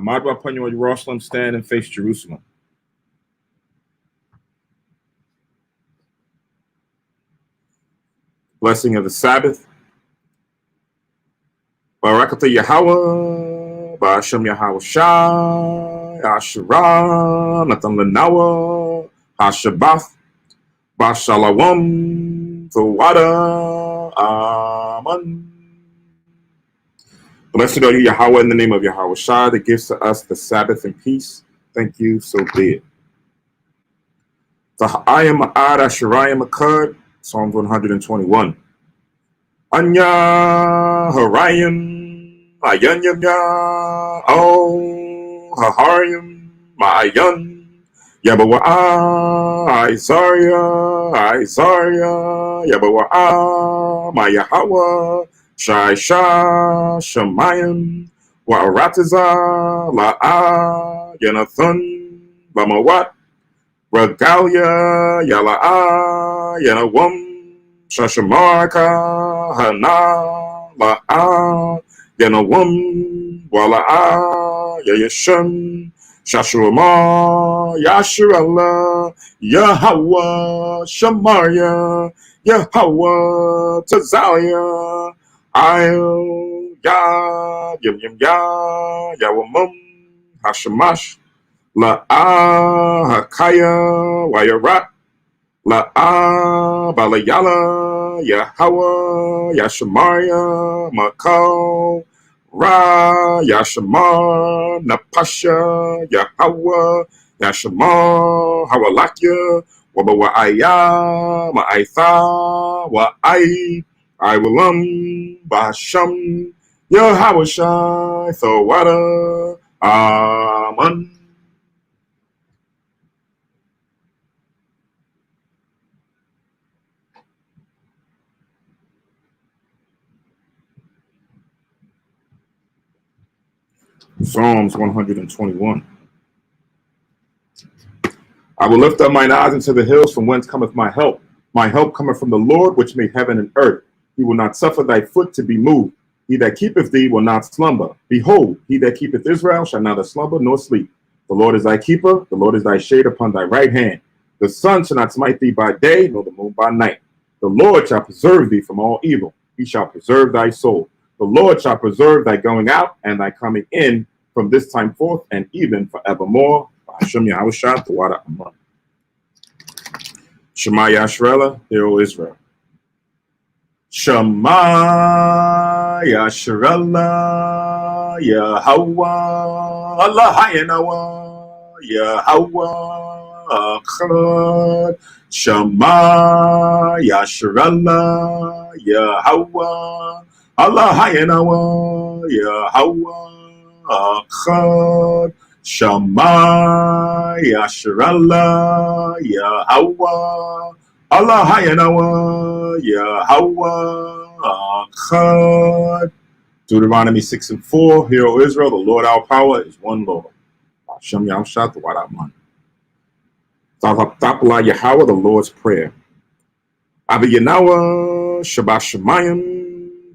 Amadwa upon you, O Jerusalem, stand and face Jerusalem. Blessing of the Sabbath. Barakatah Yahweh, Ba'ashem Yahweh Shai, Asherah, Natan Lenawa, HaShabbath, Ba'Shalawam, Tawada, Amen. Blessed are you, Yahweh, in the name of Yahweh Shai, that gives to us the Sabbath and peace. Thank you, so be it. Ta'ayim Ma'ad Asherayim Akkad, Psalms 121. Anya Harayim Ayanyam Ya Oh Haharayim Ma'ayan Yabawa'a Isaiah Yabawa'a Mayahawa Shai Shah Shemayim Wa'aratiza La'a Yanathan Bamawat Regalia Yala'a Yanawam Shashamarka Hana La'a Yanawam Wala'a Yayasham Shashurama Yashirallah Yahweh Shamaria Yahweh Tazalia I'll Yam Yam Ya Yawamum Hashamash La'a Hakaya Wayarat La'a Balayala Yahweh Yashamaria Makau Ra Yashamar Napasha Yahweh Yashamar Hawalakya Wabawa'aya Ma'aitha Wa'ai Iwalam Basham Yahweh Shai Thawada Amen. Psalms 121. I will lift up mine eyes into the hills, from whence cometh my help. My help cometh from the Lord, which made heaven and earth. He will not suffer thy foot to be moved. He that keepeth thee will not slumber. Behold, he that keepeth Israel shall neither slumber nor sleep. The Lord is thy keeper, the Lord is thy shade upon thy right hand. The sun shall not smite thee by day, nor the moon by night. The Lord shall preserve thee from all evil. He shall preserve thy soul. The Lord shall preserve thy going out and thy coming in from this time forth and even forevermore. Hashem Yahushua, the water Amen. Shema Yashrela, hear O Israel. Shema Yashrela, Yahweh, Allah Hayanawa, Yahweh, Echad. Shema Yashrela, Yahweh, Allah Hayanawa, Yahweh, Echad. Shema Yashrela, Yahweh, Allah Hayanawa, Yahweh, Echad. Deuteronomy 6 and 4. Hear, O Israel, the Lord our power is one Lord. Hashem Yahushua, the water Amen. Tapala Yahweh, the Lord's Prayer. Abi Yanawa, Shabbat Shemayim,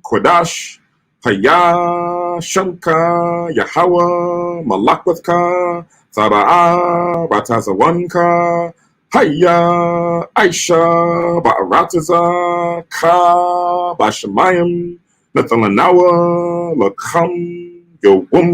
Kodash, Haya, Shamka, Yahweh, Malakwatha, Saba'a, Ratazawanka, Haya, Aisha, Ba'arataza, Ka, Bashamayim, Nathalanawa, Lakam, Yowum,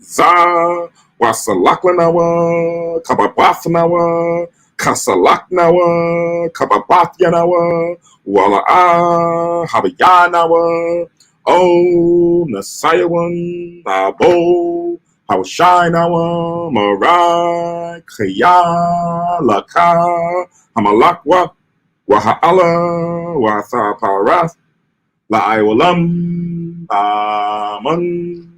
Za, Wasalaklanawa, Kababathanawa, Kasalaknawa, Kababathyanawa, Wala'a, Habayanawa, O Nasayawan, Abo, Hawashinawa, Marai, Kaya, Laka, Hamalakwa, Waha'ala, Watha Parath, La'aiwalam, Amen.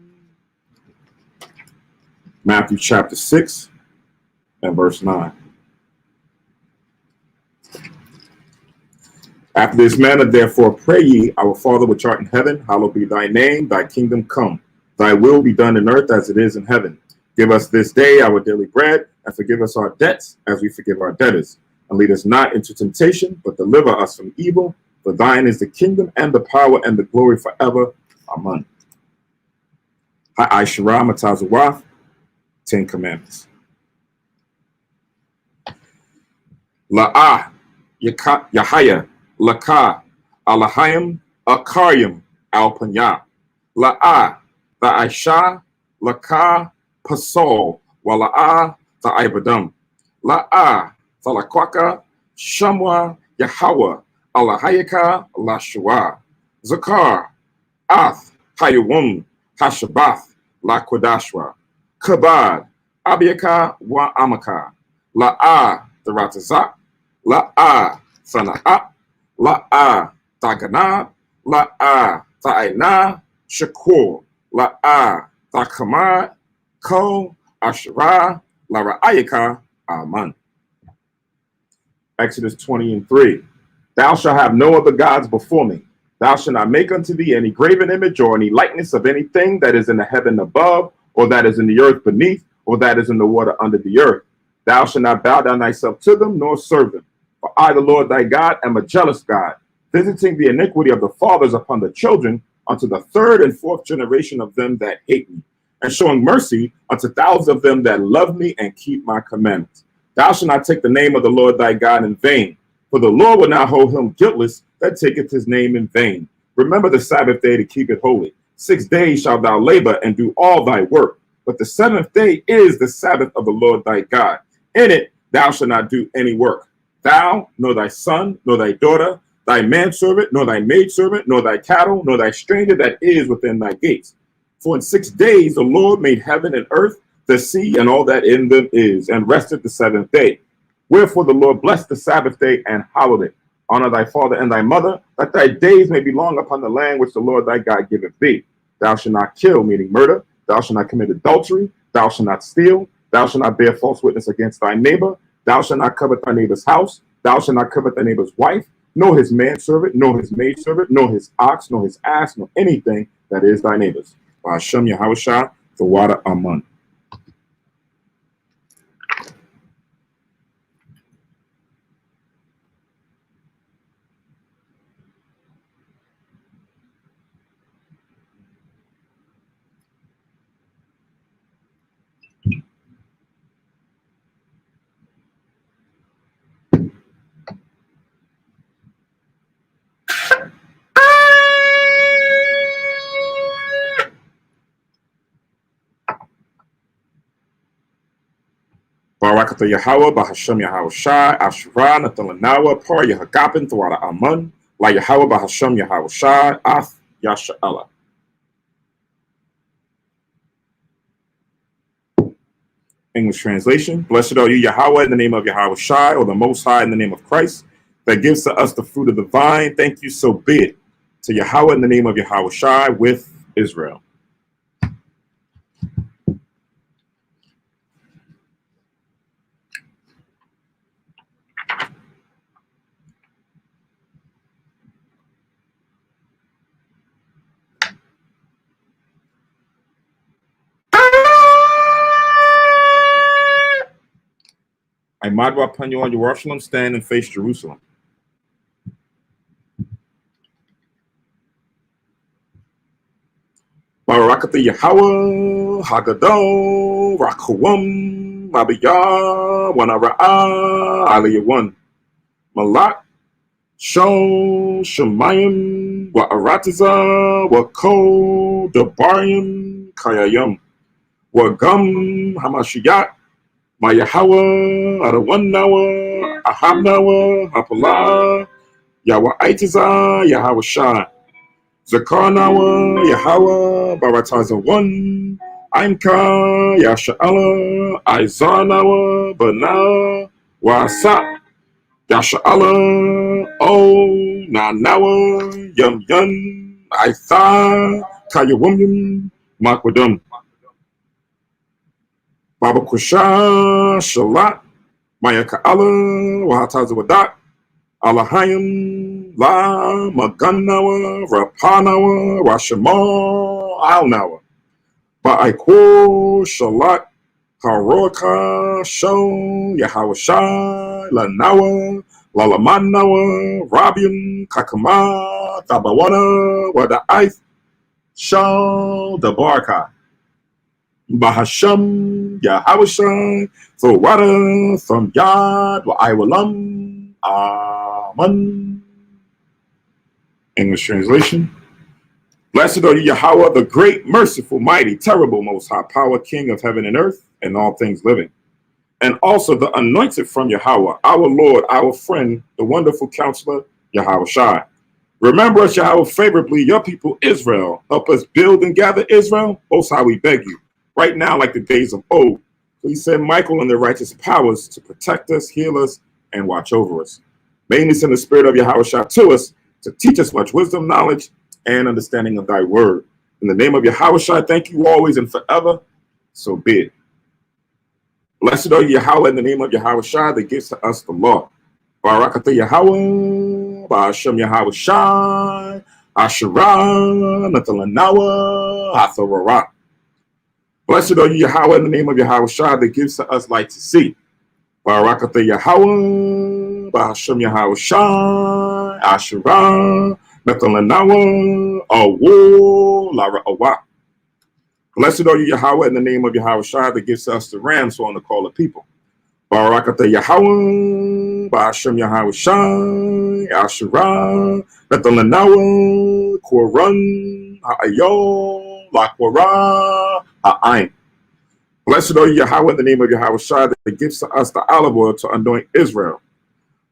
Matthew chapter 6 and verse 9. After this manner, therefore, pray ye, Our Father which art in heaven, hallowed be thy name, thy kingdom come. Thy will be done in earth as it is in heaven. Give us this day our daily bread, and forgive us our debts as we forgive our debtors. And lead us not into temptation, but deliver us from evil. For thine is the kingdom and the power and the glory forever. Amen. Ha'ai Shara Matazawath, 10 Commandments. La'ah, Yahaya, Laka, Alahayim, Akaryim, Alpanya. La'ah, Ta'aisha, Laka, Pasol, Wala'ah, Ta'ibadam. La'ah, Talakwaka, Shamwa, Yahawah, Alahayaka, Lashua. Zakar, Ath, Hayawum, Hashabath, Lakodashwa. Kabad, Abiaka, Wa Amaka. La'ah, Taratazak, La'ah, Sana'at, La'ah, Taganab, La'ah, Ta'ina, Shakur, La'ah, Takamad, Ko, Asherah, Lara'ayaka, Aman. Exodus 20:3. Thou shalt have no other gods before me. Thou shalt not make unto thee any graven image or any likeness of anything that is in the heaven above, or that is in the earth beneath, or that is in the water under the earth. Thou shalt not bow down thyself to them, nor serve them. For I, the Lord thy God, am a jealous God, visiting the iniquity of the fathers upon the children, unto the third and fourth generation of them that hate me, and showing mercy unto thousands of them that love me and keep my commandments. Thou shalt not take the name of the Lord thy God in vain, for the Lord will not hold him guiltless that taketh his name in vain. Remember the Sabbath day to keep it holy. 6 days shalt thou labor and do all thy work, but the seventh day is the Sabbath of the Lord thy God. In it thou shalt not do any work, thou, nor thy son, nor thy daughter, thy manservant, nor thy maidservant, nor thy cattle, nor thy stranger that is within thy gates. For in 6 days the Lord made heaven and earth, the sea, and all that in them is, and rested the seventh day. Wherefore the Lord blessed the Sabbath day and hallowed it. Honor thy father and thy mother, that thy days may be long upon the land which the Lord thy God giveth thee. Thou shalt not kill, meaning murder. Thou shalt not commit adultery. Thou shalt not steal. Thou shalt not bear false witness against thy neighbor. Thou shalt not covet thy neighbor's house. Thou shalt not covet thy neighbor's wife, nor his manservant, nor his maidservant, nor his ox, nor his ass, nor anything that is thy neighbor's. By Hashem Yahushua, the water Amun. Barakatha Yahweh, Bahashem Yahushai, Ashra, Nathalanawa, Par Yahagapin, Thawada Amun, La Yahweh, Bahashem Yahushai, Ath Yasha'ala. English translation. Blessed are you, Yahweh, in the name of Yahushai, or the Most High, in the name of Christ, that gives to us the fruit of the vine. Thank you, so be it. To Yahweh, in the name of Yahushai, with Israel. I madwa upon you on Jerusalem, stand and face Jerusalem. Barakatha Yahweh, Haggadah, Rakuam, Mabiyah, Wanara'a, Aliyawan, Malak, Shon, Shemayim, Wa'aratiza, Wako, Dabarim, Kayayam, Wagum, Hamashiyat, Mayahawa, Arawanawa, Ahabnawa, Hapalah, Yawaitiza, Yahawashai. Zakarnawa, Yahweh, Barataza 1, Aimka, Yasha'ala, Izarnawa, Bana, Wasa, Yasha'ala, O, Nanawa, Yum Yun, Aitha, Kayawumyum, Makwadum, Baba Kusha, Shalat, Mayaka'ala, Wahataza Wadat, Alahayim, La, Maganawa, Rapanawa, Rashama, Alnawa, Ba'aiko, Shalat, Haroka, Shon, Yahawashai, Lanawa, Lalamanawa, Rabian, Kakama, Tabawana, Wada'aith, Shal, Dabarka. Bahasham Yahawashai, for water from Yad wa Iwalam. Amen. English translation. Blessed are you, Yahweh, the great, merciful, mighty, terrible, most high power, King of heaven and earth, and all things living. And also the anointed from Yahweh, our Lord, our friend, the wonderful counselor, Yahweh Shai. Remember us, Yahweh, favorably, your people Israel. Help us build and gather Israel. Most high, we beg you, right now, like the days of old. Please send Michael and the righteous powers to protect us, heal us, and watch over us. Mainly send the spirit of Yahweh Shai to us to teach us much wisdom, knowledge, and understanding of thy word. In the name of Yahweh Shai, thank you always and forever. So be it. Blessed are you, Yahweh, in the name of Yahweh Shai that gives to us the law. Barakatah Yahweh, Ba'ashem Yahweh Shai, Asherah, Nathalanawa, Hatharah. Blessed are you, Yahweh, in the name of Yahweh Shai that gives to us light to see. Barakatah Yahweh, Ba'ashem Yahweh Shai, Asherah, Nathalanawa, Awo, Lara Awa. Blessed are you, Yahweh, in the name of Yahweh Shai that gives us the rams on the call of people. Barakatah Yahweh, Ba'ashem Yahweh Shai, Asherah, Nathalanawa, Koran, Ha'ayo, Lakwara, Ha'ain. Blessed are you, Yahweh, in the name of Yahweh Shai that gives to us the olive oil to anoint Israel.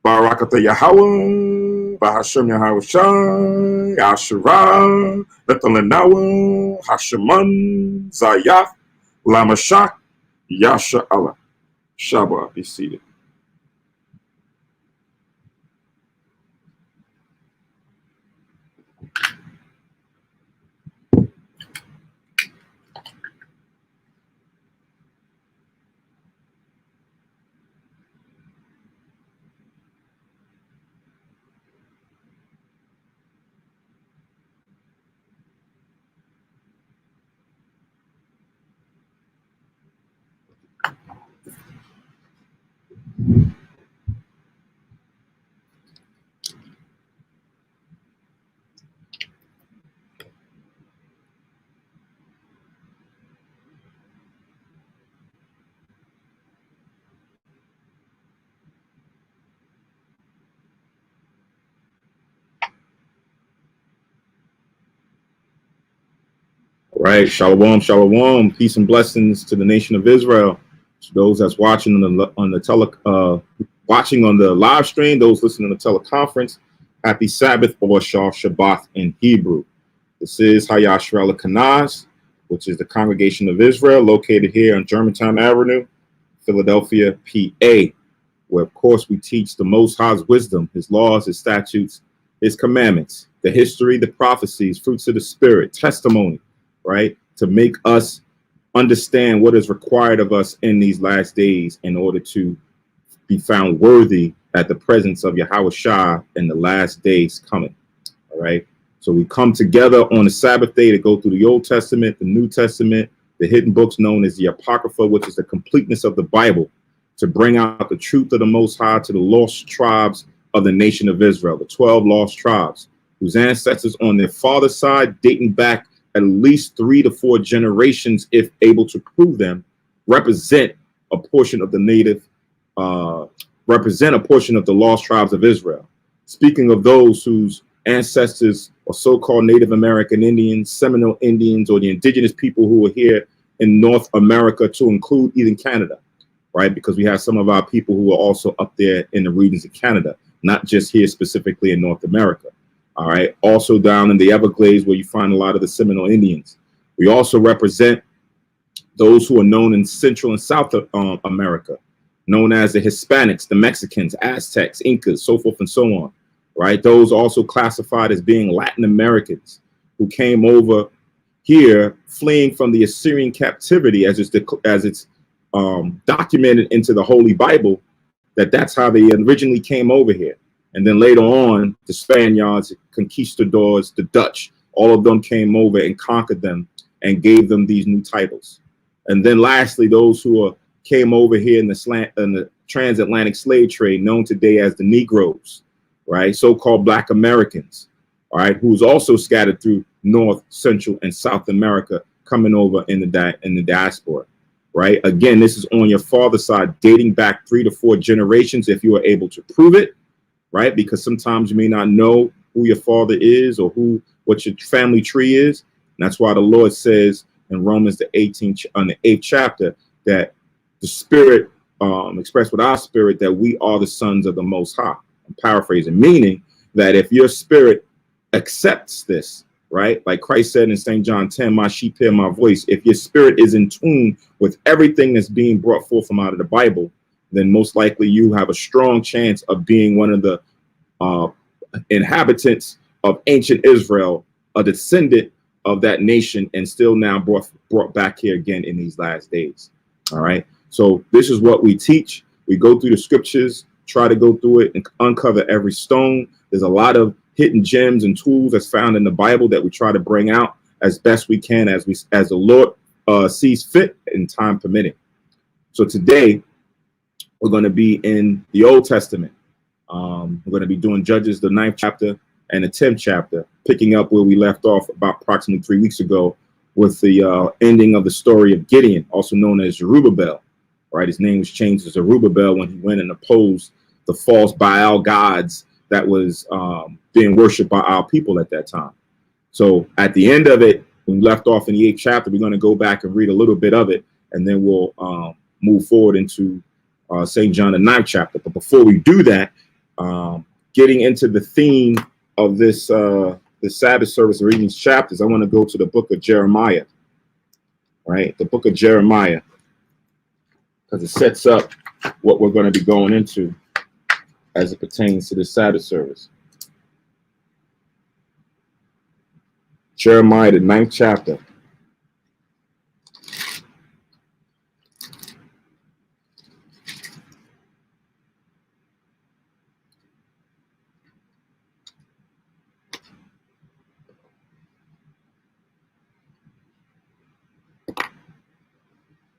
Barakatah Yahweh, Ba'ashem Yahweh Shai, Asherah, Nathalanawa, Hasheman, Zayath, Lamashak, Yasha Allah. Shabbat, be seated. All right, shalom, shalom, peace and blessings to the nation of Israel. To those that's watching watching on the live stream, those listening to the teleconference, happy Sabbath or Shabbat in Hebrew. This is Hayashra Kanaz, which is the Congregation of Israel, located here on Germantown Avenue, Philadelphia, PA, where, of course, we teach the Most High's wisdom, his laws, his statutes, his commandments, the history, the prophecies, fruits of the Spirit, testimony, right, to make us understand what is required of us in these last days in order to be found worthy at the presence of Yahweh Shai in the last days coming. All right. So we come together on the Sabbath day to go through the Old Testament, the New Testament, the hidden books known as the Apocrypha, which is the completeness of the Bible, to bring out the truth of the Most High to the lost tribes of the nation of Israel, the 12 lost tribes, whose ancestors on their father's side, dating back at least 3 to 4 generations, if able to prove them, represent a portion of the lost tribes of Israel. Speaking of those whose ancestors are so-called Native American Indians, Seminole Indians, or the indigenous people who are here in North America, to include even Canada, right? Because we have some of our people who are also up there in the regions of Canada, not just here specifically in North America. All right. Also down in the Everglades, where you find a lot of the Seminole Indians. We also represent those who are known in Central and South America, known as the Hispanics, the Mexicans, Aztecs, Incas, so forth and so on. Right. Those also classified as being Latin Americans who came over here fleeing from the Assyrian captivity, as it's documented into the Holy Bible, that's how they originally came over here. And then later on, the Spaniards, conquistadors, the Dutch, all of them came over and conquered them and gave them these new titles. And then lastly, those who came over here in the transatlantic slave trade, known today as the Negroes, right? So-called Black Americans, all right, who's also scattered through North, Central, and South America coming over in the diaspora, right? Again, this is on your father's side, dating back 3 to 4 generations, if you are able to prove it, right? Because sometimes you may not know who your father is or what your family tree is. And that's why the Lord says in Romans the 8th chapter that the Spirit expressed with our spirit that we are the sons of the Most High. I'm paraphrasing, meaning that if your spirit accepts this, right? Like Christ said in St. John 10, my sheep hear my voice. If your spirit is in tune with everything that's being brought forth from out of the Bible, then most likely you have a strong chance of being one of the inhabitants of ancient Israel, a descendant of that nation, and still now brought back here again in these last days. All right. So this is what we teach. We go through the scriptures, try to go through it and uncover every stone. There's a lot of hidden gems and tools that's found in the Bible that we try to bring out as best we can as the Lord sees fit and time permitting. So today we're going to be in the Old Testament. We're going to be doing Judges, the 9th chapter and the 10th chapter, picking up where we left off about approximately 3 weeks ago with the ending of the story of Gideon, also known as Jerubbaal. Right, his name was changed to Zerubbabel when he went and opposed the false Baal gods that was being worshipped by our people at that time. So at the end of it, when we left off in the 8th chapter, we're going to go back and read a little bit of it, and then we'll move forward into St. John, the 9th chapter. But before we do that, getting into the theme of this the Sabbath service, reading these chapters, I want to go to the book of Jeremiah, right? The book of Jeremiah, because it sets up what we're going to be going into as it pertains to the Sabbath service. Jeremiah, the 9th chapter.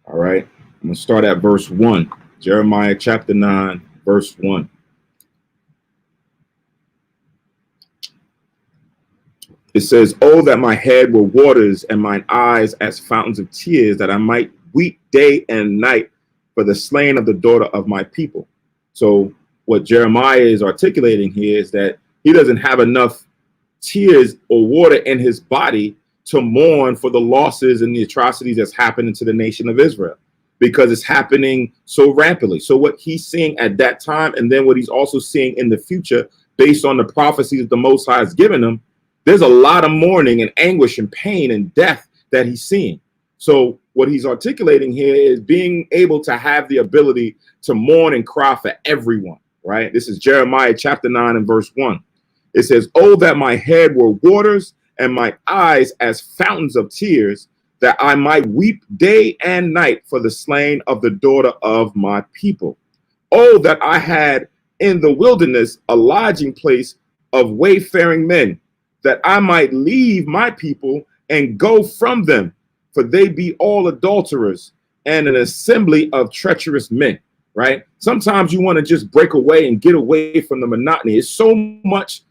All right. I'm going to start at verse 1. Jeremiah chapter 9, verse 1. It says, "Oh, that my head were waters and mine eyes as fountains of tears, that I might weep day and night for the slain of the daughter of my people." So what Jeremiah is articulating here is that he doesn't have enough tears or water in his body to mourn for the losses and the atrocities that's happening to the nation of Israel, because it's happening so rapidly. So what he's seeing at that time, and then what he's also seeing in the future, based on the prophecies that the Most High has given him, there's a lot of mourning and anguish and pain and death that he's seeing. So what he's articulating here is being able to have the ability to mourn and cry for everyone, right? This is Jeremiah chapter 9 and verse 1. It says, "Oh, that my head were waters and my eyes as fountains of tears, that I might weep day and night for the slain of the daughter of my people. Oh, that I had in the wilderness a lodging place of wayfaring men, that I might leave my people and go from them, for they be all adulterers and an assembly of treacherous men." Right? Sometimes you want to just break away and get away from the monotony. It's so much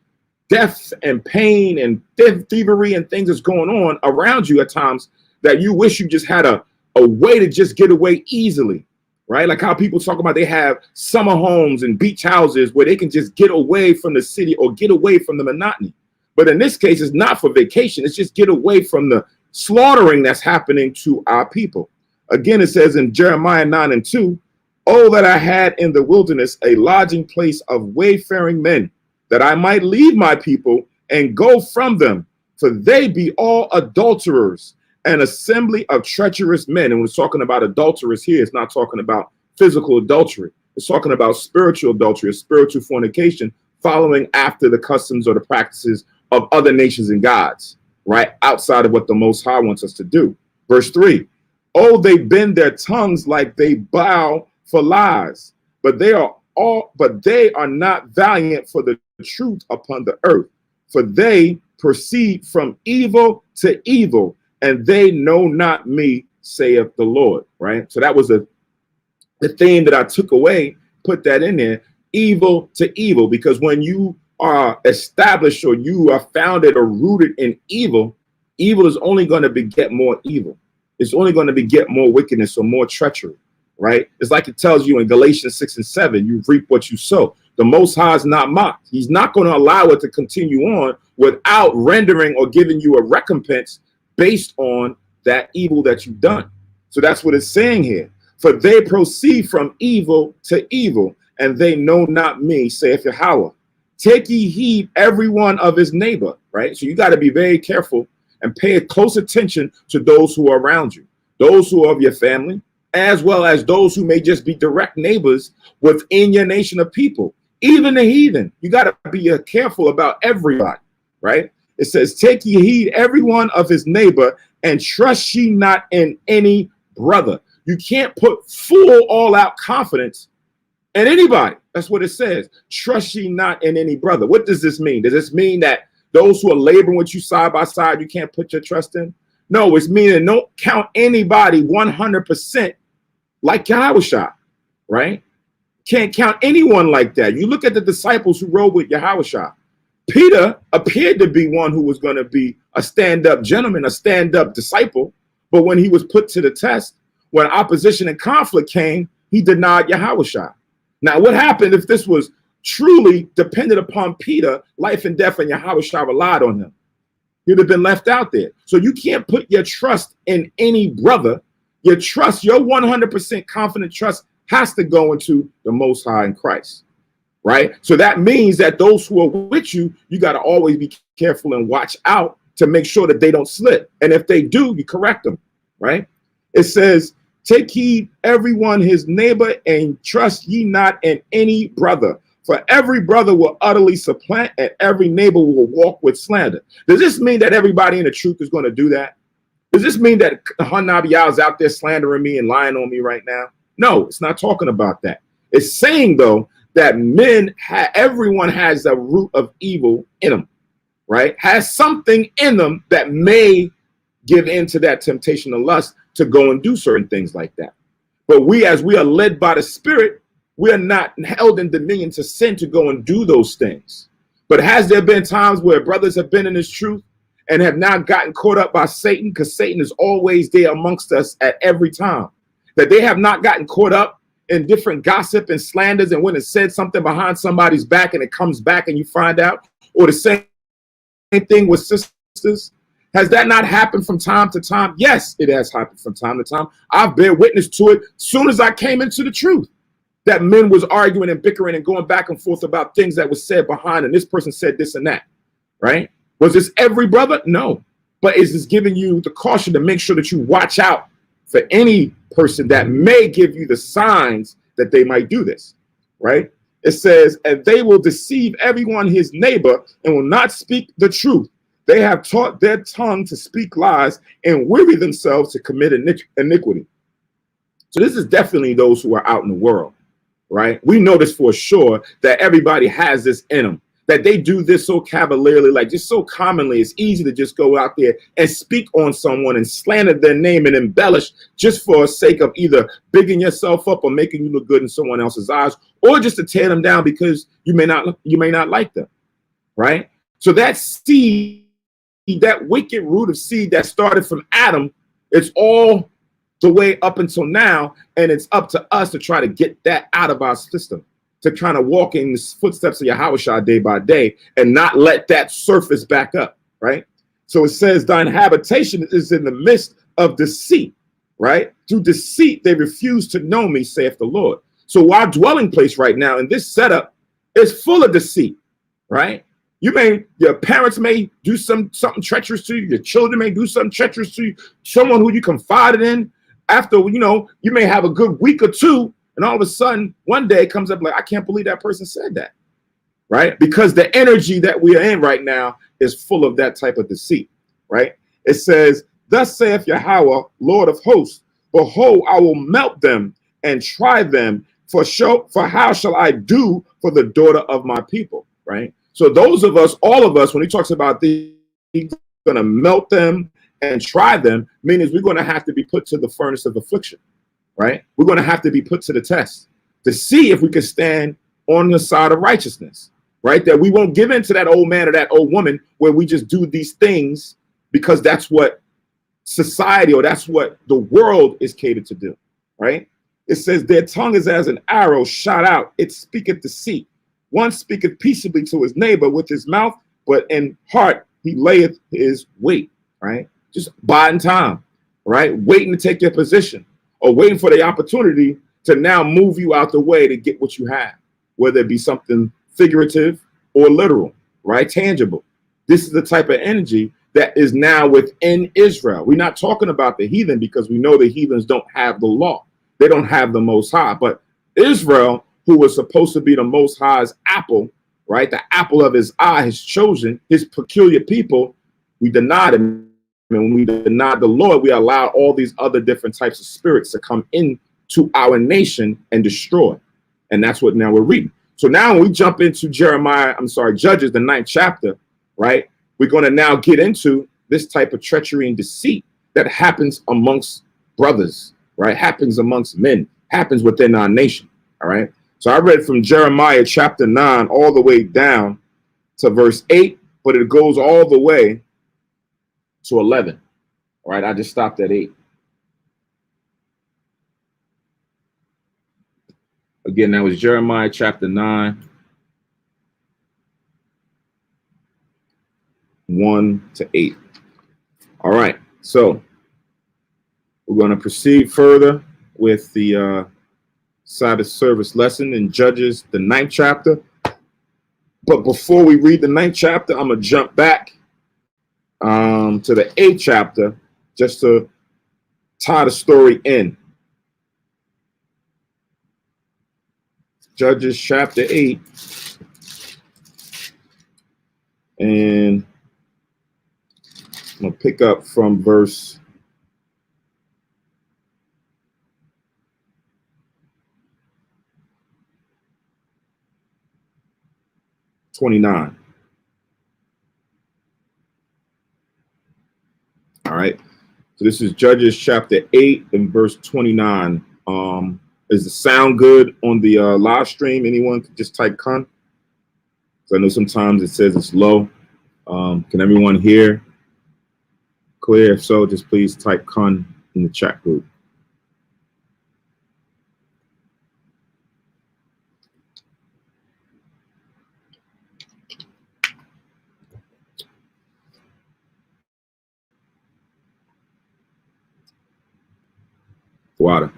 death and pain and thievery and things that's going on around you at times that you wish you just had a way to just get away easily, right? Like how people talk about they have summer homes and beach houses where they can just get away from the city or get away from the monotony. But in this case, it's not for vacation. It's just get away from the slaughtering that's happening to our people. Again, it says in Jeremiah 9 and 2, "Oh, that I had in the wilderness a lodging place of wayfaring men, that I might leave my people and go from them, for they be all adulterers, an assembly of treacherous men." And when it's talking about adulterers here, it's not talking about physical adultery. It's talking about spiritual adultery, or spiritual fornication, following after the customs or the practices of other nations and gods, right? Outside of what the Most High wants us to do. Verse 3, "Oh, they bend their tongues like they bow for lies, but they are not valiant for the truth upon the earth, for they proceed from evil to evil, and they know not me, saith the Lord." Right? So that was the theme that I took away, put that in there, evil to evil, because when you are established or you are founded or rooted in evil, evil is only going to beget more evil. It's only going to beget more wickedness or more treachery, right? It's like it tells you in Galatians 6 and 7, you reap what you sow. The Most High is not mocked. He's not going to allow it to continue on without rendering or giving you a recompense based on that evil that you've done. So that's what it's saying here. For they proceed from evil to evil, and they know not me, saith Yahweh. Take ye heed every one of his neighbor, right? So you got to be very careful and pay close attention to those who are around you, those who are of your family, as well as those who may just be direct neighbors within your nation of people, even the heathen. You got to be careful about everybody, right? It says, take ye heed every one of his neighbor, and trust ye not in any brother. You can't put full all-out confidence in anybody. That's what it says. Trust ye not in any brother. What does this mean? Does this mean that those who are laboring with you side by side, you can't put your trust in? No, it's meaning don't count anybody 100% like Yahushua, right? Can't count anyone like that. You look at the disciples who rode with Yahushua. Peter appeared to be one who was going to be a stand-up gentleman, a stand-up disciple. But when he was put to the test, when opposition and conflict came, he denied Yahushua. Now, what happened if this was truly dependent upon Peter, life and death, and Yahushua relied on him? He'd have been left out there. So you can't put your trust in any brother. Your trust, your 100% confident trust has to go into the Most High in Christ, right? So that means that those who are with you, you got to always be careful and watch out to make sure that they don't slip. And if they do, you correct them, right? It says, take heed everyone his neighbor, and trust ye not in any brother. For every brother will utterly supplant, and every neighbor will walk with slander. Does this mean that everybody in the truth is going to do that? Does this mean that Hanabiah is out there slandering me and lying on me right now? No, it's not talking about that. It's saying, though, that everyone has a root of evil in them, right? Has something in them that may give in to that temptation of lust to go and do certain things like that. But as we are led by the Spirit, we are not held in dominion to sin to go and do those things. But has there been times where brothers have been in this truth and have not gotten caught up by Satan, because Satan is always there amongst us at every time, that they have not gotten caught up in different gossip and slanders and went and said something behind somebody's back and it comes back and you find out? Or the same thing with sisters? Has that not happened from time to time? Yes, it has happened from time to time. I've bear witness to it as soon as I came into the truth, that men was arguing and bickering and going back and forth about things that was said behind, and this person said this and that, right? Was this every brother? No. But is this giving you the caution to make sure that you watch out for any person that may give you the signs that they might do this, right? It says, and they will deceive everyone his neighbor and will not speak the truth. They have taught their tongue to speak lies and weary themselves to commit iniquity. So this is definitely those who are out in the world, right? We know this for sure, that everybody has this in them, that they do this so cavalierly, like just so commonly. It's easy to just go out there and speak on someone and slander their name and embellish just for the sake of either bigging yourself up or making you look good in someone else's eyes, or just to tear them down because you may not like them, right? So that seed, that wicked root of seed that started from Adam, it's all the way up until now, and it's up to us to try to get that out of our system, to kind of walk in the footsteps of Yahushua day by day and not let that surface back up, right? So it says, thine habitation is in the midst of deceit, right? Through deceit, they refuse to know me, saith the Lord. So our dwelling place right now in this setup is full of deceit, right? Your parents may do something treacherous to you. Your children may do something treacherous to you. Someone who you confided in, after, you may have a good week or two, and all of a sudden, one day it comes up like, I can't believe that person said that, right? Because the energy that we are in right now is full of that type of deceit, right? It says, thus saith Yahweh, Lord of hosts, behold, I will melt them and try them, for how shall I do for the daughter of my people, right? So those of us, all of us, when he talks about these, he's going to melt them and try them, meaning we're going to have to be put to the furnace of affliction, right? We're going to have to be put to the test to see if we can stand on the side of righteousness, right? That we won't give in to that old man or that old woman where we just do these things because that's what society, or that's what the world is catered to do, right? It says their tongue is as an arrow shot out. It speaketh deceit. One speaketh peaceably to his neighbor with his mouth, but in heart he layeth his weight, right? Just biding time, right? Waiting to take your position, or waiting for the opportunity to now move you out the way to get what you have, whether it be something figurative or literal, right? Tangible. This is the type of energy that is now within Israel. We're not talking about the heathen, because we know the heathens don't have the law. They don't have the Most High. But Israel, who was supposed to be the Most High's apple, right? The apple of his eye, his chosen, his peculiar people, we denied him. And when we denied the Lord, we allowed all these other different types of spirits to come into our nation and destroy. And that's what now we're reading. So now when we jump into Judges, the 9th chapter, right? We're going to now get into this type of treachery and deceit that happens amongst brothers, right? Happens amongst men, happens within our nation, all right? So I read from Jeremiah chapter 9 all the way down to verse 8, but it goes all the way to 11, all right? I just stopped at 8. Again, that was Jeremiah chapter 9, 1 to 8. All right, so we're going to proceed further with the Sabbath service lesson in Judges, the 9th chapter. But before we read the 9th chapter, I'm going to jump back to the 8th chapter just to tie the story in. Judges chapter 8, and I'm going to pick up from verse 29. All right. So this is Judges chapter 8 and verse 29. Is the sound good on the live stream? Anyone could just type "con." So I know sometimes it says it's low. Can everyone hear clear? If so, just please type "con" in the chat group. Water.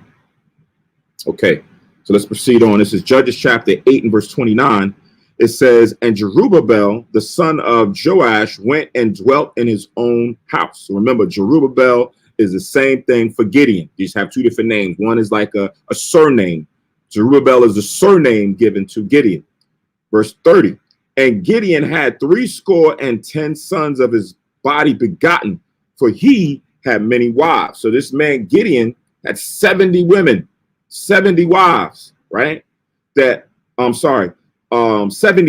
Okay, so let's proceed on. This is Judges chapter 8 and verse 29. It says, and Jerubbaal, the son of Joash, went and dwelt in his own house. So remember, Jerubbaal is the same thing for Gideon. These have two different names. One is like a surname. Jerubbaal is the surname given to Gideon. Verse 30. And Gideon had 70 sons of his body begotten, for he had many wives. So this man Gideon had 70 women, 70 wives, right? 70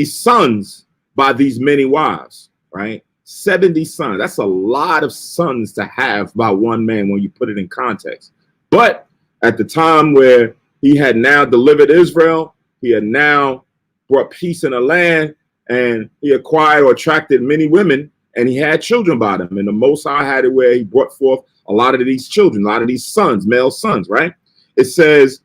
sons by these many wives, right? 70 sons. That's a lot of sons to have by one man when you put it in context. But at the time where he had now delivered Israel, he had now brought peace in the land, and he acquired or attracted many women, and he had children by them. And the Most High had it where he brought forth a lot of these children, a lot of these sons, male sons, right? It says,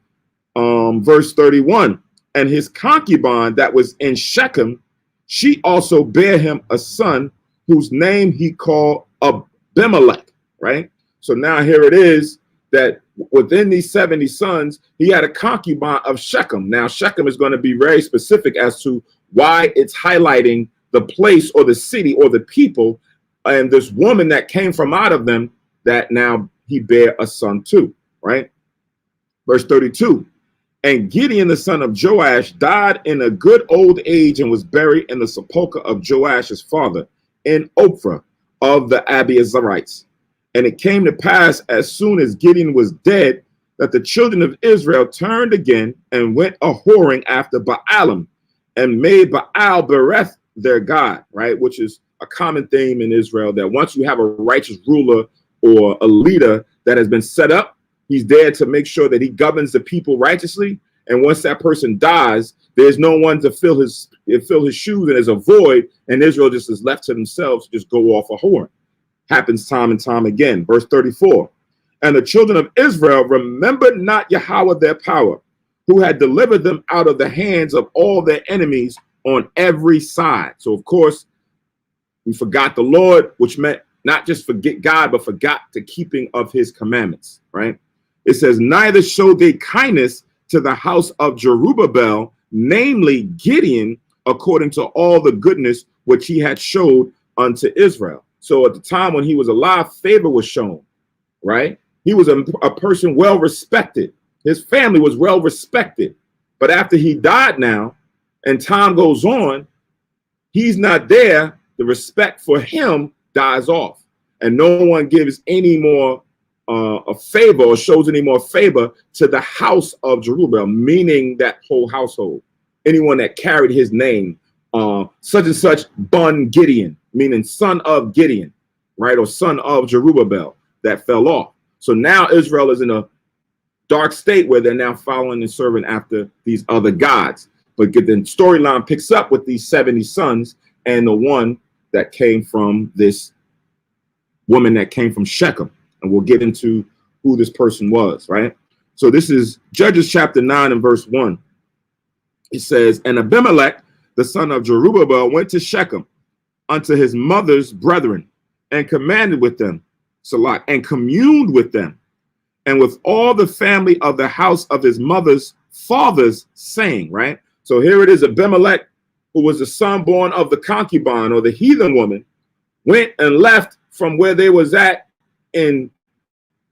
verse 31, and his concubine that was in Shechem, she also bare him a son whose name he called Abimelech, right? So now here it is that within these 70 sons, he had a concubine of Shechem. Now Shechem is going to be very specific as to why it's highlighting the place or the city or the people, and this woman that came from out of them that now he bare a son to, right? Verse 32, and Gideon, the son of Joash, died in a good old age and was buried in the sepulchre of Joash, his father, in Ophrah of the Abiezrites. And it came to pass as soon as Gideon was dead that the children of Israel turned again and went a-whoring after Baalim and made Baal Bereth their god, right? Which is a common theme in Israel, that once you have a righteous ruler or a leader that has been set up, he's there to make sure that he governs the people righteously. And once that person dies, there's no one to fill his shoes, and there's a void, and Israel just is left to themselves to just go off a horn. Happens time and time again. Verse 34. And the children of Israel remembered not Yahweh their power, who had delivered them out of the hands of all their enemies on every side. So, of course, we forgot the Lord, which meant not just forget God, but forgot the keeping of his commandments, right? It says, neither showed they kindness to the house of Jerubbaal, namely Gideon, according to all the goodness which he had showed unto Israel. So at the time when he was alive, favor was shown, right? He was a person well respected. His family was well respected. But after he died now, and time goes on, he's not there. The respect for him dies off. And no one gives any more a favor or shows any more favor to the house of Jerubbaal, meaning that whole household. Anyone that carried his name, such and such Bun Gideon, meaning son of Gideon, right? Or son of Jerubbaal, that fell off. So now Israel is in a dark state where they're now following and serving after these other gods. But the storyline picks up with these 70 sons and the one that came from this woman that came from Shechem. And we'll get into who this person was, right? So this is Judges chapter 9 and verse 1. It says, and Abimelech, the son of Jerubbaal, went to Shechem unto his mother's brethren and commanded with them, Salah, and communed with them, and with all the family of the house of his mother's fathers, saying, right? So here it is, Abimelech, who was the son born of the concubine or the heathen woman, went and left from where they was at in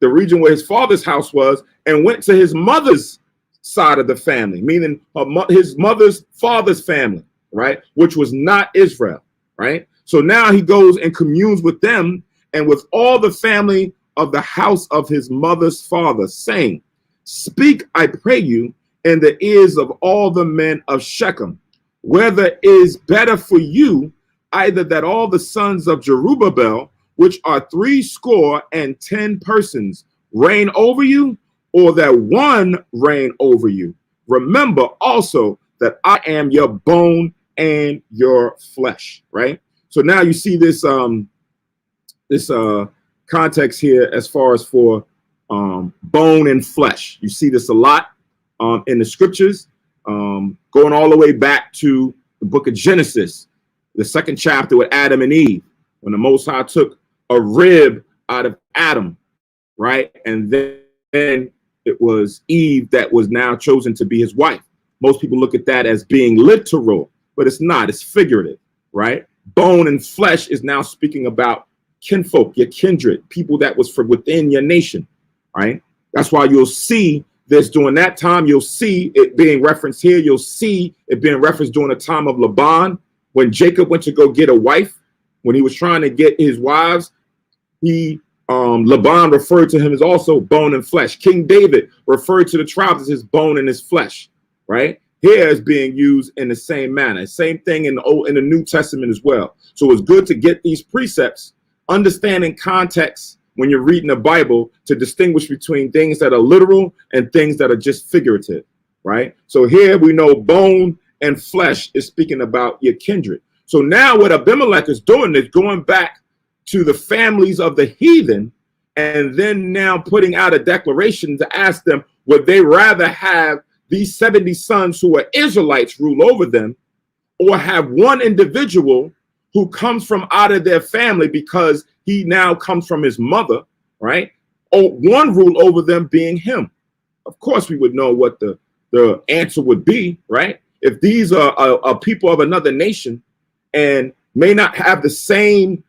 the region where his father's house was and went to his mother's side of the family, meaning his mother's father's family, right? Which was not Israel, right? So now he goes and communes with them and with all the family of the house of his mother's father, saying, speak, I pray you, in the ears of all the men of Shechem, whether it is better for you, either that all the sons of Jerubbaal, which are 70 persons, reign over you, or that one reign over you. Remember also that I am your bone and your flesh, right? So now you see this context here as far as for bone and flesh. You see this a lot in the scriptures, going all the way back to the book of Genesis, the 2nd chapter with Adam and Eve, when the Most High took a rib out of Adam, right? And then it was Eve that was now chosen to be his wife. Most people look at that as being literal, but it's not, it's figurative, right? Bone and flesh is now speaking about kinfolk, your kindred, people that was from within your nation, right? That's why you'll see this during that time. You'll see it being referenced here. You'll see it being referenced during the time of Laban, when Jacob went to go get a wife. When he was trying to get his wives, Laban referred to him as also bone and flesh. King David referred to the tribes as his bone and his flesh, right? Here is being used in the same manner. Same thing in the New Testament as well. So it's good to get these precepts, understanding context when you're reading the Bible, to distinguish between things that are literal and things that are just figurative, right? So here we know bone and flesh is speaking about your kindred. So now what Abimelech is doing is going back to the families of the heathen and then now putting out a declaration to ask them, would they rather have these 70 sons who are Israelites rule over them, or have one individual who comes from out of their family because he now comes from his mother, right? Or one rule over them being him. Of course, we would know what the answer would be, right? If these are people of another nation and may not have the same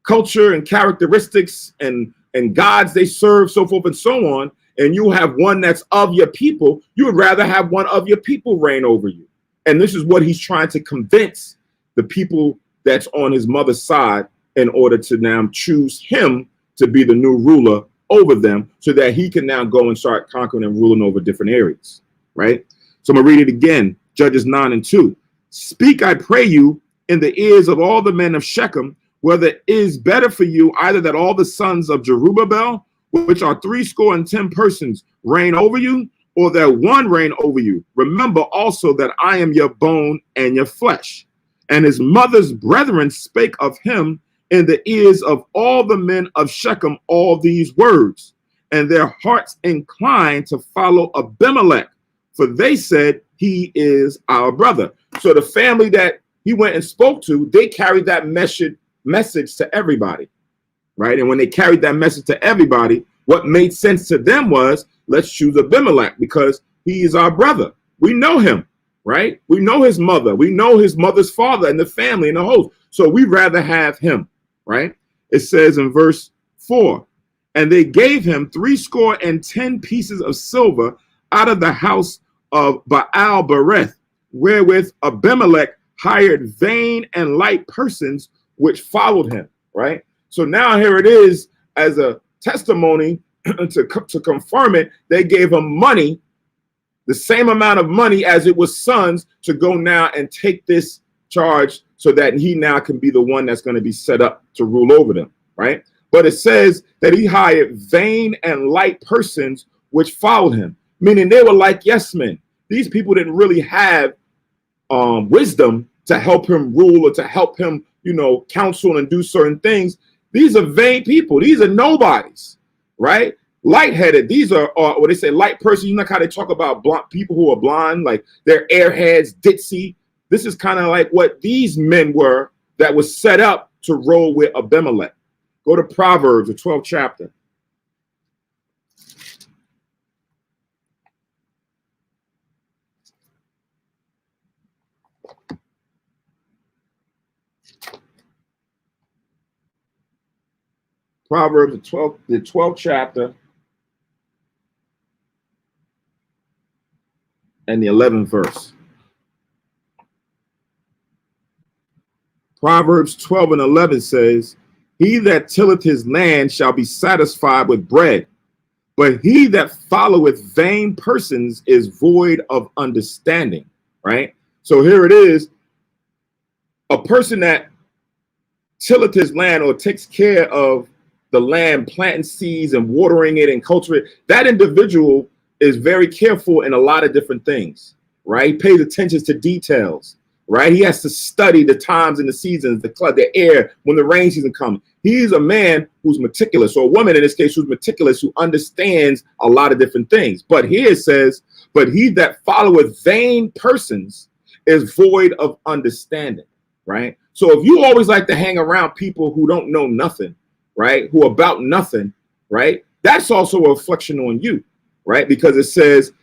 culture and characteristics and gods they serve, so forth and so on, and you have one that's of your people, you would rather have one of your people reign over you. And this is what he's trying to convince the people that's on his mother's side in order to now choose him to be the new ruler over them, so that he can now go and start conquering and ruling over different areas, right? So I'm gonna read it again, Judges 9 and 2. Speak, I pray you, in the ears of all the men of Shechem, whether it is better for you either that all the sons of Jerubbaal, which are 70 persons, reign over you, or that one reign over you. Remember also that I am your bone and your flesh. And his mother's brethren spake of him in the ears of all the men of Shechem all these words, and their hearts inclined to follow Abimelech, for they said, he is our brother. So the family that he went and spoke to, they carried that message to everybody, right? And when they carried that message to everybody, what made sense to them was, let's choose Abimelech because he is our brother. We know him, right? We know his mother. We know his mother's father and the family and the host. So we'd rather have him, right? It says in verse 4, and they gave him 70 pieces of silver out of the house of Baal Bereth, wherewith Abimelech hired vain and light persons which followed him, right? So now here it is as a testimony to confirm it. They gave him money, the same amount of money as it was sons, to go now and take this charge so that he now can be the one that's going to be set up to rule over them, right? But it says that he hired vain and light persons which followed him, meaning they were like yes men. These people didn't really have wisdom to help him rule or to help him, counsel and do certain things. These are vain people. These are nobodies, right? Lightheaded. These are what they say, light person. You know how they talk about people who are blind, like they're airheads, ditzy. This is kind of like what these men were that was set up to roll with Abimelech. Go to Proverbs, the 12th chapter. Proverbs, the 12th chapter and the 11th verse. Proverbs 12 and 11 says, he that tilleth his land shall be satisfied with bread, but he that followeth vain persons is void of understanding, right? So here it is, a person that tilleth his land or takes care of the land, planting seeds and watering it and cultivating it, that individual is very careful in a lot of different things, right? He pays attention to details, right? He has to study the times and the seasons, the air, when the rain season comes. He's a man who's meticulous, or a woman in this case who's meticulous, who understands a lot of different things. But here it says, but he that followeth vain persons is void of understanding, right? So if you always like to hang around people who don't know nothing, right, who about nothing, right, that's also a reflection on you, right? Because it says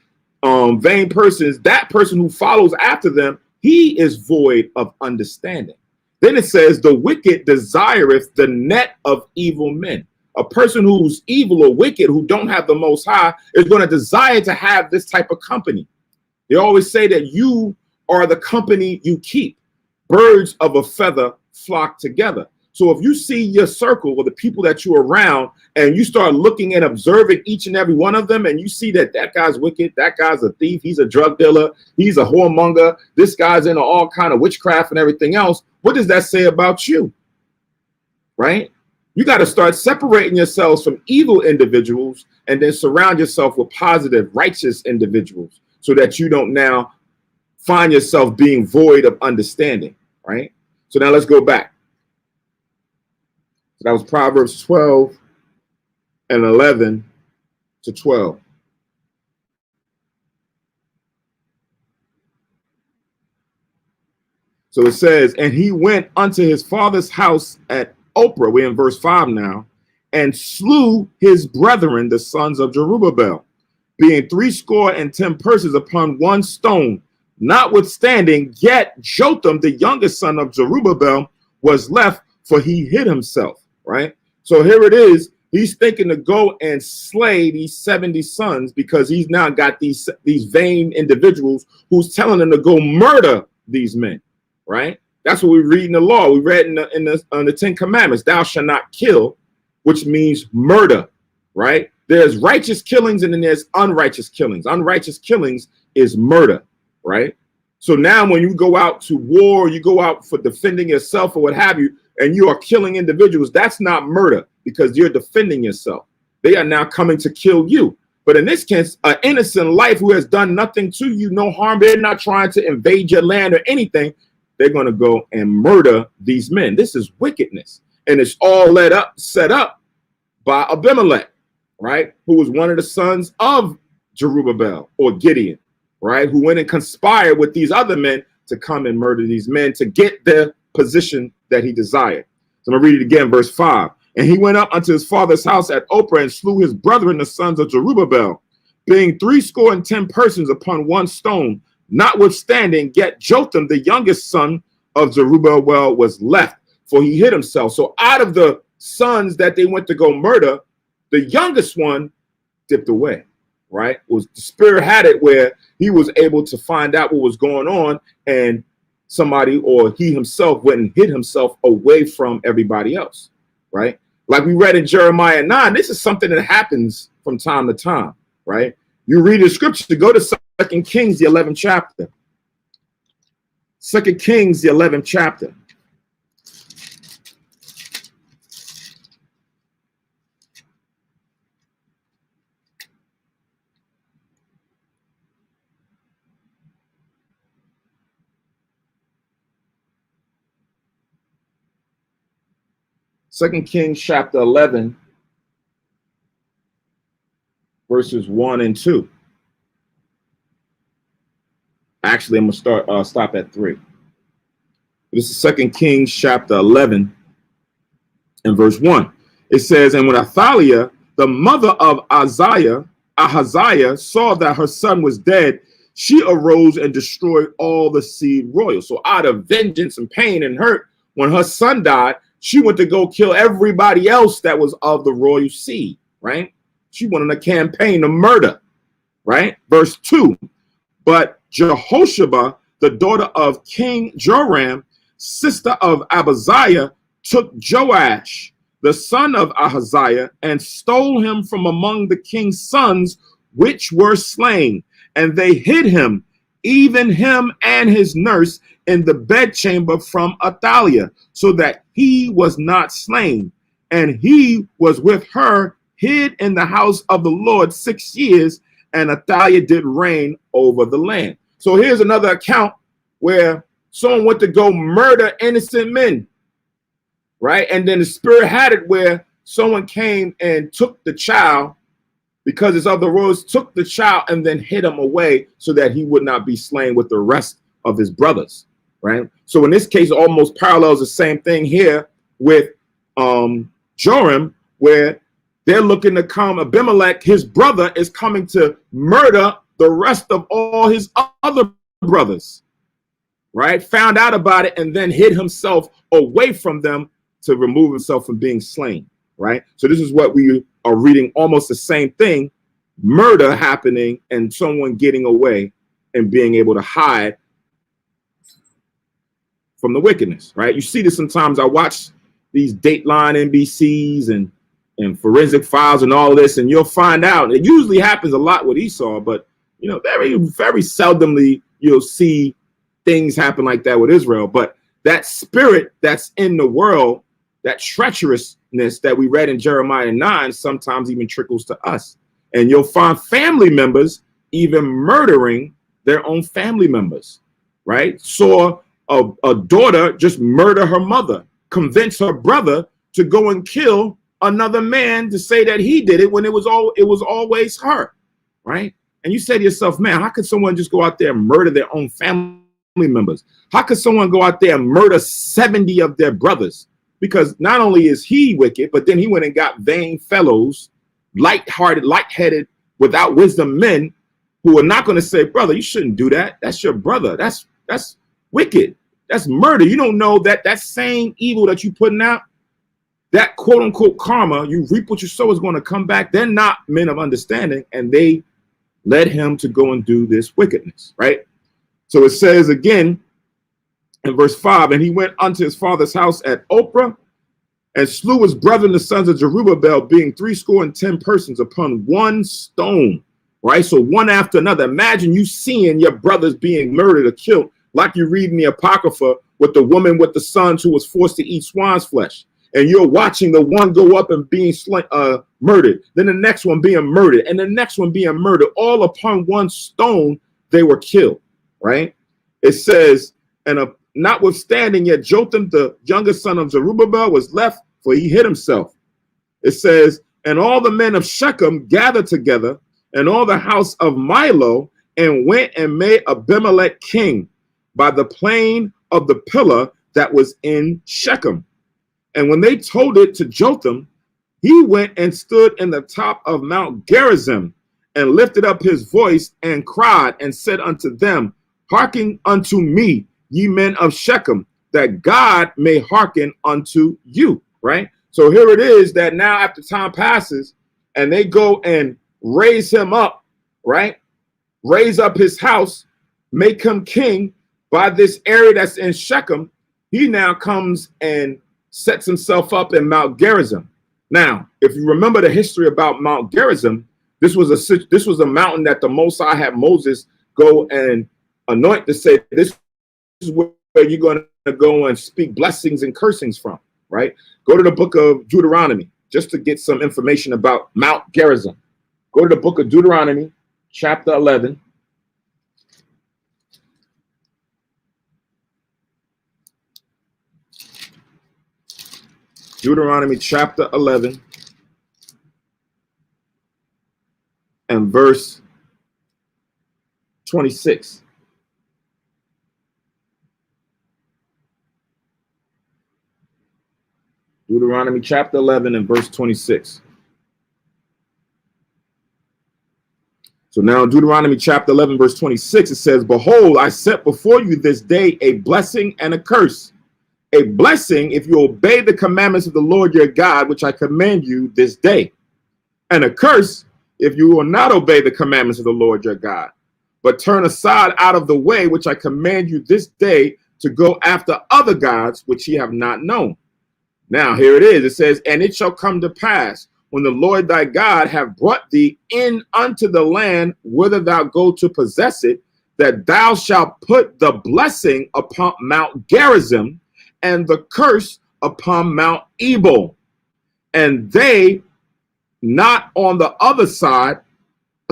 vain persons, that person who follows after them, he is void of understanding. Then it says the wicked desireth the net of evil men. A person who's evil or wicked, who don't have the Most High, is going to desire to have this type of company. They always say that you are the company you keep. Birds of a feather flock together. So if you see your circle or the people that you're around and you start looking and observing each and every one of them, and you see that that guy's wicked, that guy's a thief, he's a drug dealer, he's a whoremonger, this guy's into all kind of witchcraft and everything else, what does that say about you? Right? You got to start separating yourselves from evil individuals and then surround yourself with positive, righteous individuals so that you don't now find yourself being void of understanding, right? So now let's go back. So that was Proverbs 12 and 11 to 12. So it says, and he went unto his father's house at Oprah, we're in verse 5 now, and slew his brethren, the sons of Jerubbaal, being 70 persons upon one stone. Notwithstanding, yet Jotham, the youngest son of Jerubbaal, was left, for he hid himself. Right? So here it is. He's thinking to go and slay these 70 sons because he's now got these vain individuals who's telling him to go murder these men. Right? That's what we read in the law. We read in the 10 Commandments, thou shalt not kill, which means murder. Right? There's righteous killings and then there's unrighteous killings. Unrighteous killings is murder. Right? So now when you go out to war, you go out for defending yourself or what have you, and you are killing individuals, that's not murder because you're defending yourself. They are now coming to kill you. But in this case, an innocent life who has done nothing to you, no harm, they're not trying to invade your land or anything. They're going to go and murder these men. This is wickedness. And it's all set up by Abimelech, right? Who was one of the sons of Jerubbaal or Gideon, right? Who went and conspired with these other men to come and murder these men to get the position that he desired. So I'm gonna read it again, verse 5. And he went up unto his father's house at Ophrah and slew his brethren, the sons of Jerubbaal, being 70 persons upon one stone. Notwithstanding, yet Jotham, the youngest son of Jerubbaal, was left, for he hid himself. So out of the sons that they went to go murder, the youngest one dipped away, right? Was the spirit had it where he was able to find out what was going on, and somebody or he himself went and hid himself away from everybody else, right? Like we read in Jeremiah 9, this is something that happens from time to time, right? You read the scripture, go to 2 Kings, the 11th chapter. 2 Kings, the 11th chapter. Second Kings chapter 11, verses 1 and 2. Actually, I'm gonna stop at 3. This is 2 Kings chapter 11 and verse 1. It says, and when Athaliah, the mother of Ahaziah, saw that her son was dead, she arose and destroyed all the seed royal. So out of vengeance and pain and hurt, when her son died, she went to go kill everybody else that was of the royal seed, right? She went on a campaign to murder, right? Verse 2, but Jehosheba, the daughter of King Joram, sister of Ahaziah, took Joash, the son of Ahaziah, and stole him from among the king's sons, which were slain. And they hid him, even him and his nurse, in the bedchamber from Athaliah, so that he was not slain. And he was with her hid in the house of the Lord 6 years, and Athaliah did reign over the land. So here's another account where someone went to go murder innocent men, right? And then the spirit had it where someone came and took the child because it's of the royals, took the child and then hid him away so that he would not be slain with the rest of his brothers, right? So in this case, almost parallels the same thing here with Joram, where they're looking to come. Abimelech, his brother, is coming to murder the rest of all his other brothers, right? Found out about it and then hid himself away from them to remove himself from being slain, right? So this is what we are reading, almost the same thing, murder happening and someone getting away and being able to hide from the wickedness, right? You see this sometimes. I watch these Dateline NBCs and Forensic Files and all this, and you'll find out, it usually happens a lot with Esau, but you know, very, very seldomly you'll see things happen like that with Israel. But that spirit that's in the world, that treacherousness that we read in Jeremiah 9, sometimes even trickles to us. And you'll find family members even murdering their own family members, right? Saw a daughter just murder her mother, convince her brother to go and kill another man to say that he did it when it was always her, right? And you say to yourself, man, how could someone just go out there and murder their own family members? How could someone go out there and murder 70 of their brothers? Because not only is he wicked, but then he went and got vain fellows, light-hearted, light-headed, without wisdom men who are not going to say, brother, you shouldn't do that. That's your brother. That's wicked. That's murder. You don't know that that same evil that you're putting out, that quote unquote karma, you reap what you sow, is going to come back. They're not men of understanding, and they led him to go and do this wickedness, right? So it says again in verse 5, and he went unto his father's house at Ophrah and slew his brethren, the sons of Jerubbaal, being 70 persons upon one stone, right? So one after another. Imagine you seeing your brothers being murdered or killed, like you read in the Apocrypha with the woman with the sons who was forced to eat swine's flesh. And you're watching the one go up and being murdered, then the next one being murdered, and the next one being murdered, all upon one stone they were killed, right? It says, and notwithstanding, yet Jotham, the youngest son of Zerubbabel, was left, for he hid himself. It says, and all the men of Shechem gathered together, and all the house of Milo, and went and made Abimelech king by the plain of the pillar that was in Shechem. And when they told it to Jotham, he went and stood in the top of Mount Gerizim, and lifted up his voice and cried and said unto them, hearken unto me, ye men of Shechem, that God may hearken unto you. Right? So here it is that now after time passes and they go and raise him up, right? Raise up his house, make him king by this area that's in Shechem. He now comes and sets himself up in Mount Gerizim. Now, if you remember the history about Mount Gerizim, this was a mountain that the Most High had Moses go and anoint to say, this is where you're going to go and speak blessings and cursings from, right? Go to the book of Deuteronomy just to get some information about Mount Gerizim. Go to the book of Deuteronomy, chapter 11. Deuteronomy chapter 11 and verse 26. Deuteronomy chapter 11 and verse 26. So now Deuteronomy chapter 11 verse 26, it says, behold, I set before you this day a blessing and a curse. A blessing if you obey the commandments of the Lord your God, which I command you this day. And a curse if you will not obey the commandments of the Lord your God, but turn aside out of the way which I command you this day to go after other gods which ye have not known. Now here it is. It says, and it shall come to pass when the Lord thy God have brought thee in unto the land whither thou go to possess it, that thou shalt put the blessing upon Mount Gerizim and the curse upon Mount Ebal, and they not on the other side,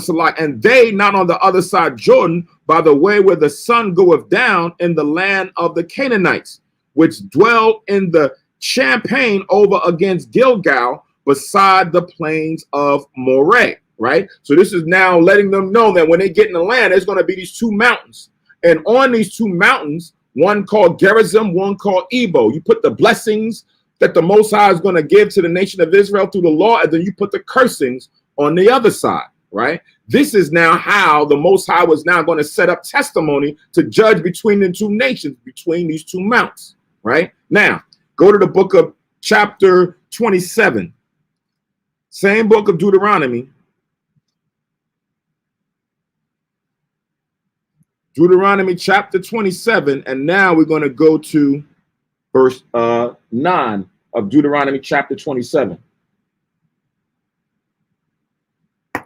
and they not on the other side Jordan, by the way where the sun goeth down in the land of the Canaanites, which dwell in the Champaign over against Gilgal, beside the plains of Moreh. Right? So this is now letting them know that when they get in the land, there's going to be these two mountains. And on these two mountains, one called Gerizim, one called Ebal, you put the blessings that the Most High is going to give to the nation of Israel through the law, and then you put the cursings on the other side. Right? This is now how the Most High was now going to set up testimony to judge between the two nations, between these two mounts. Right? Now, go to the book of chapter 27. Same book of Deuteronomy. Deuteronomy chapter 27. And now we're going to go to verse 9 of Deuteronomy chapter 27.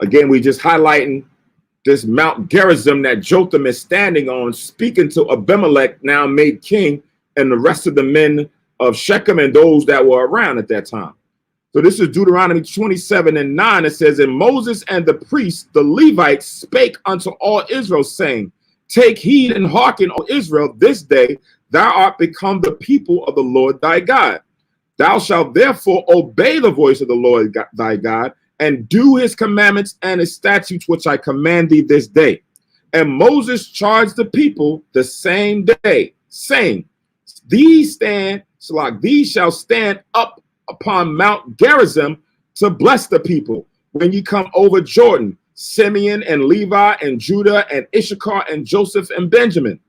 Again, we just highlighting this Mount Gerizim that Jotham is standing on, speaking to Abimelech, now made king, and the rest of the men of Shechem and those that were around at that time. So this is Deuteronomy 27 and 9. It says, and Moses and the priests, the Levites, spake unto all Israel, saying, take heed and hearken, O Israel, this day thou art become the people of the Lord thy God. Thou shalt therefore obey the voice of the Lord thy God, and do his commandments and his statutes which I command thee this day. And Moses charged the people the same day, saying, these shall stand up upon Mount Gerizim to bless the people when you come over Jordan, Simeon and Levi and Judah and Issachar and Joseph and Benjamin.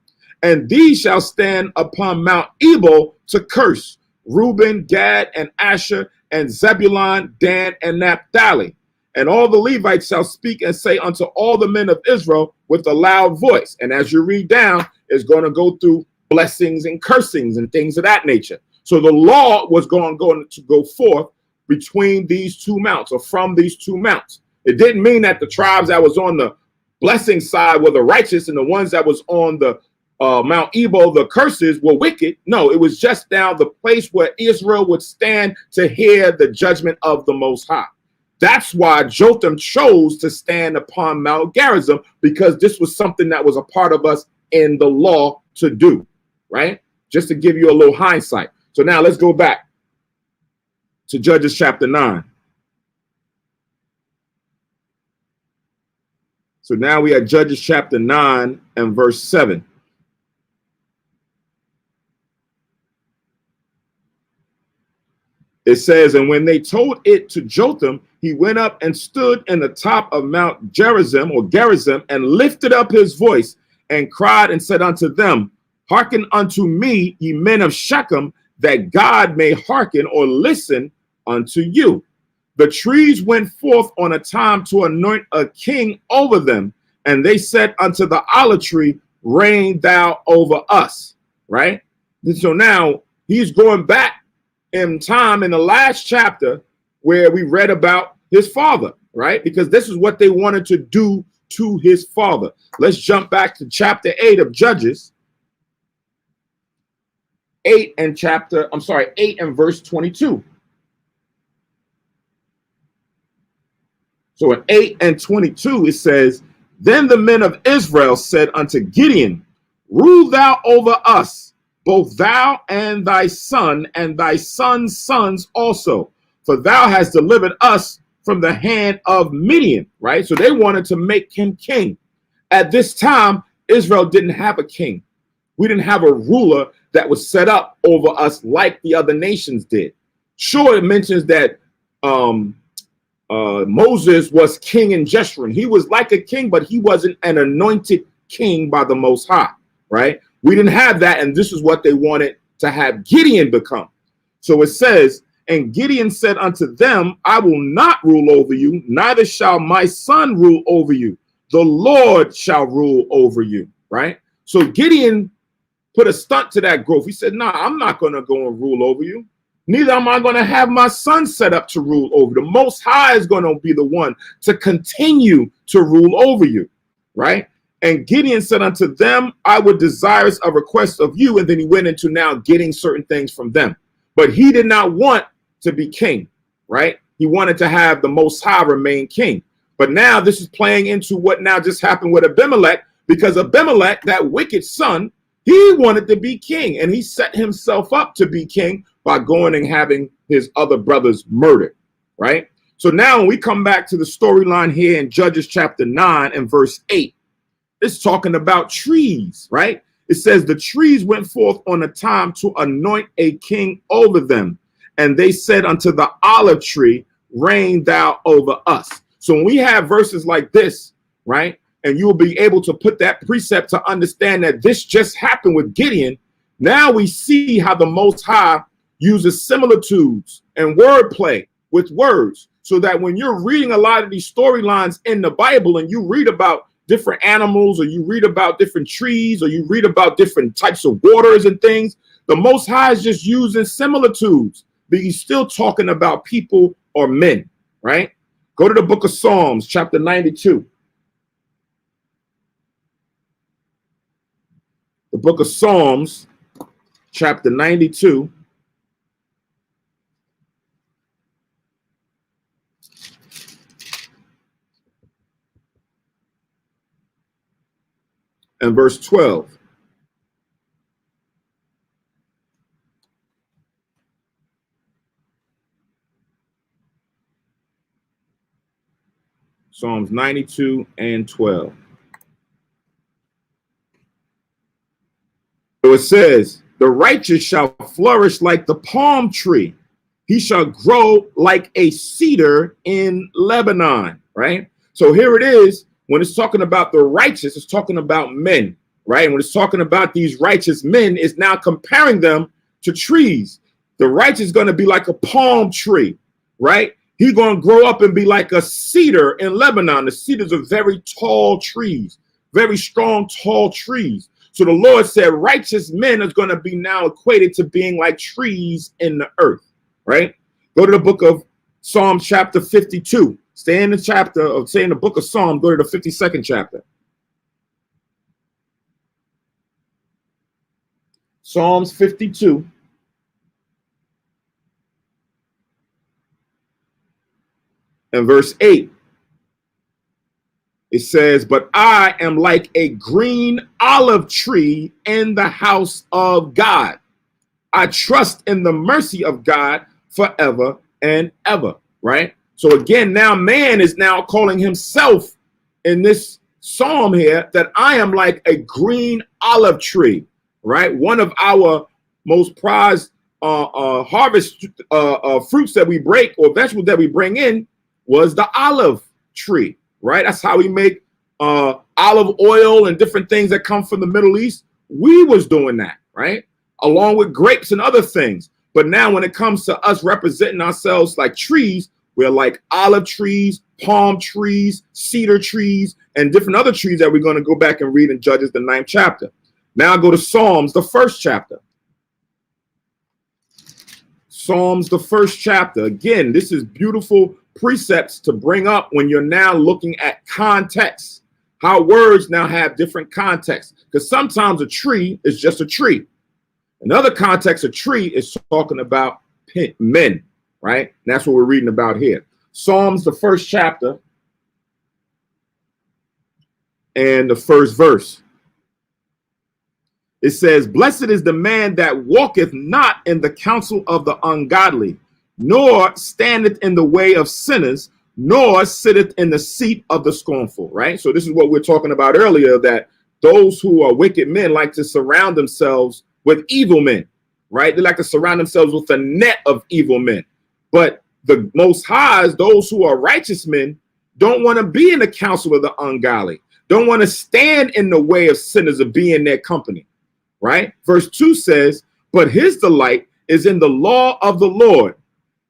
And these shall stand upon Mount Ebal to curse Reuben, Gad, and Asher, and Zebulun, Dan, and Naphtali. And all the Levites shall speak and say unto all the men of Israel with a loud voice. And as you read down, it's going to go through blessings and cursings and things of that nature. So the law was going to go forth between these two mounts, or from these two mounts. It didn't mean that the tribes that was on the blessing side were the righteous, and the ones that was on the Mount Ebal, the curses, were wicked. No, it was just now the place where Israel would stand to hear the judgment of the Most High. That's why Jotham chose to stand upon Mount Gerizim, because this was something that was a part of us in the law to do, right? Just to give you a little hindsight. So now let's go back. to Judges chapter 9. So now we are Judges chapter 9 and verse 7. It says, and when they told it to Jotham, he went up and stood in the top of Mount Gerizim or Gerizim and lifted up his voice and cried and said unto them, hearken unto me, ye men of Shechem, that God may hearken or listen unto you. The trees went forth on a time to anoint a king over them. And they said unto the olive tree, reign thou over us. Right? And so now he's going back in time in the last chapter where we read about his father, right? Because this is what they wanted to do to his father. Let's jump back to chapter 8 of Judges. 8 and verse 22. So in 8 and 22, it says, then the men of Israel said unto Gideon, rule thou over us, both thou and thy son and thy son's sons also, for thou hast delivered us from the hand of Midian, right? So they wanted to make him king. At this time, Israel didn't have a king. We didn't have a ruler that was set up over us like the other nations did. Sure, it mentions that Moses was king in Jeshurun. He was like a king, but he wasn't an anointed king by the Most High, right? We didn't have that, and this is what they wanted to have Gideon become. So it says, and Gideon said unto them, I will not rule over you, neither shall my son rule over you. The Lord shall rule over you, right? So Gideon put a stunt to that growth. He said, nah, I'm not going to go and rule over you. Neither am I going to have my son set up to rule over. The Most High is going to be the one to continue to rule over you, right? And Gideon said unto them, I would desire a request of you. And then he went into now getting certain things from them. But he did not want to be king, right? He wanted to have the Most High remain king. But now this is playing into what now just happened with Abimelech, because Abimelech, that wicked son, he wanted to be king, and he set himself up to be king by going and having his other brothers murdered, right? So now when we come back to the storyline here in Judges chapter 9 and verse 8, it's talking about trees, right? It says the trees went forth on a time to anoint a king over them. And they said unto the olive tree, reign thou over us. So when we have verses like this, right? And you will be able to put that precept to understand that this just happened with Gideon. Now we see how the Most High uses similitudes and wordplay with words, so that when you're reading a lot of these storylines in the Bible and you read about different animals, or you read about different trees, or you read about different types of waters and things, the Most High is just using similitudes, but he's still talking about people or men, right? Go to the book of Psalms, chapter 92. The book of Psalms, chapter 92. And verse 12. Psalms 92 and 12. So it says, the righteous shall flourish like the palm tree. He shall grow like a cedar in Lebanon, right? So here it is. When it's talking about the righteous, it's talking about men, right? And when it's talking about these righteous men, it's now comparing them to trees. The righteous is going to be like a palm tree, right? He's going to grow up and be like a cedar in Lebanon. The cedars are very tall trees, very strong, tall trees. So the Lord said righteous men is going to be now equated to being like trees in the earth, right? Go to the book of Psalm chapter 52. Stay in the chapter of, say in the book of Psalm, go to the 52nd chapter. Psalms 52. And verse 8. It says, but I am like a green olive tree in the house of God. I trust in the mercy of God forever and ever, right? So again, now man is now calling himself in this psalm here that I am like a green olive tree, right? One of our most prized harvest fruits that we break or vegetables that we bring in was the olive tree, right? That's how we make olive oil and different things that come from the Middle East. We was doing that, right? Along with grapes and other things. But now when it comes to us representing ourselves like trees, we're like olive trees, palm trees, cedar trees, and different other trees that we're going to go back and read in Judges, the 9th chapter. Now go to Psalms, the 1st chapter. Psalms, the 1st chapter. Again, this is beautiful precepts to bring up when you're now looking at context, how words now have different contexts. Because sometimes a tree is just a tree. In other contexts, a tree is talking about men, right? And that's what we're reading about here. Psalms, the 1st chapter and the 1st verse. It says, blessed is the man that walketh not in the counsel of the ungodly, nor standeth in the way of sinners, nor sitteth in the seat of the scornful, right? So this is what we're talking about earlier, that those who are wicked men like to surround themselves with evil men, right? They like to surround themselves with a net of evil men. But the Most High's, those who are righteous men, don't want to be in the counsel of the ungodly, don't want to stand in the way of sinners or be in their company. Right? Verse 2 says, but his delight is in the law of the Lord,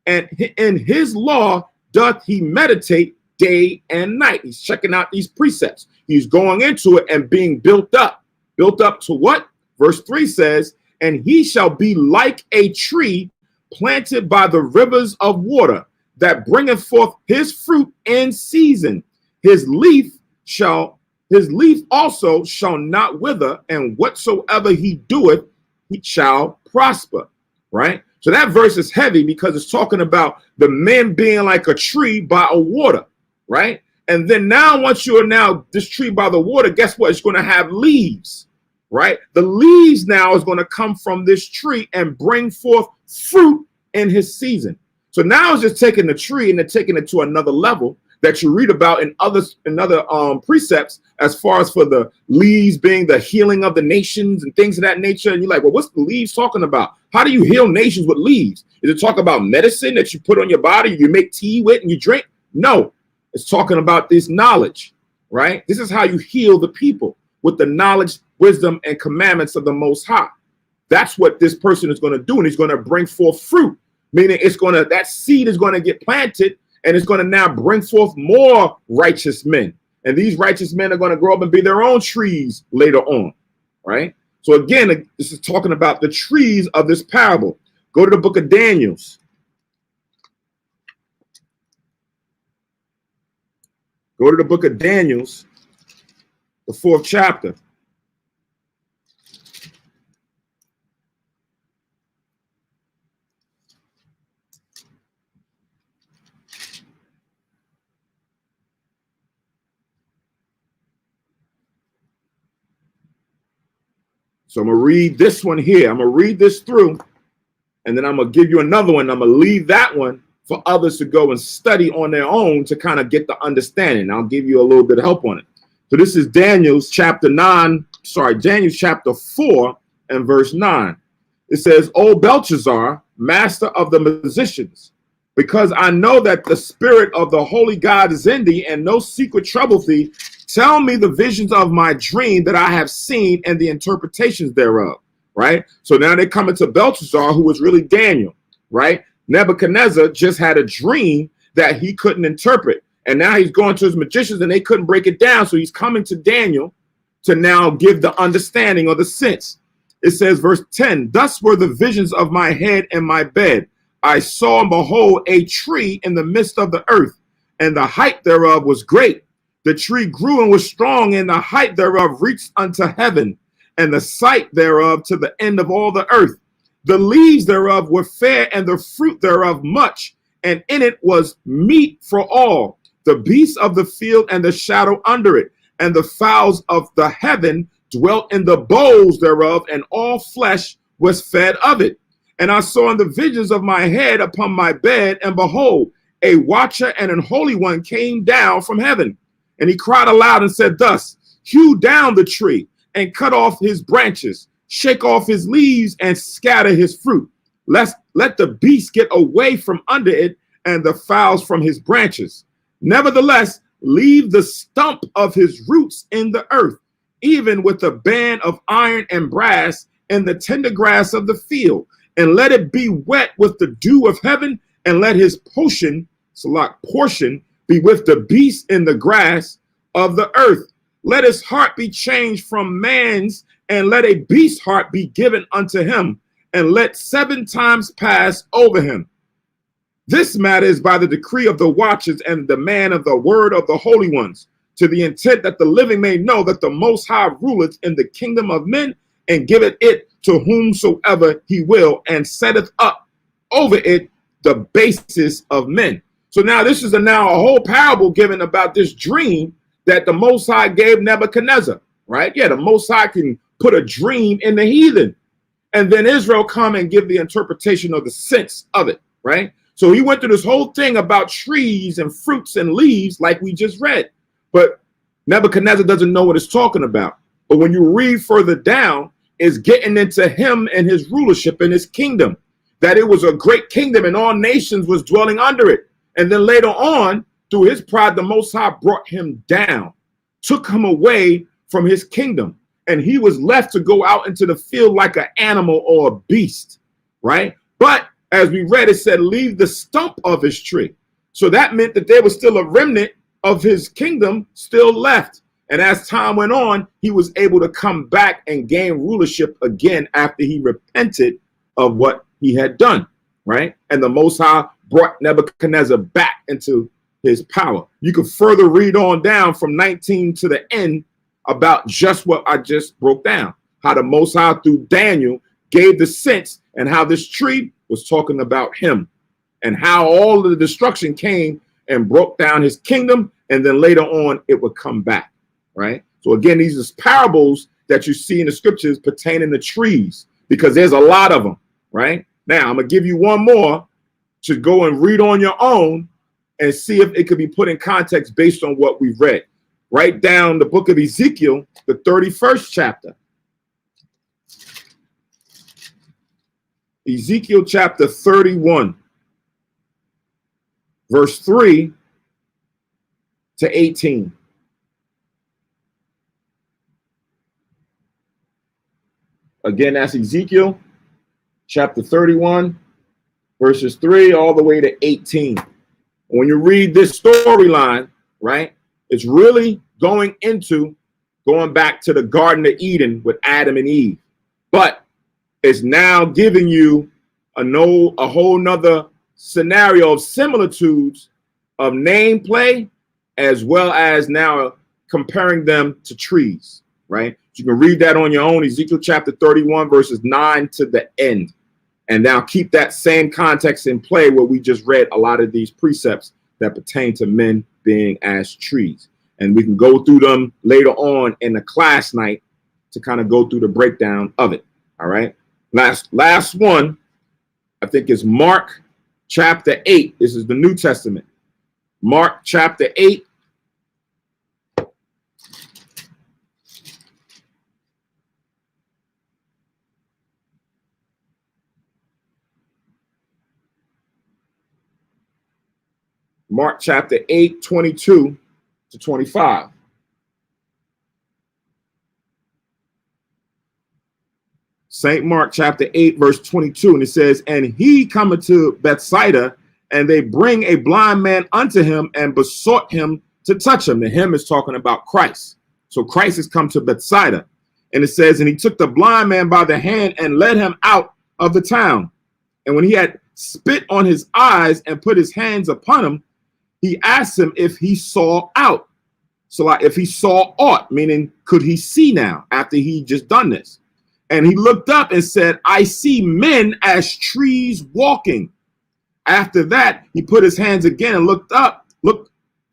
and in his law doth he meditate day and night. He's checking out these precepts. He's going into it and being built up. Built up to what? Verse 3 says, and he shall be like a tree planted by the rivers of water, that bringeth forth his fruit in season. His leaf also shall not wither, and whatsoever he doeth, he shall prosper. Right? So that verse is heavy because it's talking about the men being like a tree by a water, right? And then now, once you are now this tree by the water, guess what? It's going to have leaves, right? The leaves now is going to come from this tree and bring forth fruit in his season. So now it's just taking the tree and then taking it to another level that you read about in other precepts, as far as for the leaves being the healing of the nations and things of that nature. And you're like, well, what's the leaves talking about? How do you heal nations with leaves? Is it talk about medicine that you put on your body, you make tea with and you drink? No, it's talking about this knowledge, right? This is how you heal the people, with the knowledge, wisdom, and commandments of the Most High. That's what this person is going to do. And he's going to bring forth fruit, meaning that seed is going to get planted, and it's going to now bring forth more righteous men. And these righteous men are going to grow up and be their own trees later on, right? So again, this is talking about the trees of this parable. Go to the book of Daniel. Go to the book of Daniel, the 4th chapter. So I'm going to read this one here. I'm going to read this through, and then I'm going to give you another one. I'm going to leave that one for others to go and study on their own to kind of get the understanding. I'll give you a little bit of help on it. So this is Daniel chapter 4 and verse 9. It says, O Belshazzar, master of the musicians, because I know that the spirit of the holy God is in thee, and no secret trouble thee, tell me the visions of my dream that I have seen and the interpretations thereof, right? So now they're coming to Belshazzar, who was really Daniel, right? Nebuchadnezzar just had a dream that he couldn't interpret. And now he's going to his magicians and they couldn't break it down. So he's coming to Daniel to now give the understanding or the sense. It says, verse 10, thus were the visions of my head and my bed. I saw and behold a tree in the midst of the earth, and the height thereof was great. The tree grew and was strong, and the height thereof reached unto heaven, and the sight thereof to the end of all the earth. The leaves thereof were fair, and the fruit thereof much, and in it was meat for all, the beasts of the field and the shadow under it, and the fowls of the heaven dwelt in the bowls thereof, and all flesh was fed of it. And I saw in the visions of my head upon my bed, and behold, a watcher and an holy one came down from heaven. And he cried aloud and said thus, hew down the tree and cut off his branches, shake off his leaves and scatter his fruit. Let the beast get away from under it and the fowls from his branches. Nevertheless, leave the stump of his roots in the earth, even with a band of iron and brass in the tender grass of the field, and let it be wet with the dew of heaven, and let his portion be with the beasts in the grass of the earth. Let his heart be changed from man's, and let a beast's heart be given unto him, and let 7 times pass over him. This matter is by the decree of the watchers and the man of the word of the holy ones, to the intent that the living may know that the Most High ruleth in the kingdom of men, and giveth it to whomsoever he will, and setteth up over it the basis of men. So now this is now a whole parable given about this dream that the Most High gave Nebuchadnezzar, right? Yeah, the Most High can put a dream in the heathen, and then Israel come and give the interpretation of the sense of it, right? So he went through this whole thing about trees and fruits and leaves like we just read, but Nebuchadnezzar doesn't know what it's talking about. But when you read further down, it's getting into him and his rulership and his kingdom, that it was a great kingdom and all nations was dwelling under it. And then later on, through his pride, the Most High brought him down, took him away from his kingdom, and he was left to go out into the field like an animal or a beast, right? But as we read, it said, leave the stump of his tree. So that meant that there was still a remnant of his kingdom still left. And as time went on, he was able to come back and gain rulership again after he repented of what he had done, right? And the Most High brought Nebuchadnezzar back into his power. You can further read on down from 19 to the end about just what I just broke down, how the Most High through Daniel gave the sense, and how this tree was talking about him, and how all of the destruction came and broke down his kingdom, and then later on it would come back, right? So again, these are parables that you see in the scriptures pertaining to trees, because there's a lot of them, right? Now I'm gonna give you one more to go and read on your own and see if it could be put in context based on what we've read. Write down the book of Ezekiel, the 31st chapter. Ezekiel chapter 31, verse 3 to 18. Again, that's Ezekiel chapter 31, verses 3 all the way to 18. When you read this storyline, right, it's really going back to the Garden of Eden with Adam and Eve. But it's now giving you a whole nother scenario of similitudes of name play, as well as now comparing them to trees, right? You can read that on your own, Ezekiel chapter 31, verses 9 to the end. And now keep that same context in play where we just read a lot of these precepts that pertain to men being as trees. And we can go through them later on in the class night to kind of go through the breakdown of it. All right. Last one, I think, is Mark chapter 8. This is the New Testament. Mark chapter 8. Mark chapter 8, 22 to 25. St. Mark chapter 8, verse 22, and it says, and he cometh to Bethsaida, and they bring a blind man unto him and besought him to touch him. The him is talking about Christ. So Christ has come to Bethsaida. And it says, and he took the blind man by the hand and led him out of the town. And when he had spit on his eyes and put his hands upon him, he asked him if he saw out. So like if he saw aught, meaning could he see now after he just done this? And he looked up and said, I see men as trees walking. After that, he put his hands again and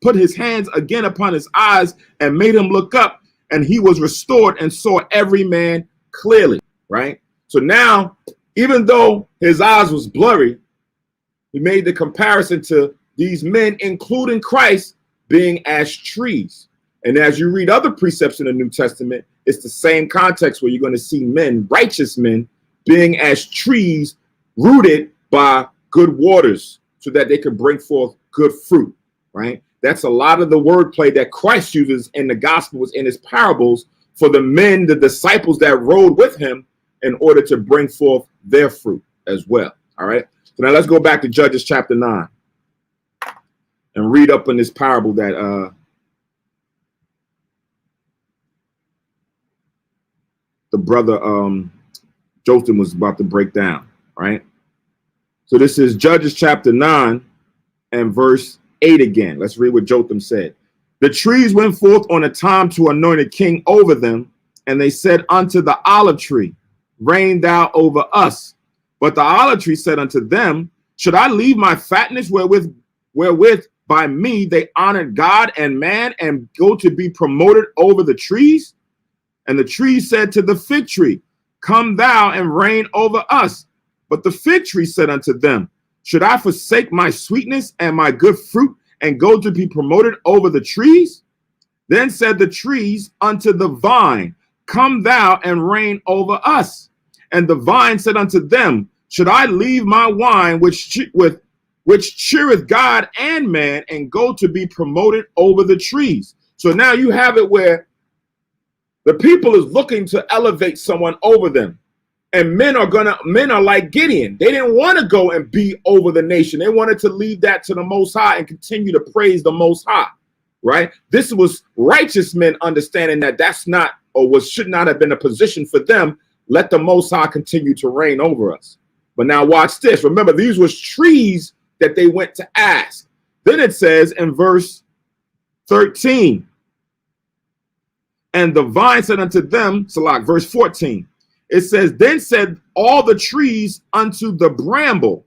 put his hands again upon his eyes and made him look up, and he was restored and saw every man clearly, right? So now Even though his eyes was blurry, he made the comparison to these men, including Christ, being as trees. And as you read other precepts in the New Testament, it's the same context where you're going to see men, righteous men, being as trees rooted by good waters so that they can bring forth good fruit, right? That's a lot of the wordplay that Christ uses in the Gospels, in his parables, for the men, the disciples that rode with him in order to bring forth their fruit as well, all right? So now let's go back to Judges chapter 9 and read up in this parable that the brother Jotham was about to break down, right? So this is Judges chapter 9 and verse 8 again. Let's read what Jotham said. The trees went forth on a time to anoint a king over them, and they said unto the olive tree, reign thou over us. But the olive tree said unto them, should I leave my fatness wherewith by me they honored God and man, and go to be promoted over the trees? And the tree said to the fig tree, come thou and reign over us. But the fig tree said unto them, should I forsake my sweetness and my good fruit, and go to be promoted over the trees? Then said the trees unto the vine, come thou and reign over us. And the vine said unto them, should I leave my wine which cheereth God and man, and go to be promoted over the trees? So now you have it where the people is looking to elevate someone over them. And men are like Gideon. They didn't want to go and be over the nation. They wanted to leave that to the Most High and continue to praise the Most High, right? This was righteous men understanding that that's not, or should not have been a position for them. Let the Most High continue to reign over us. But now watch this. Remember, these was trees that they went to ask. Then it says in verse 13, and the vine said unto them, Salak, verse 14, it says, then said all the trees unto the bramble,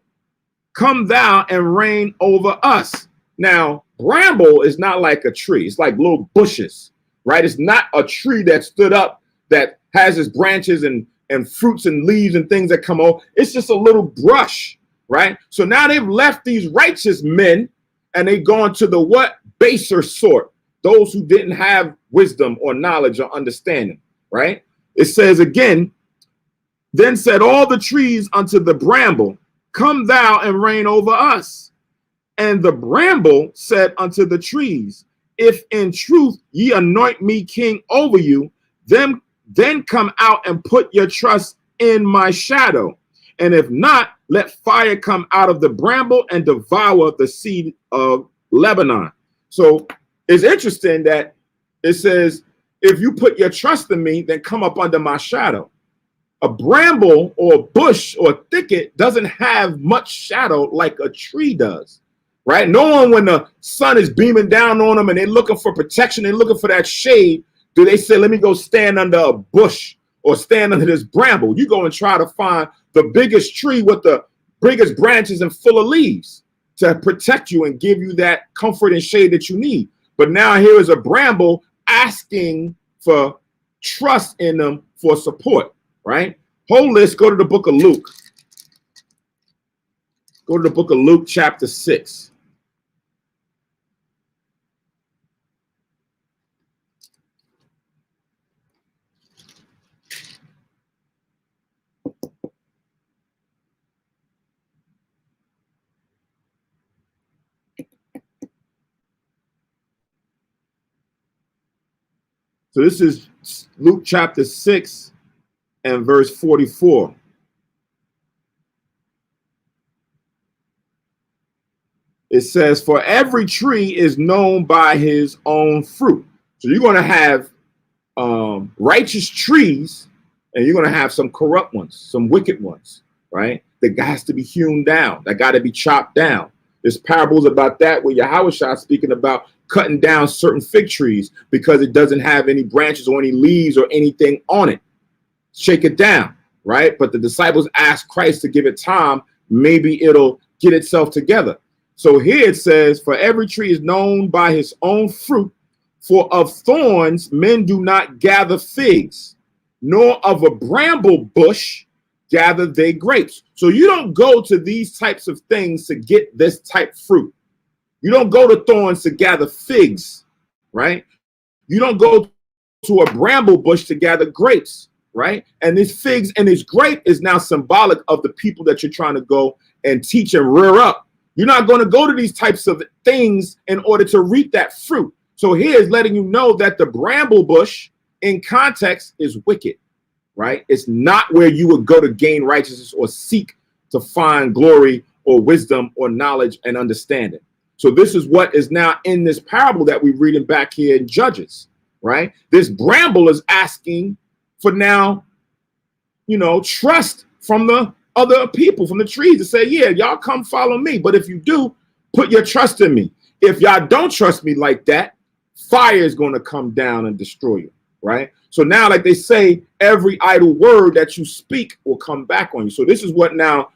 come thou and reign over us. Now, bramble is not like a tree. It's like little bushes, right? It's not a tree that stood up that has its branches and fruits and leaves and things that come over. It's just a little brush, right? So now they've left these righteous men and they've gone to the what? Baser sort, those who didn't have wisdom or knowledge or understanding, right? It says again, then said all the trees unto the bramble, come thou and reign over us. And the bramble said unto the trees, if in truth ye anoint me king over you, then come out and put your trust in my shadow. And if not, let fire come out of the bramble and devour the seed of Lebanon. So it's interesting that it says, if you put your trust in me, then come up under my shadow. A bramble or a bush or a thicket doesn't have much shadow like a tree does, right? No one, when the sun is beaming down on them and they're looking for protection, they're looking for that shade, do they say, let me go stand under a bush or stand under this bramble? You go and try to find the biggest tree with the biggest branches and full of leaves to protect you and give you that comfort and shade that you need. But now here is a bramble asking for trust in them for support, right? Hold this, go to the book of Luke. Go to the book of Luke chapter 6. So this is Luke chapter 6 and verse 44. It says, for every tree is known by his own fruit. So you're going to have righteous trees, and you're going to have some corrupt ones, some wicked ones, right? That has to be hewn down, that got to be chopped down. There's parables about that where Yahushua is speaking about cutting down certain fig trees because it doesn't have any branches or any leaves or anything on it. Shake it down, right? But the disciples asked Christ to give it time. Maybe it'll get itself together. So here it says, for every tree is known by his own fruit, for of thorns men do not gather figs, nor of a bramble bush gather they grapes. So you don't go to these types of things to get this type fruit. You don't go to thorns to gather figs, right? You don't go to a bramble bush to gather grapes, right? And these figs and this grape is now symbolic of the people that you're trying to go and teach and rear up. You're not going to go to these types of things in order to reap that fruit. So here's letting you know that the bramble bush in context is wicked, right? It's not where you would go to gain righteousness or seek to find glory or wisdom or knowledge and understanding. So this is what is now in this parable that we're reading back here in Judges, right? This bramble is asking for now, trust from the other people, from the trees, to say, yeah, y'all come follow me. But if you do, put your trust in me. If y'all don't trust me like that, fire is going to come down and destroy you, right? So now, like they say, every idle word that you speak will come back on you. So this is what now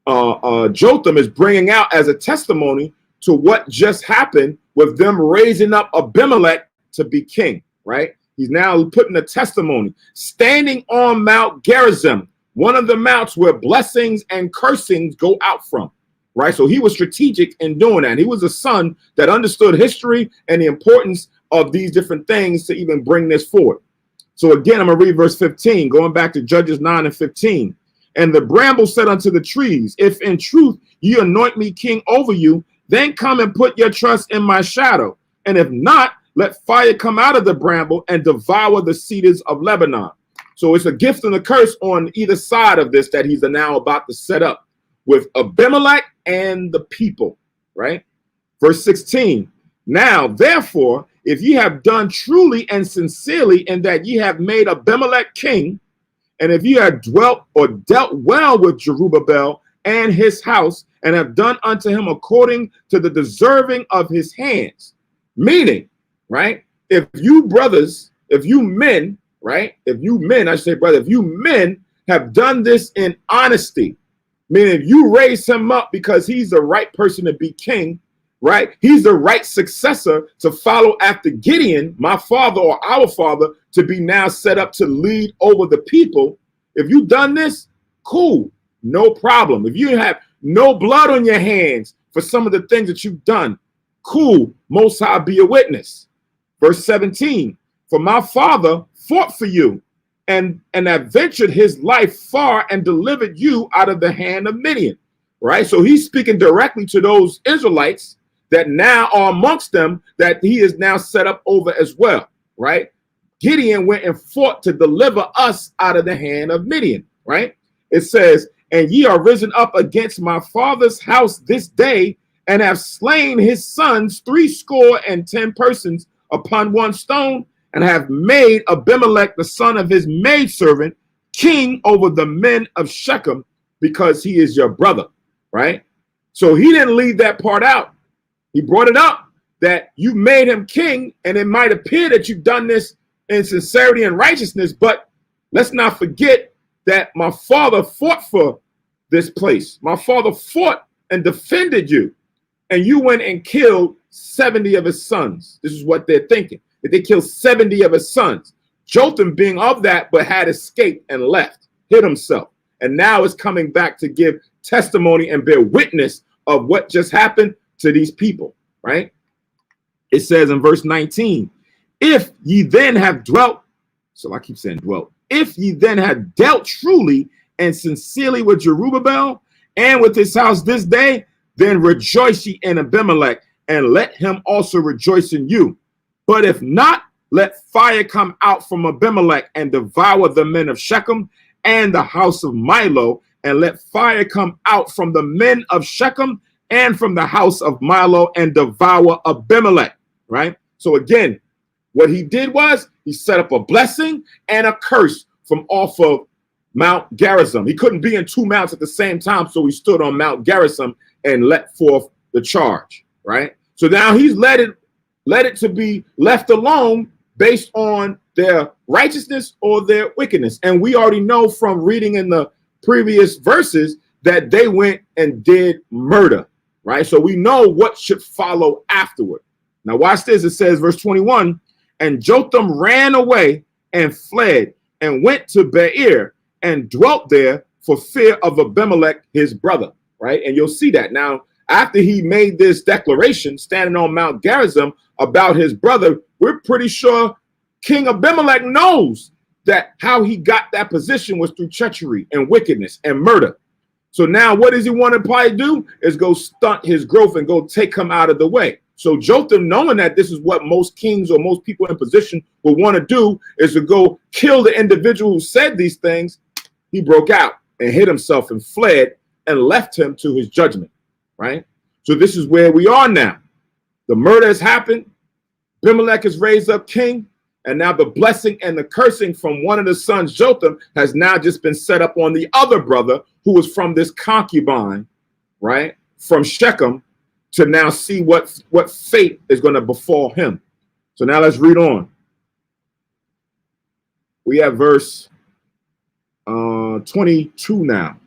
Jotham is bringing out as a testimony to what just happened with them raising up Abimelech to be king, right? He's now putting a testimony, standing on Mount Gerizim, one of the mounts where blessings and cursings go out from, right? So he was strategic in doing that. He was a son that understood history and the importance of these different things to even bring this forward. So again, I'm going to read verse 15, going back to Judges 9 and 15. And the bramble said unto the trees, if in truth ye anoint me king over you, then come and put your trust in my shadow. And if not, let fire come out of the bramble and devour the cedars of Lebanon. So it's a gift and a curse on either side of this that he's now about to set up with Abimelech and the people, right? Verse 16. Now, therefore, if ye have done truly and sincerely in that ye have made Abimelech king, and if ye have dwelt or dealt well with Jerubbaal and his house, and have done unto him according to the deserving of his hands. Meaning, right? If you brothers, if you men, right? If you men, I should say, brother, if you men have done this in honesty, meaning if you raise him up because he's the right person to be king, right? He's the right successor to follow after Gideon, my father or our father, to be now set up to lead over the people. If you've done this, cool, no problem. If you have no blood on your hands for some of the things that you've done, cool, Most High be a witness. Verse 17, for my father fought for you and adventured his life far and delivered you out of the hand of Midian, right? So he's speaking directly to those Israelites that now are amongst them that he is now set up over as well, right? Gideon went and fought to deliver us out of the hand of Midian, right? It says, and ye are risen up against my father's house this day, and have slain his sons 70 persons upon one stone, and have made Abimelech the son of his maidservant king over the men of Shechem, because he is your brother, right? So he didn't leave that part out. He brought it up that you made him king, and it might appear that you've done this in sincerity and righteousness, but let's not forget that my father fought for this place. My father fought and defended you, and you went and killed 70 of his sons. This is what they're thinking, that they killed 70 of his sons. Jotham being of that, but had escaped and left, hid himself, and now is coming back to give testimony and bear witness of what just happened to these people, right? It says in verse 19, if ye then have dwelt, so I keep saying dwelt, if ye then have dealt truly and sincerely with Jerubbaal and with his house this day, then rejoice ye in Abimelech, and let him also rejoice in you. But if not, let fire come out from Abimelech and devour the men of Shechem and the house of Milo, and let fire come out from the men of Shechem and from the house of Milo and devour Abimelech, right? So again, what he did was he set up a blessing and a curse from off of Mount Gerizim. He couldn't be in two mounts at the same time, so he stood on Mount Gerizim and let forth the charge, right? So now he's let it to be left alone based on their righteousness or their wickedness. And we already know from reading in the previous verses that they went and did murder, right? So we know what should follow afterward. Now watch this. It says, verse 21, and Jotham ran away and fled and went to Beer and dwelt there, for fear of Abimelech, his brother, right? And you'll see that. Now, after he made this declaration, standing on Mount Gerizim about his brother, we're pretty sure King Abimelech knows that how he got that position was through treachery and wickedness and murder. So now what does he want to probably do is go stunt his growth and go take him out of the way. So Jotham, knowing that this is what most kings or most people in position would want to do, is to go kill the individual who said these things. He broke out and hid himself and fled and left him to his judgment, right? So this is where we are now. The murder has happened. Abimelech is raised up king. And now the blessing and the cursing from one of the sons, Jotham, has now just been set up on the other brother who was from this concubine, right, from Shechem, to now see what fate is going to befall him. So now let's read on. We have verse 22 now,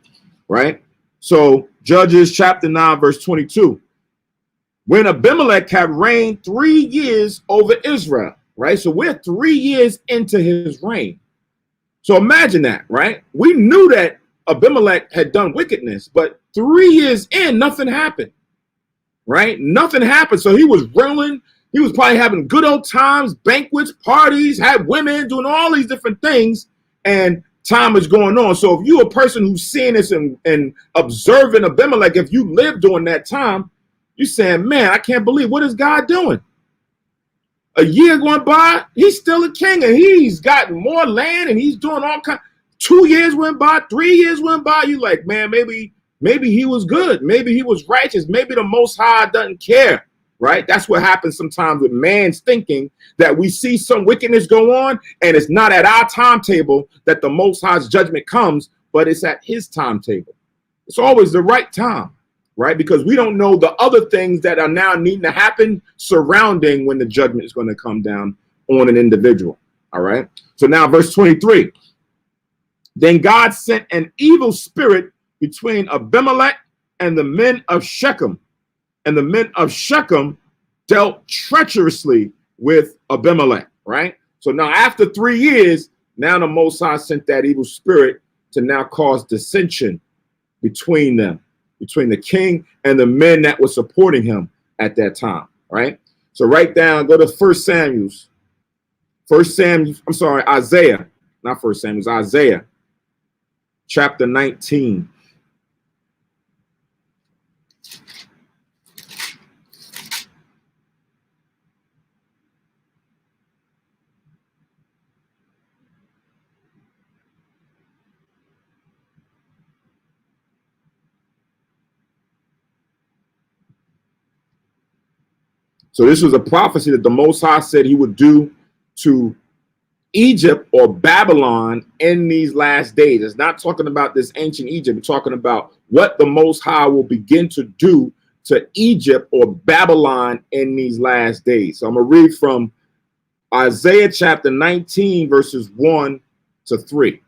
right? So Judges chapter 9, verse 22. When Abimelech had reigned 3 years over Israel, right? So we're 3 years into his reign. So imagine that, right? We knew that Abimelech had done wickedness, but 3 years in, nothing happened, right? Nothing happened. So he was ruling. He was probably having good old times, banquets, parties, had women, doing all these different things, and time is going on. So if you're a person who's seeing this and observing Abimelech, if you lived during that time, you're saying, man, I can't believe, what is God doing? A year going by, he's still a king, and he's got more land, and he's doing all kinds. 2 years went by, 3 years went by. You like, man, maybe he was good. Maybe he was righteous. Maybe the Most High doesn't care, right? That's what happens sometimes with man's thinking, that we see some wickedness go on, and it's not at our timetable that the Most High's judgment comes, but it's at his timetable. It's always the right time, right? Because we don't know the other things that are now needing to happen surrounding when the judgment is going to come down on an individual. All right. So now verse 23. Then God sent an evil spirit between Abimelech and the men of Shechem. And the men of Shechem dealt treacherously with Abimelech. Right. So now after 3 years, now the Most High sent that evil spirit to now cause dissension between them, between the king and the men that were supporting him at that time, right? So write down, go to Isaiah, not 1 Samuel, Isaiah, chapter 19. So this was a prophecy that the Most High said he would do to Egypt or Babylon in these last days. It's not talking about this ancient Egypt. We're talking about what the Most High will begin to do to Egypt or Babylon in these last days. So I'm going to read from Isaiah chapter 19, verses 1 to 3.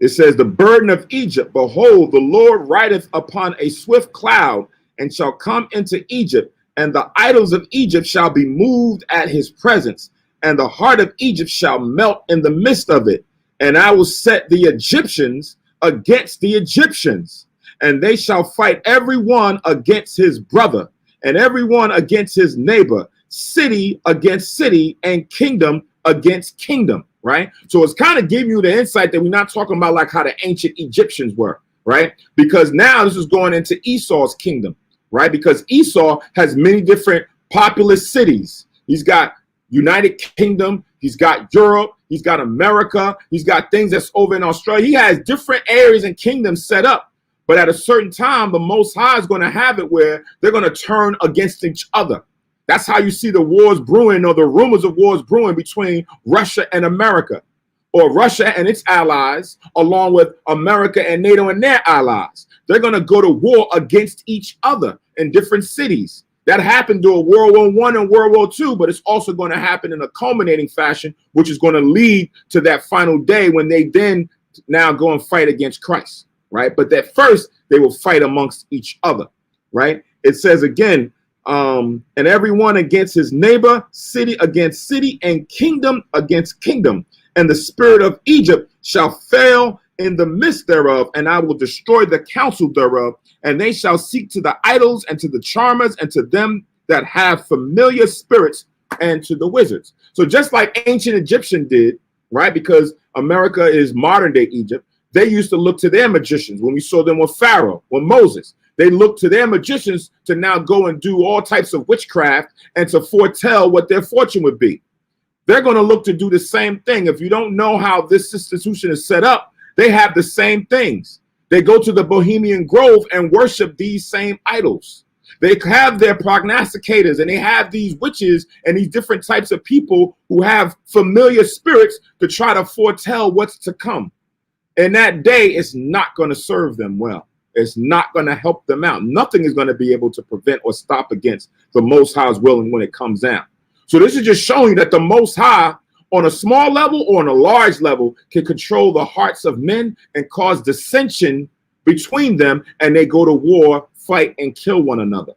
It says, the burden of Egypt, behold, the Lord rideth upon a swift cloud, and shall come into Egypt, and the idols of Egypt shall be moved at his presence, and the heart of Egypt shall melt in the midst of it. And I will set the Egyptians against the Egyptians, and they shall fight every one against his brother, and every one against his neighbor, city against city, and kingdom against kingdom. Right. So it's kind of giving you the insight that we're not talking about like how the ancient Egyptians were. Right. Because now this is going into Esau's kingdom. Right. Because Esau has many different populous cities. He's got United Kingdom. He's got Europe. He's got America. He's got things that's over in Australia. He has different areas and kingdoms set up. But at a certain time, the Most High is going to have it where they're going to turn against each other. That's how you see the wars brewing, or the rumors of wars brewing between Russia and America, or Russia and its allies, along with America and NATO and their allies. They're going to go to war against each other in different cities. That happened during World War I and World War II, but it's also going to happen in a culminating fashion, which is going to lead to that final day when they then now go and fight against Christ, right? But that first, they will fight amongst each other, right? It says again, and everyone against his neighbor, city against city, and kingdom against kingdom. and the spirit of Egypt shall fail in the midst thereof, and I will destroy the counsel thereof, and they shall seek to the idols and to the charmers and to them that have familiar spirits and to the wizards. So just like ancient Egyptian did, right? Because America is modern day Egypt. They used to look to their magicians when we saw them with Pharaoh, with Moses. They looked to their magicians to now go and do all types of witchcraft and to foretell what their fortune would be. They're going to look to do the same thing. If you don't know how this institution is set up, they have the same things. They go to the Bohemian Grove and worship these same idols. They have their prognosticators and they have these witches and these different types of people who have familiar spirits to try to foretell what's to come. And that day, it's not going to serve them well. It's not going to help them out. Nothing is going to be able to prevent or stop against the Most High's will when it comes down. So this is just showing you that the Most High, on a small level or on a large level, can control the hearts of men and cause dissension between them, and they go to war, fight, and kill one another.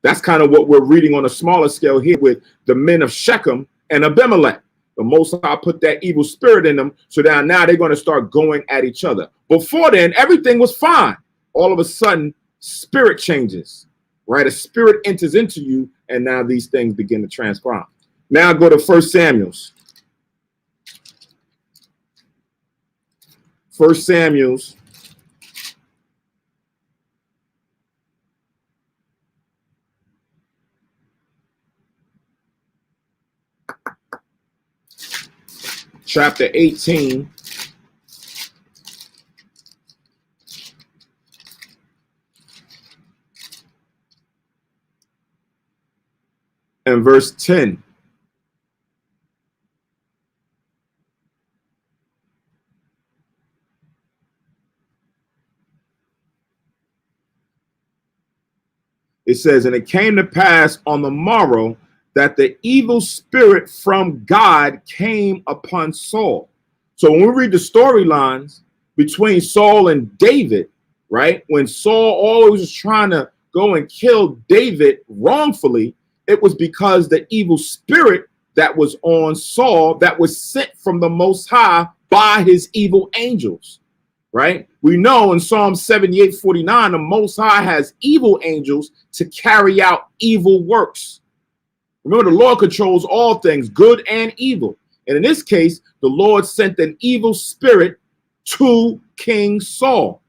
That's kind of what we're reading on a smaller scale here with the men of Shechem and Abimelech. The Most High put that evil spirit in them, so that now they're going to start going at each other. Before then, everything was fine. All of a sudden, spirit changes, right? A spirit enters into you, and now these things begin to transpire. Now go to 1 Samuel's. 1 Samuel's. Chapter 18. And verse 10. It says, and it came to pass on the morrow that the evil spirit from God came upon Saul. So when we read the storylines between Saul and David, right? When Saul always was trying to go and kill David wrongfully, it was because the evil spirit that was on Saul that was sent from the Most High by his evil angels, right? We know in Psalm 78:49, the Most High has evil angels to carry out evil works. Remember, the Lord controls all things, good and evil. And in this case, the Lord sent an evil spirit to King Saul.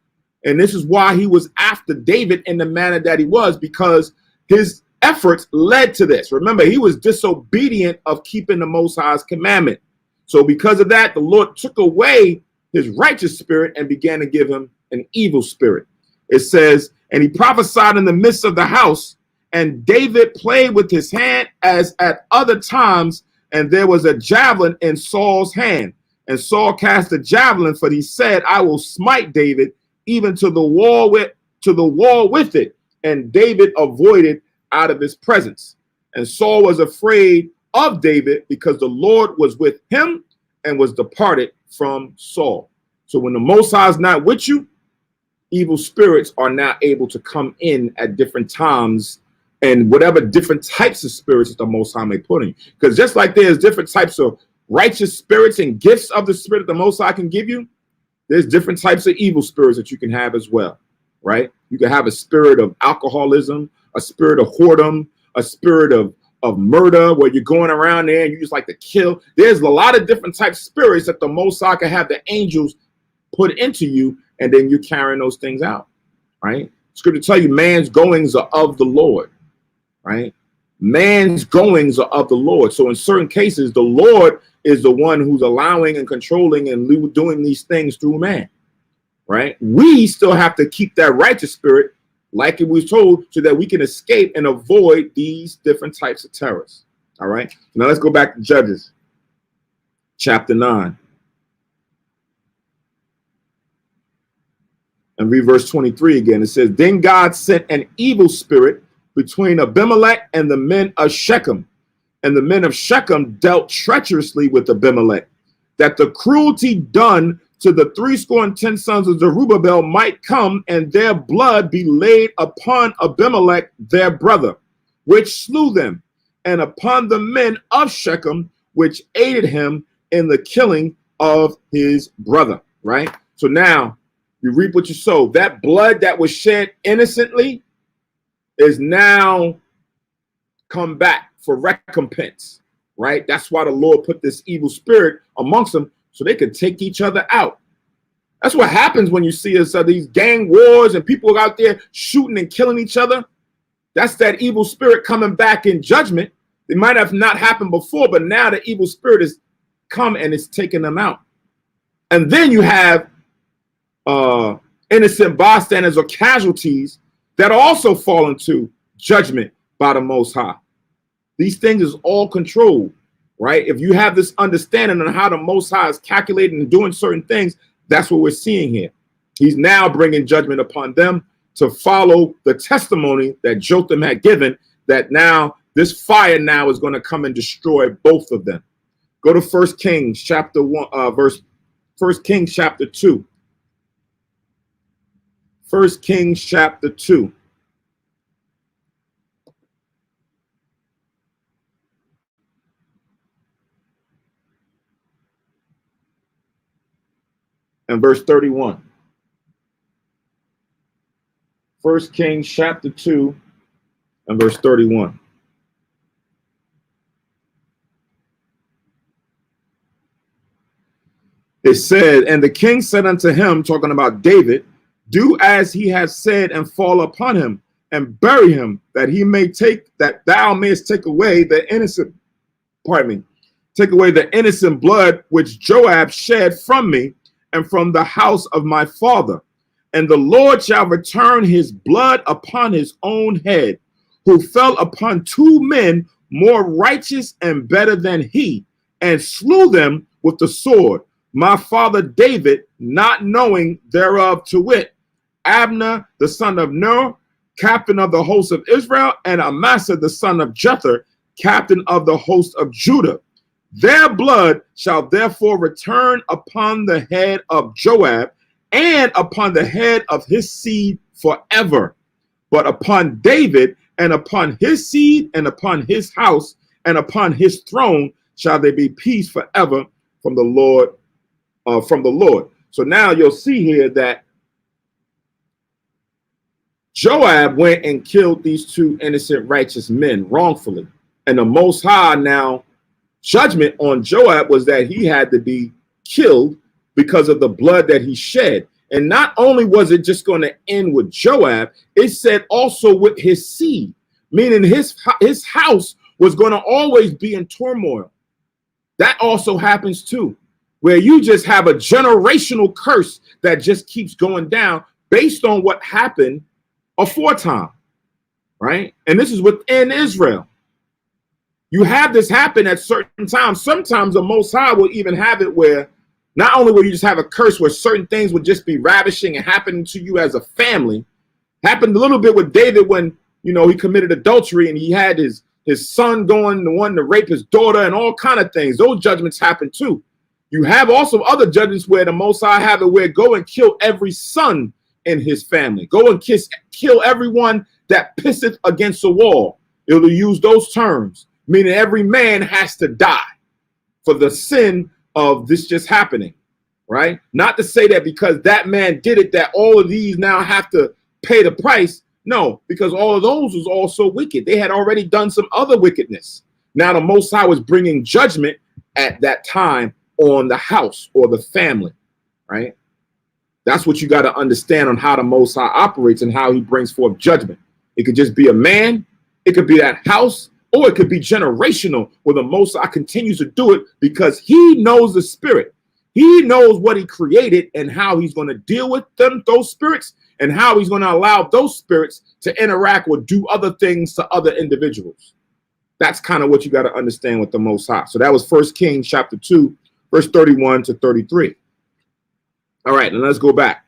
And this is why he was after David in the manner that he was, because his efforts led to this. Remember, he was disobedient of keeping the Most High's commandment. So because of that, the Lord took away his righteous spirit and began to give him an evil spirit. It says, and he prophesied in the midst of the house, and David played with his hand as at other times, and there was a javelin in Saul's hand. And Saul cast a javelin, for he said, I will smite David even to the wall with it. And David avoided out of his presence. And Saul was afraid of David because the Lord was with him and was departed from Saul. So when the Most High is not with you, evil spirits are now able to come in at different times, and whatever different types of spirits that the Most High may put in you. Because just like there's different types of righteous spirits and gifts of the spirit that the Most High can give you, there's different types of evil spirits that you can have as well, right? You can have a spirit of alcoholism, a spirit of whoredom, a spirit of murder, where you're going around there and you just like to kill. There's a lot of different types of spirits that the Most High can have the angels put into you, and then you're carrying those things out, right? Scripture tell you man's goings are of the Lord, right? Man's goings are of the Lord. So in certain cases, the Lord is the one who's allowing and controlling and doing these things through man, right? We still have to keep that righteous spirit, like it was told, so that we can escape and avoid these different types of terrors. All right. Now let's go back to Judges chapter 9 and read verse 23 again. It says, then God sent an evil spirit between Abimelech and the men of Shechem. And the men of Shechem dealt treacherously with Abimelech, that the cruelty done to the 70 sons of Zerubbabel might come, and their blood be laid upon Abimelech their brother, which slew them, and upon the men of Shechem, which aided him in the killing of his brother, right? So now you reap what you sow. That blood that was shed innocently is now come back for recompense, right? That's why the Lord put this evil spirit amongst them so they could take each other out. That's what happens when you see these gang wars and people out there shooting and killing each other. That's that evil spirit coming back in judgment. It might have not happened before, but now the evil spirit has come and it's taking them out. And then you have innocent bystanders or casualties that also fall into judgment by the Most High. These things is all controlled, right? If you have this understanding on how the Most High is calculating and doing certain things, that's what we're seeing here. He's now bringing judgment upon them to follow the testimony that Jotham had given, that now this fire now is going to come and destroy both of them. Go to 1 Kings chapter 1, 1 Kings chapter 2. 1 Kings chapter 2. And verse 31. 1 Kings chapter 2 and verse 31. It said, and the king said unto him, talking about David, do as he has said and fall upon him and bury him, that he may take, that thou mayest take away the innocent, take away the innocent blood which Joab shed from me and from the house of my father. And the Lord shall return his blood upon his own head, who fell upon two men more righteous and better than he, and slew them with the sword. My father David, not knowing thereof, to wit, Abner the son of Ner, captain of the host of Israel, and Amasa the son of Jether, captain of the host of Judah. Their blood shall therefore return upon the head of Joab and upon the head of his seed forever. But upon David and upon his seed and upon his house and upon his throne shall there be peace forever from the Lord. So now you'll see here that Joab went and killed these two innocent righteous men wrongfully. And the Most High now judgment on Joab was that he had to be killed because of the blood that he shed. And not only was it just going to end with Joab, it said also with his seed, meaning his house was going to always be in turmoil. That also happens too, where you just have a generational curse that just keeps going down based on what happened aforetime, right? And this is within Israel. You have this happen at certain times. Sometimes the Most High will even have it where not only will you just have a curse where certain things would just be ravishing and happening to you as a family. Happened a little bit with David when, you know, he committed adultery and he had his son going, the one to rape his daughter and all kind of things. Those judgments happen too. You have also other judgments where the Most High have it where go and kill every son in his family. Go and kill everyone that pisseth against a wall. It'll use those terms, meaning every man has to die for the sin of this just happening, right? Not to say that because that man did it, that all of these now have to pay the price. No, because all of those was also wicked. They had already done some other wickedness. Now the Most High was bringing judgment at that time on the house or the family, right? That's what you got to understand on how the Most High operates and how he brings forth judgment. It could just be a man, it could be that house, or it could be generational where the Most High continues to do it because he knows the spirit. He knows what he created and how he's going to deal with those spirits, and how he's going to allow those spirits to interact or do other things to other individuals. That's kind of what you got to understand with the Most High. So that was 1 Kings chapter 2, verse 31 to 33. All right, now let's go back.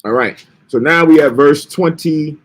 All right, so now we have verse 25.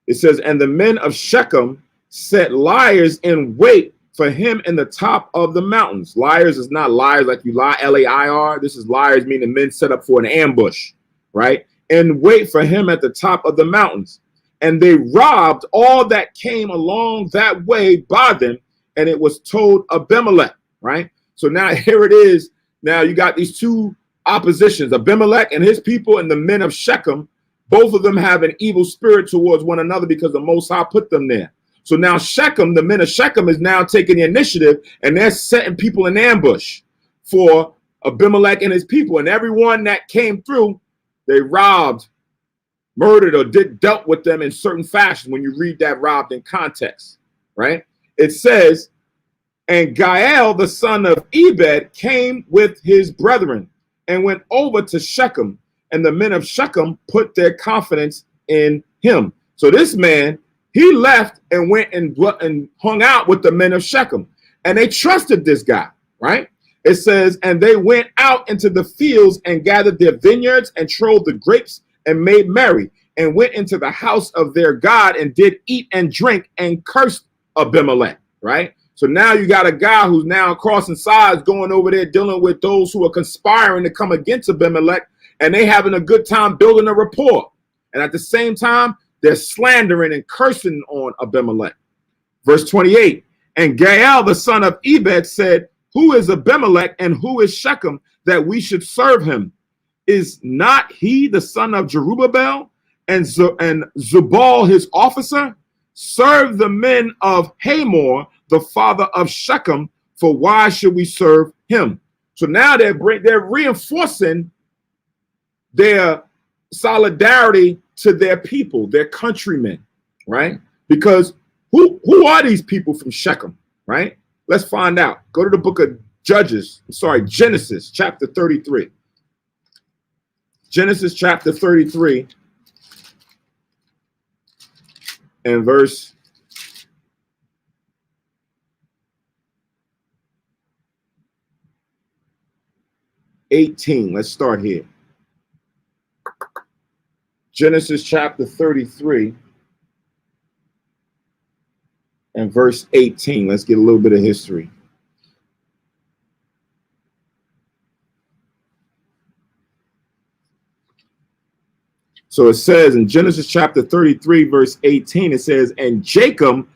It says, and the men of Shechem set liars in wait for him in the top of the mountains. Liars is not liars like you lie, L-A-I-R. This is liars meaning men set up for an ambush, right? and wait for him at the top of the mountains. And they robbed all that came along that way by them, and it was told Abimelech, right? So now here it is. Now you got these two oppositions, Abimelech and his people and the men of Shechem. Both of them have an evil spirit towards one another because the Most High put them there. So now Shechem, the men of Shechem, is now taking the initiative, and they're setting people in ambush for Abimelech and his people. And everyone that came through, they robbed, murdered, or dealt with them in certain fashion. When you read that robbed in context, right? It says, and Gaal, the son of Ebed, came with his brethren and went over to Shechem, and the men of Shechem put their confidence in him. So this man, he left and went and hung out with the men of Shechem, and they trusted this guy, right? It says, and they went out into the fields and gathered their vineyards and trode the grapes and made merry and went into the house of their God and did eat and drink and cursed Abimelech, right? So now you got a guy who's now crossing sides, going over there, dealing with those who are conspiring to come against Abimelech, and they having a good time building a rapport. And at the same time, they're slandering and cursing on Abimelech. Verse 28, and Gaal, the son of Ebed, said, who is Abimelech and who is Shechem that we should serve him? Is not he the son of Jerubbaal and Zubal his officer? Serve the men of Hamor, the father of Shechem, for why should we serve him? So now they're reinforcing their solidarity to their people, their countrymen, right? Because who are these people from Shechem, right? Let's find out. Go to the book of Genesis chapter 33. Genesis chapter 33 and verse 18. Let's start here. Genesis chapter 33 and verse 18. Let's get a little bit of history. So it says in Genesis chapter 33, verse 18, it says, and Jacob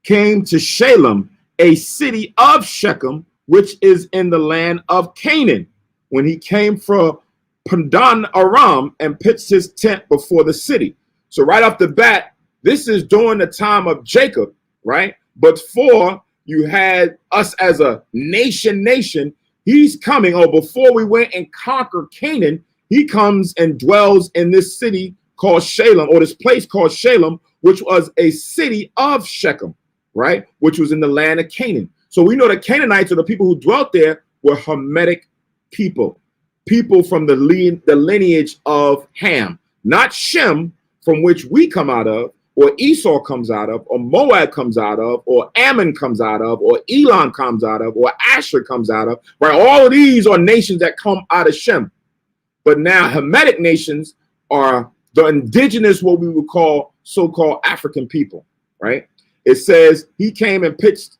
came to Shalem, a city of Shechem, which is in the land of Canaan, when he came from Padan Aram and pitched his tent before the city. So right off the bat, this is during the time of Jacob, right? But before you had us as a nation, he's coming, or before we went and conquered Canaan, he comes and dwells in this city called Shalem, or this place called Shalem, which was a city of Shechem, right? Which was in the land of Canaan. So we know the Canaanites, or the people who dwelt there, were Hamitic people from the lineage of Ham, not Shem, from which we come out of, or Esau comes out of, or Moab comes out of, or Ammon comes out of, or Elam comes out of, or Asher comes out of, right? All of these are nations that come out of Shem. But now Hamitic nations are the indigenous, what we would call so-called African people, right? It says he came and pitched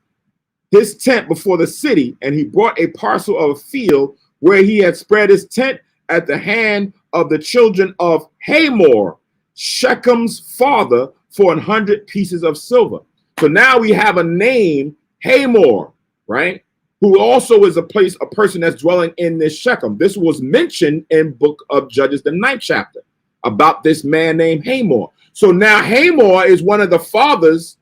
his tent before the city, and he brought a parcel of a field where he had spread his tent at the hand of the children of Hamor, Shechem's father, for 100 pieces of silver. So now we have a name, Hamor, right? Who also is a person that's dwelling in this Shechem. This was mentioned in book of Judges, the 9th chapter, about this man named Hamor. So now Hamor is one of the fathers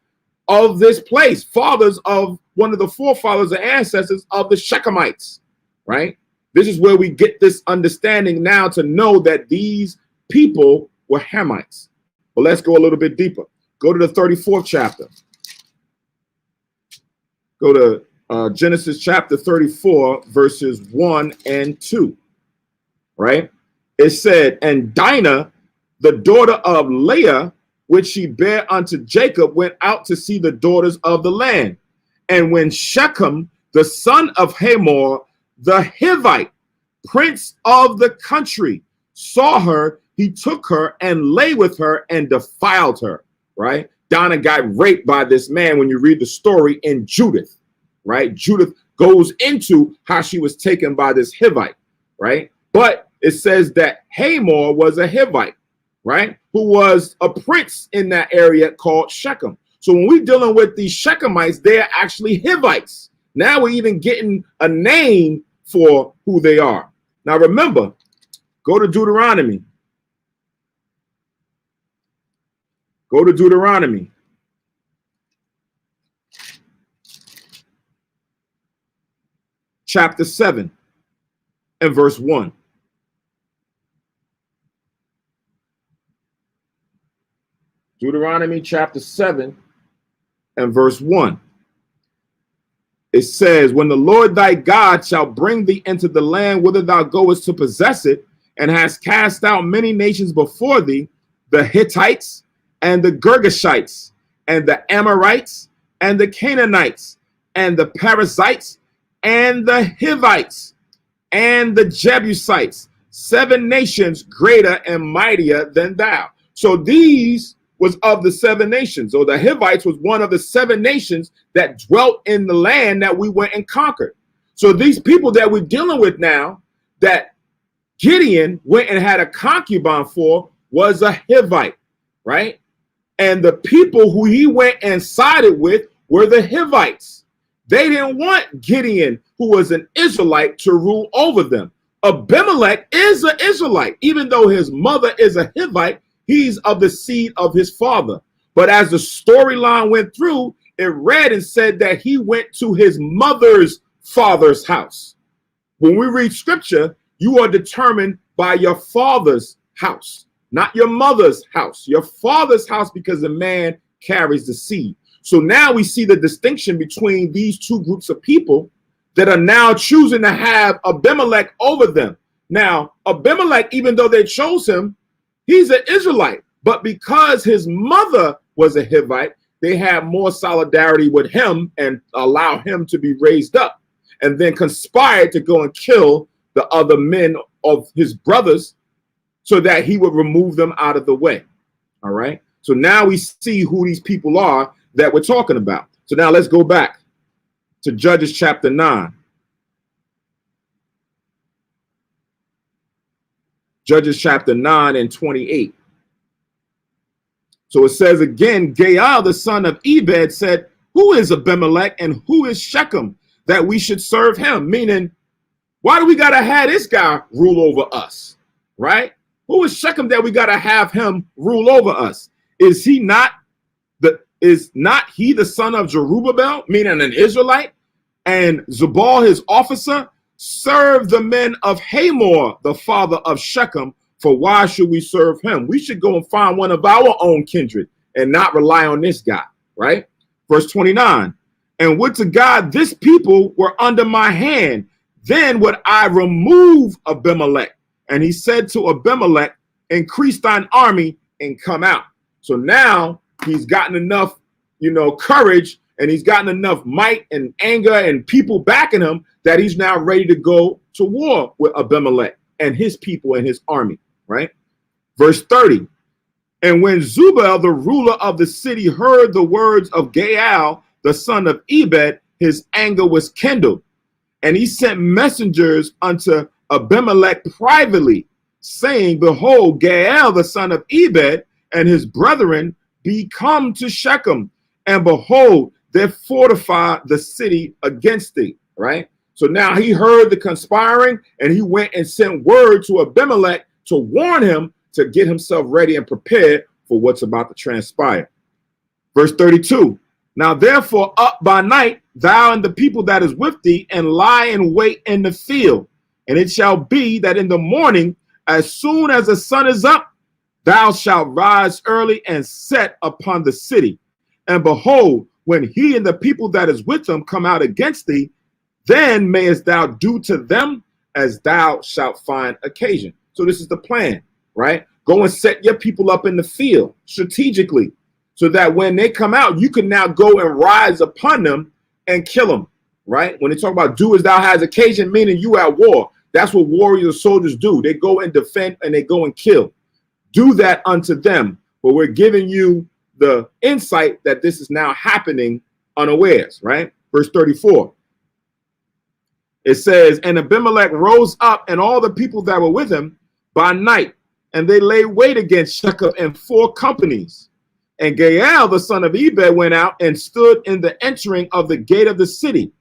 of this place, fathers of one of the forefathers and ancestors of the Shechemites, right? This is where we get this understanding now to know that these people were Hamites. But let's go a little bit deeper. Go to the 34th chapter. Go to Genesis chapter 34, verses 1 and 2, right? It said, and Dinah, the daughter of Leah, which she bare unto Jacob, went out to see the daughters of the land. And when Shechem, the son of Hamor, the Hivite, prince of the country, saw her, he took her and lay with her and defiled her, right? Dinah got raped by this man when you read the story in Judith, right? Judith goes into how she was taken by this Hivite, right? But it says that Hamor was a Hivite, right? Who was a prince in that area called Shechem. So when we're dealing with these Shechemites, they're actually Hivites. Now we're even getting a name for who they are. Now remember, go to Deuteronomy. Go to Deuteronomy. Chapter 7 and verse 1. Deuteronomy chapter 7 and verse 1. It says, when the Lord thy God shall bring thee into the land whither thou goest to possess it, and has cast out many nations before thee, the Hittites and the Girgashites and the Amorites and the Canaanites and the Perizzites and the Hivites and the Jebusites, 7 nations greater and mightier than thou. So these was of the 7 nations, or the Hivites was one of the 7 nations that dwelt in the land that we went and conquered. So these people that we're dealing with now, that Gideon went and had a concubine for, was a Hivite, right? And the people who he went and sided with were the Hivites. They didn't want Gideon, who was an Israelite, to rule over them. Abimelech is an Israelite, even though his mother is a Hivite. He's of the seed of his father. But as the storyline went through, it read and said that he went to his mother's father's house. When we read scripture, you are determined by your father's house, not your mother's house. Your father's house, because the man carries the seed. So now we see the distinction between these two groups of people that are now choosing to have Abimelech over them. Now, Abimelech, even though they chose him, he's an Israelite, but because his mother was a Hivite, they had more solidarity with him and allow him to be raised up, and then conspired to go and kill the other men of his brothers so that he would remove them out of the way. All right. So now we see who these people are that we're talking about. So now let's go back to Judges chapter 9. Judges chapter 9 and 28. So it says again, Gaal, the son of Ebed, said, who is Abimelech and who is Shechem that we should serve him? Meaning, why do we got to have this guy rule over us? Right? Who is Shechem that we got to have him rule over us? Is not he the son of Jerubbaal, meaning an Israelite, and Zebul, his officer, serve the men of Hamor, the father of Shechem, for why should we serve him? We should go and find one of our own kindred and not rely on this guy, right? Verse 29, and would to God this people were under my hand, then would I remove Abimelech. And he said to Abimelech, increase thine army and come out. So now he's gotten enough, courage, and he's gotten enough might and anger and people backing him that he's now ready to go to war with Abimelech and his people and his army, right? Verse 30, and when Zebul, the ruler of the city, heard the words of Gaal, the son of Ebed, his anger was kindled, and he sent messengers unto Abimelech privately, saying, behold, Gaal, the son of Ebed, and his brethren be come to Shechem, and behold, they fortify the city against thee, right? So now he heard the conspiring, and he went and sent word to Abimelech to warn him to get himself ready and prepared for what's about to transpire. Verse 32, now therefore up by night, thou and the people that is with thee, and lie in wait in the field. And it shall be that in the morning, as soon as the sun is up, thou shalt rise early and set upon the city. And behold, when he and the people that is with him come out against thee, then mayest thou do to them as thou shalt find occasion. So this is the plan, right? Go and set your people up in the field strategically, so that when they come out, you can now go and rise upon them and kill them, right? When they talk about do as thou has occasion, meaning you at war. That's what warriors, soldiers do. They go and defend and they go and kill. Do that unto them. But we're giving you the insight that this is now happening unawares, right? Verse 34. It says, and Abimelech rose up and all the people that were with him by night, and they laid wait against Shechem in 4 companies. And Gaal, the son of Ebed, went out and stood in the entering of the gate of the city.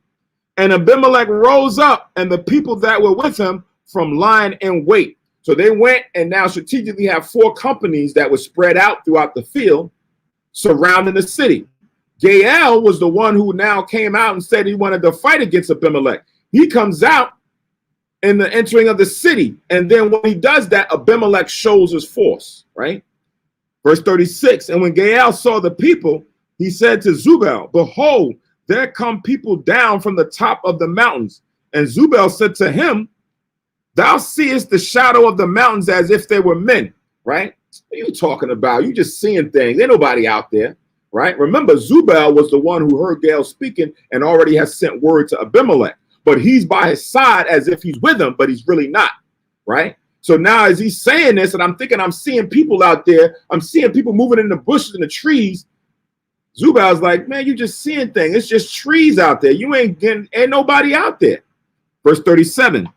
And Abimelech rose up and the people that were with him from lying in wait. So they went and now strategically have 4 companies that were spread out throughout the field surrounding the city. Gaal was the one who now came out and said he wanted to fight against Abimelech. He comes out in the entering of the city. And then when he does that, Abimelech shows his force, right? Verse 36, and when Gaal saw the people, he said to Zubal, behold, there come people down from the top of the mountains. And Zubal said to him, thou seest the shadow of the mountains as if they were men, right? What are you talking about? You just seeing things. Ain't nobody out there, right? Remember, Zubal was the one who heard Gaal speaking and already has sent word to Abimelech. But he's by his side as if he's with him, but he's really not, right? So now as he's saying this, and I'm thinking I'm seeing people out there, I'm seeing people moving in the bushes and the trees. Zubal's like, man, you just seeing things. It's just trees out there. You ain't nobody out there. Verse 37,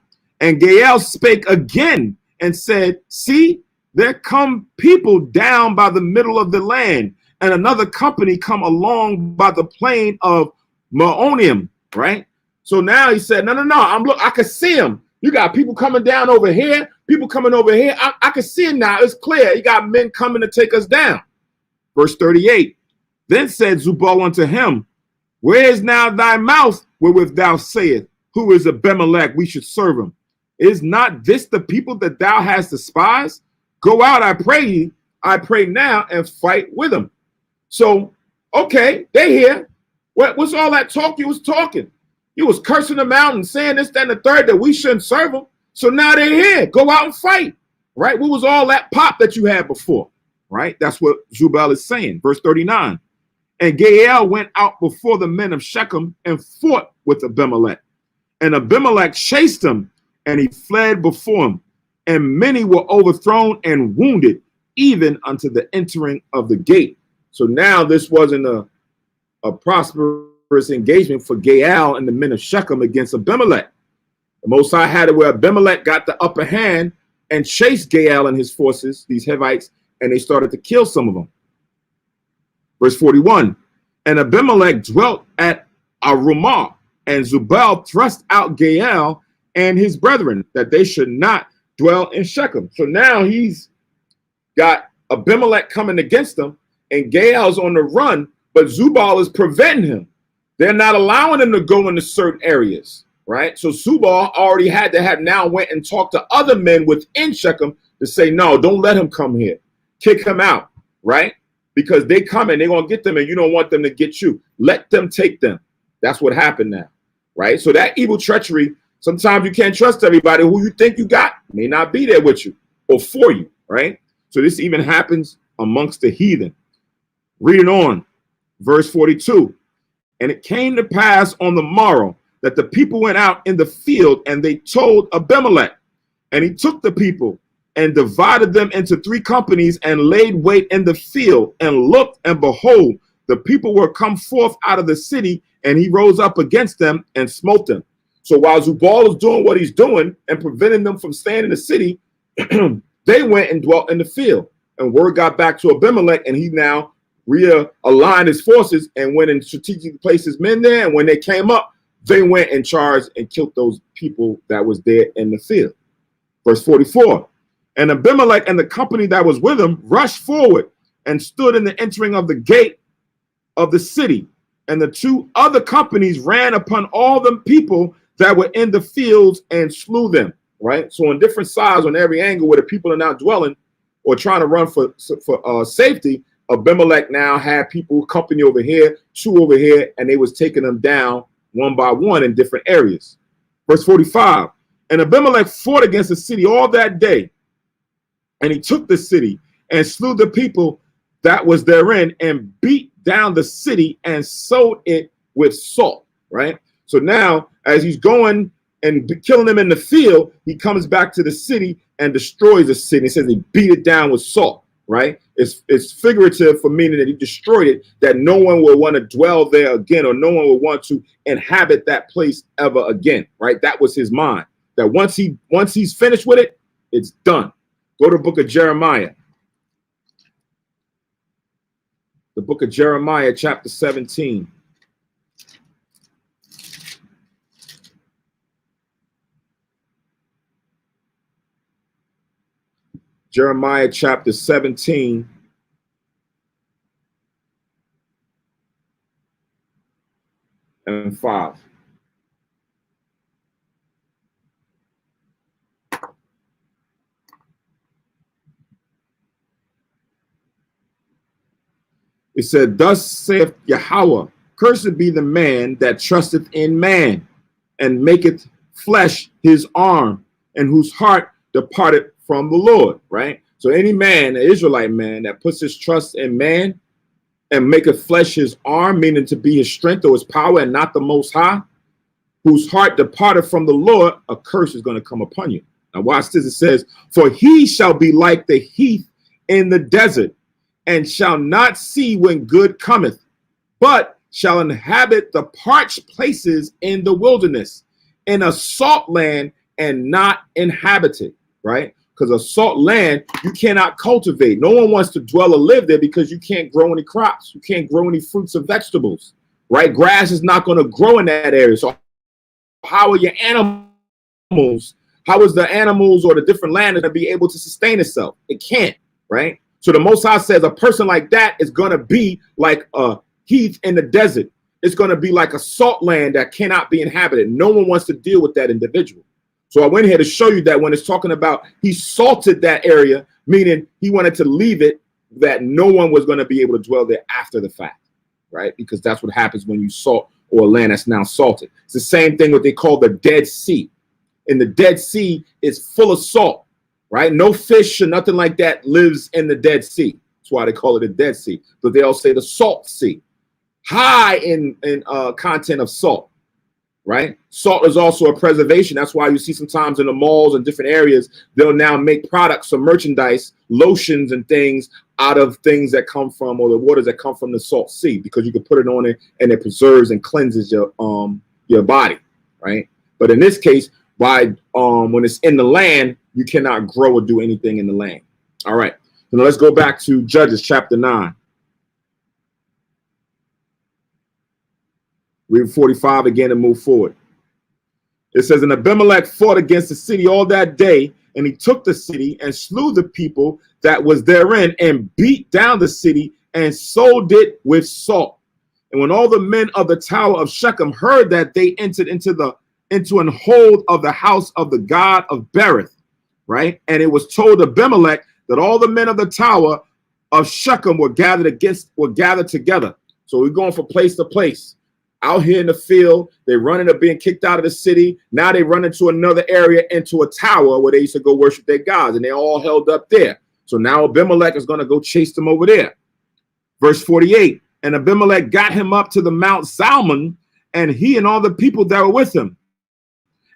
and Gaal spake again and said, see, there come people down by the middle of the land, and another company come along by the plain of Maonium, right? So now he said, no, I can see them. You got people coming down over here, people coming over here. I can see it now. It's clear. You got men coming to take us down. Verse 38, then said Zubal unto him, where is now thy mouth wherewith thou sayest, who is Abimelech, we should serve him? Is not this the people that thou hast despised? Go out, I pray now, and fight with them. So, okay, they here. What's all that talk you was talking? You was cursing them out and saying this, that, and the third, that we shouldn't serve them. So now they're here. Go out and fight, right? What was all that pop that you had before, right? That's what Zubal is saying. Verse 39, and Gaal went out before the men of Shechem and fought with Abimelech. And Abimelech chased him, and he fled before him. And many were overthrown and wounded, even unto the entering of the gate. So now this wasn't a prosperous engagement for Gaal and the men of Shechem against Abimelech. The Most High had it where Abimelech got the upper hand and chased Gaal and his forces, these Hivites, and they started to kill some of them. Verse 41, and Abimelech dwelt at Arumah, and Zubal thrust out Gaal and his brethren, that they should not dwell in Shechem. So now he's got Abimelech coming against him, and Gaal's on the run, but Zubal is preventing him. They're not allowing him to go into certain areas, right? So Zubal already had to have now went and talked to other men within Shechem to say, no, don't let him come here. Kick him out, right? Because they come and they're going to get them and you don't want them to get you. Let them take them. That's what happened now, right? So that evil treachery, sometimes you can't trust everybody. Who you think you got may not be there with you or for you, right? So this even happens amongst the heathen. Reading on, verse 42. And it came to pass on the morrow that the people went out in the field, and they told Abimelech. And he took the people and divided them into 3 companies and laid wait in the field, and looked, and behold, the people were come forth out of the city, and he rose up against them and smote them. So while Zubal is doing what he's doing and preventing them from staying in the city, they went and dwelt in the field. And word got back to Abimelech, and he now realigned his forces and went and strategically placed his men there. And when they came up, they went and charged and killed those people that was there in the field. Verse 44, and Abimelech and the company that was with him rushed forward and stood in the entering of the gate of the city. And the 2 other companies ran upon all the people that were in the fields and slew them, right? So on different sides, on every angle where the people are not dwelling or trying to run for safety, Abimelech now had people, company over here, 2 over here, and they was taking them down one by one in different areas. Verse 45, and Abimelech fought against the city all that day, and he took the city and slew the people that was therein, and beat down the city and sowed it with salt, right? So now, as he's going and killing them in the field, he comes back to the city and destroys the city. It says he beat it down with salt, right? It's figurative for meaning that he destroyed it, that no one will want to dwell there again, or no one will want to inhabit that place ever again, right? That was his mind. That once he's finished with it, it's done. Go to the book of Jeremiah. The book of Jeremiah, chapter 17. Jeremiah chapter 17. And 5. It said, thus saith Yahweh, cursed be the man that trusteth in man, and maketh flesh his arm, and whose heart departed from the Lord, right? So any man, an Israelite man, that puts his trust in man and maketh flesh his arm, meaning to be his strength or his power and not the Most High, whose heart departed from the Lord, a curse is going to come upon you. Now watch this. It says, for he shall be like the heath in the desert, and shall not see when good cometh, but shall inhabit the parched places in the wilderness, in a salt land and not inhabited, right? Because a salt land, you cannot cultivate. No one wants to dwell or live there because you can't grow any crops. You can't grow any fruits or vegetables, right? Grass is not going to grow in that area. So how are your animals? How is the animals or the different land going to be able to sustain itself? It can't, right? So the Most High says a person like that is going to be like a heath in the desert. It's going to be like a salt land that cannot be inhabited. No one wants to deal with that individual. So I went here to show you that when it's talking about he salted that area, meaning he wanted to leave it, that no one was going to be able to dwell there after the fact, right? Because that's what happens when you salt or a land that's now salted. It's the same thing what they call the Dead Sea. In the Dead Sea, it's full of salt, right? No fish or nothing like that lives in the Dead Sea. That's why they call it a Dead Sea. But they all say the Salt Sea, high in content of salt, right? Salt is also a preservation. That's why you see sometimes in the malls and different areas, they'll now make products or merchandise, lotions and things out of things that come from, or the waters that come from the Salt Sea, because you can put it on it and it preserves and cleanses your body, right? But in this case, when it's in the land, you cannot grow or do anything in the land. All right. So now let's go back to Judges chapter 9. Read 45 again and move forward. It says, and Abimelech fought against the city all that day, and he took the city and slew the people that was therein, and beat down the city and sold it with salt. And when all the men of the tower of Shechem heard that, they entered into an hold of the house of the god of Berith, right? And it was told Abimelech that all the men of the tower of Shechem were gathered together. So we're going from place to place. Out here in the field, they run into being kicked out of the city. Now they run into another area, into a tower where they used to go worship their gods, and they're all held up there. So now Abimelech is going to go chase them over there. Verse 48, and Abimelech got him up to the Mount Zalmon, and he and all the people that were with him.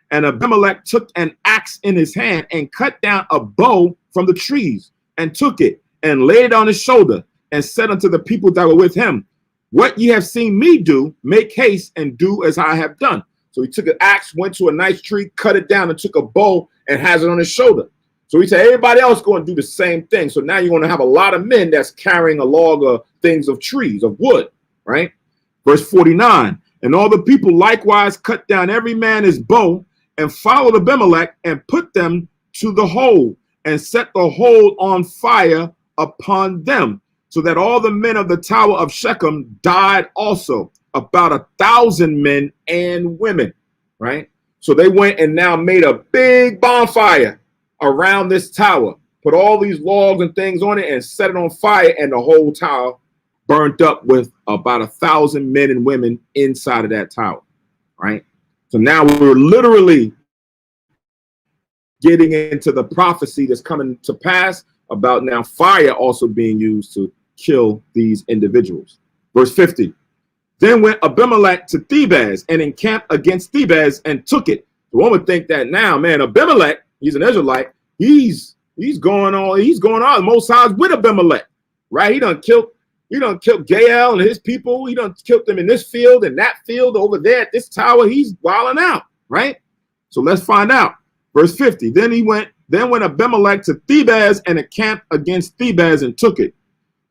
And Abimelech took an axe in his hand and cut down a bow from the trees, and took it and laid it on his shoulder, and said unto the people that were with him, what ye have seen me do, make haste and do as I have done. So he took an axe, went to a nice tree, cut it down, and took a bow and has it on his shoulder. So he said, everybody else going to do the same thing. So now you're going to have a lot of men that's carrying a log of things of trees, of wood, right? Verse 49, and all the people likewise cut down every man his bow, and followed Abimelech, and put them to the hold, and set the hold on fire upon them, so that all the men of the tower of Shechem died also, about 1,000 men and women, right? So they went and now made a big bonfire around this tower, put all these logs and things on it, and set it on fire, and the whole tower burnt up with about 1,000 men and women inside of that tower, right? So now we're literally getting into the prophecy that's coming to pass about now fire also being used to kill these individuals. Verse 50, then went Abimelech to Thebez and encamped against Thebez and took it. So one would think that now, man, Abimelech, he's an Israelite, he's He's going on. He's going on. Most High's with Abimelech, right? He done killed Gael and his people. He done killed them in this field and that field over there at this tower. He's wilding out, right? So let's find out. Verse 50. Then went Abimelech to Thebez and encamped against Thebez and took it.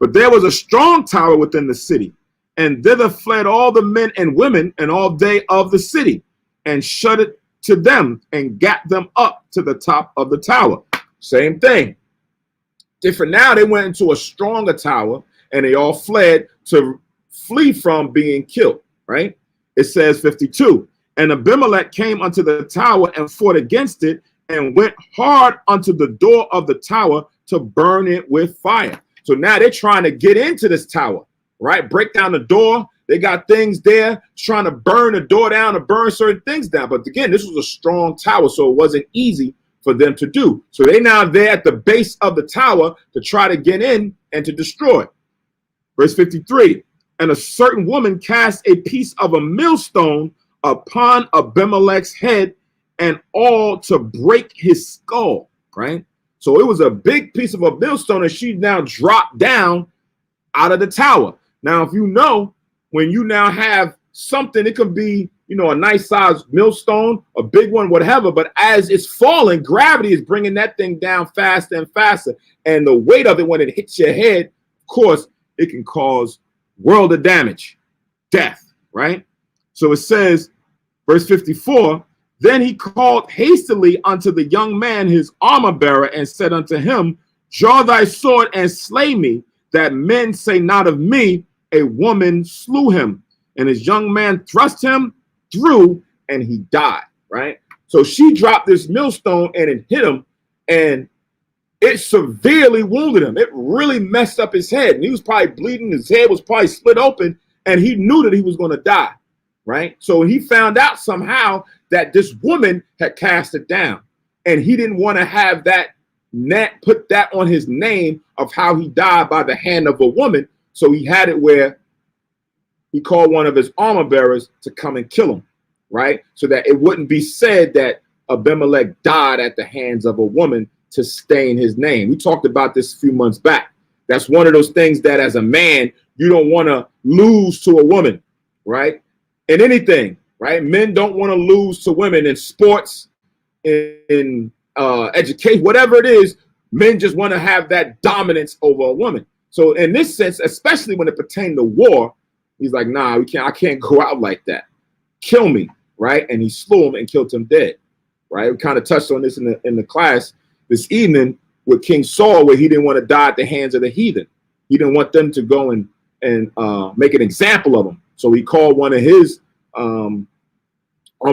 But there was a strong tower within the city, and thither fled all the men and women and all they of the city, and shut it to them and gat them up to the top of the tower. Same thing. Different now, they went into a stronger tower and they all fled to flee from being killed, right? It says 52. And Abimelech came unto the tower and fought against it and went hard unto the door of the tower to burn it with fire. So now they're trying to get into this tower, right? Break down the door. They got things there trying to burn the door down, to burn certain things down. But again, this was a strong tower, so it wasn't easy for them to do. So they now there at the base of the tower to try to get in and to destroy. Verse 53, and a certain woman cast a piece of a millstone upon Abimelech's head and all to break his skull, right? So it was a big piece of a millstone and she now dropped down out of the tower. Now, if you know, when you now have something, it could be, you know, a nice sized millstone, a big one, whatever. But as it's falling, gravity is bringing that thing down faster and faster. And the weight of it, when it hits your head, of course, it can cause world of damage, death, right? So it says, verse 54, then he called hastily unto the young man his armor bearer and said unto him, draw thy sword and slay me, that men say not of me, a woman slew him. And his young man thrust him through and he died, right? So she dropped this millstone and it hit him and it severely wounded him. It really messed up his head. And he was probably bleeding. His head was probably split open and he knew that he was going to die, right? So he found out somehow that this woman had cast it down and he didn't want to have that put that on his name of how he died by the hand of a woman. So he had it where he called one of his armor bearers to come and kill him, right? So that it wouldn't be said that Abimelech died at the hands of a woman to stain his name. We talked about this a few months back. That's one of those things that as a man, you don't want to lose to a woman, right? In anything, right? Men don't want to lose to women in sports, in education, whatever it is. Men just want to have that dominance over a woman. So in this sense, especially when it pertained to war, he's like, nah, I can't go out like that. Kill me, right? And he slew him and killed him dead, right? We kind of touched on this in the class this evening with King Saul, where he didn't want to die at the hands of the heathen. He didn't want them to go and make an example of him. So he called one of his armor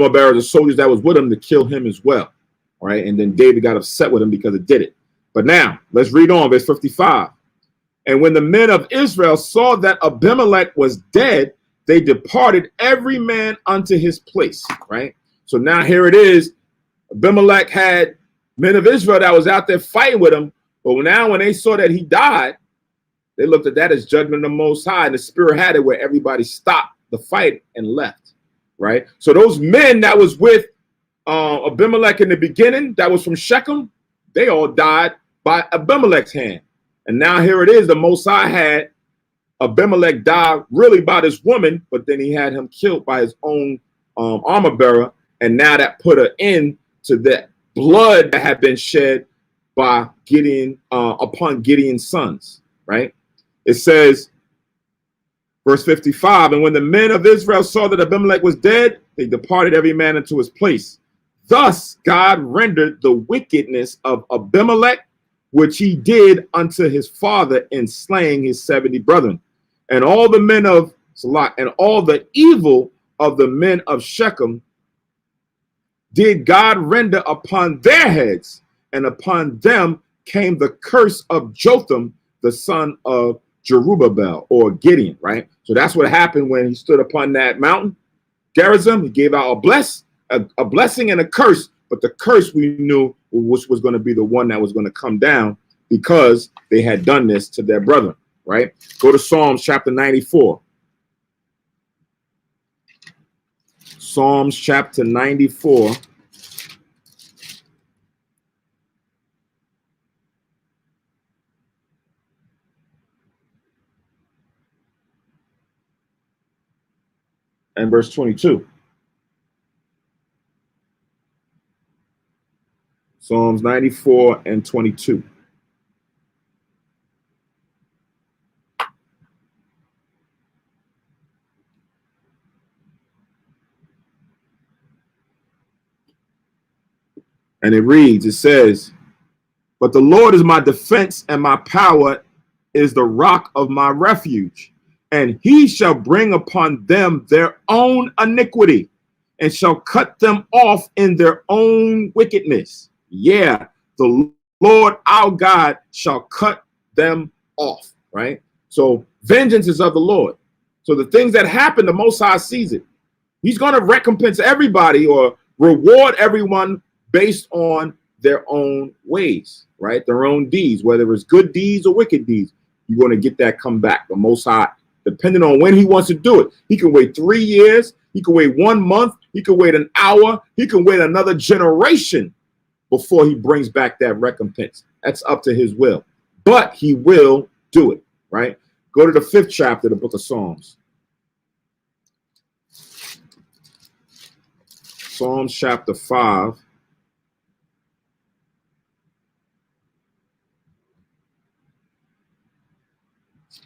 bearers, the soldiers that was with him, to kill him as well, right? And then David got upset with him because it did it. But now let's read on, verse 55. And when the men of Israel saw that Abimelech was dead, they departed every man unto his place, right? So now here it is. Abimelech had men of Israel that was out there fighting with him. But now when they saw that he died, they looked at that as judgment of the Most High. And the Spirit had it where everybody stopped the fight and left, right? So those men that was with Abimelech in the beginning, that was from Shechem, they all died by Abimelech's hand. And now here it is, the Most High had Abimelech die really by this woman, but then he had him killed by his own armor bearer. And now that put an end to that blood that had been shed by Gideon upon Gideon's sons, right? It says, verse 55, and when the men of Israel saw that Abimelech was dead, they departed every man into his place. Thus God rendered the wickedness of Abimelech, which he did unto his father in slaying his 70 brethren. And all the men of Salah and all the evil of the men of Shechem did God render upon their heads, and upon them came the curse of Jotham, the son of Jerubbaal, or Gideon, right? So that's what happened when he stood upon that mountain. Gerizim, he gave out a blessing and a curse, but the curse we knew which was going to be the one that was going to come down because they had done this to their brethren, right? Go to Psalms chapter 94. Psalms chapter 94. and verse 22. Psalms 94 and 22. And it reads, it says, but the Lord is my defense, and my power is the rock of my refuge. And he shall bring upon them their own iniquity, and shall cut them off in their own wickedness. Yeah, the Lord our God shall cut them off, right? So vengeance is of the Lord. So the things that happen, the Most High sees it. He's going to recompense everybody or reward everyone based on their own ways, right? Their own deeds, whether it's good deeds or wicked deeds. You're going to get that come back. The Most High, depending on when he wants to do it. He can wait 3 years. He can wait 1 month. He can wait an hour. He can wait another generation before he brings back that recompense. That's up to his will. But he will do it, right? Go to the 5th chapter of the book of Psalms. Psalms chapter 5.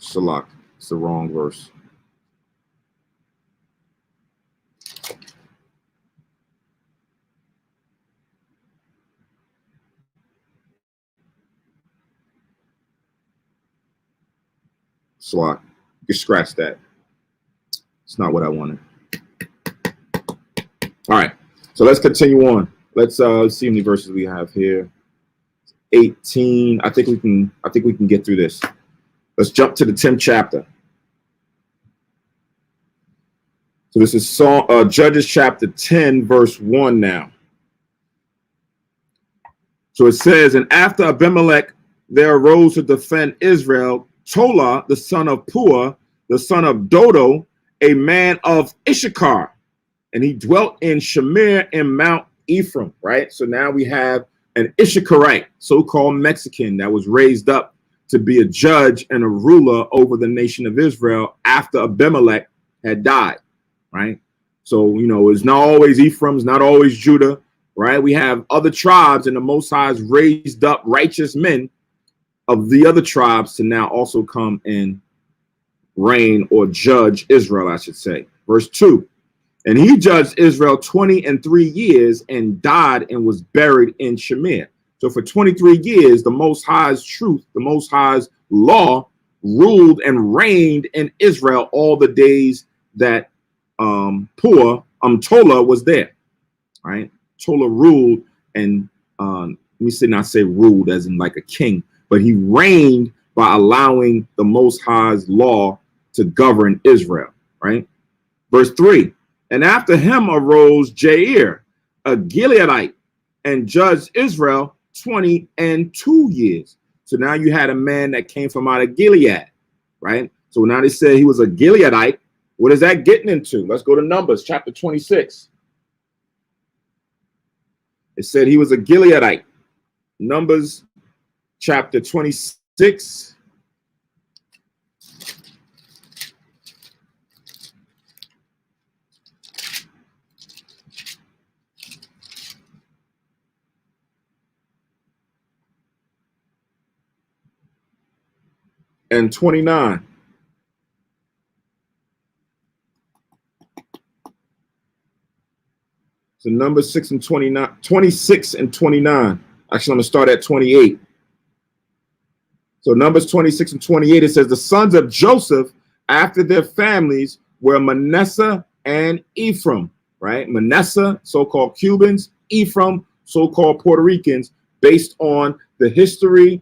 Salak, it's the wrong verse. Salak, you can scratch that. It's not what I wanted. All right, so let's continue on. Let's see how many verses we have here. 18. I think we can get through this. Let's jump to the 10th chapter. So this is Judges chapter 10, verse 1 now. So it says, and after Abimelech, there arose to defend Israel Tola, the son of Puah, the son of Dodo, a man of Issachar, and he dwelt in Shamir in Mount Ephraim, right? So now we have an Issacharite, so-called Mexican, that was raised up to be a judge and a ruler over the nation of Israel after Abimelech had died, right? So, you know, it's not always Ephraim, it's not always Judah, right? We have other tribes, and the Most High has raised up righteous men of the other tribes to now also come and reign or judge Israel, I should say. Verse 2, and he judged Israel 23 years and died and was buried in Shamir. So for 23 years, the Most High's truth, the Most High's law ruled and reigned in Israel all the days that Tola was there, right? Tola ruled, and let me not say ruled as in like a king, but he reigned by allowing the Most High's law to govern Israel, right? Verse 3, and after him arose Jair, a Gileadite, and judged Israel 22 years. So now you had a man that came from out of Gilead, right? So now they said he was a Gileadite. What is that getting into? Let's go to Numbers chapter 26. It said he was a Gileadite. Numbers chapter 26. And 29. So Numbers 6 and 29, 26 and 29. Actually, I'm gonna start at 28. So Numbers 26 and 28, it says the sons of Joseph after their families were Manasseh and Ephraim, right? Manasseh, so-called Cubans, Ephraim, so-called Puerto Ricans, based on the history,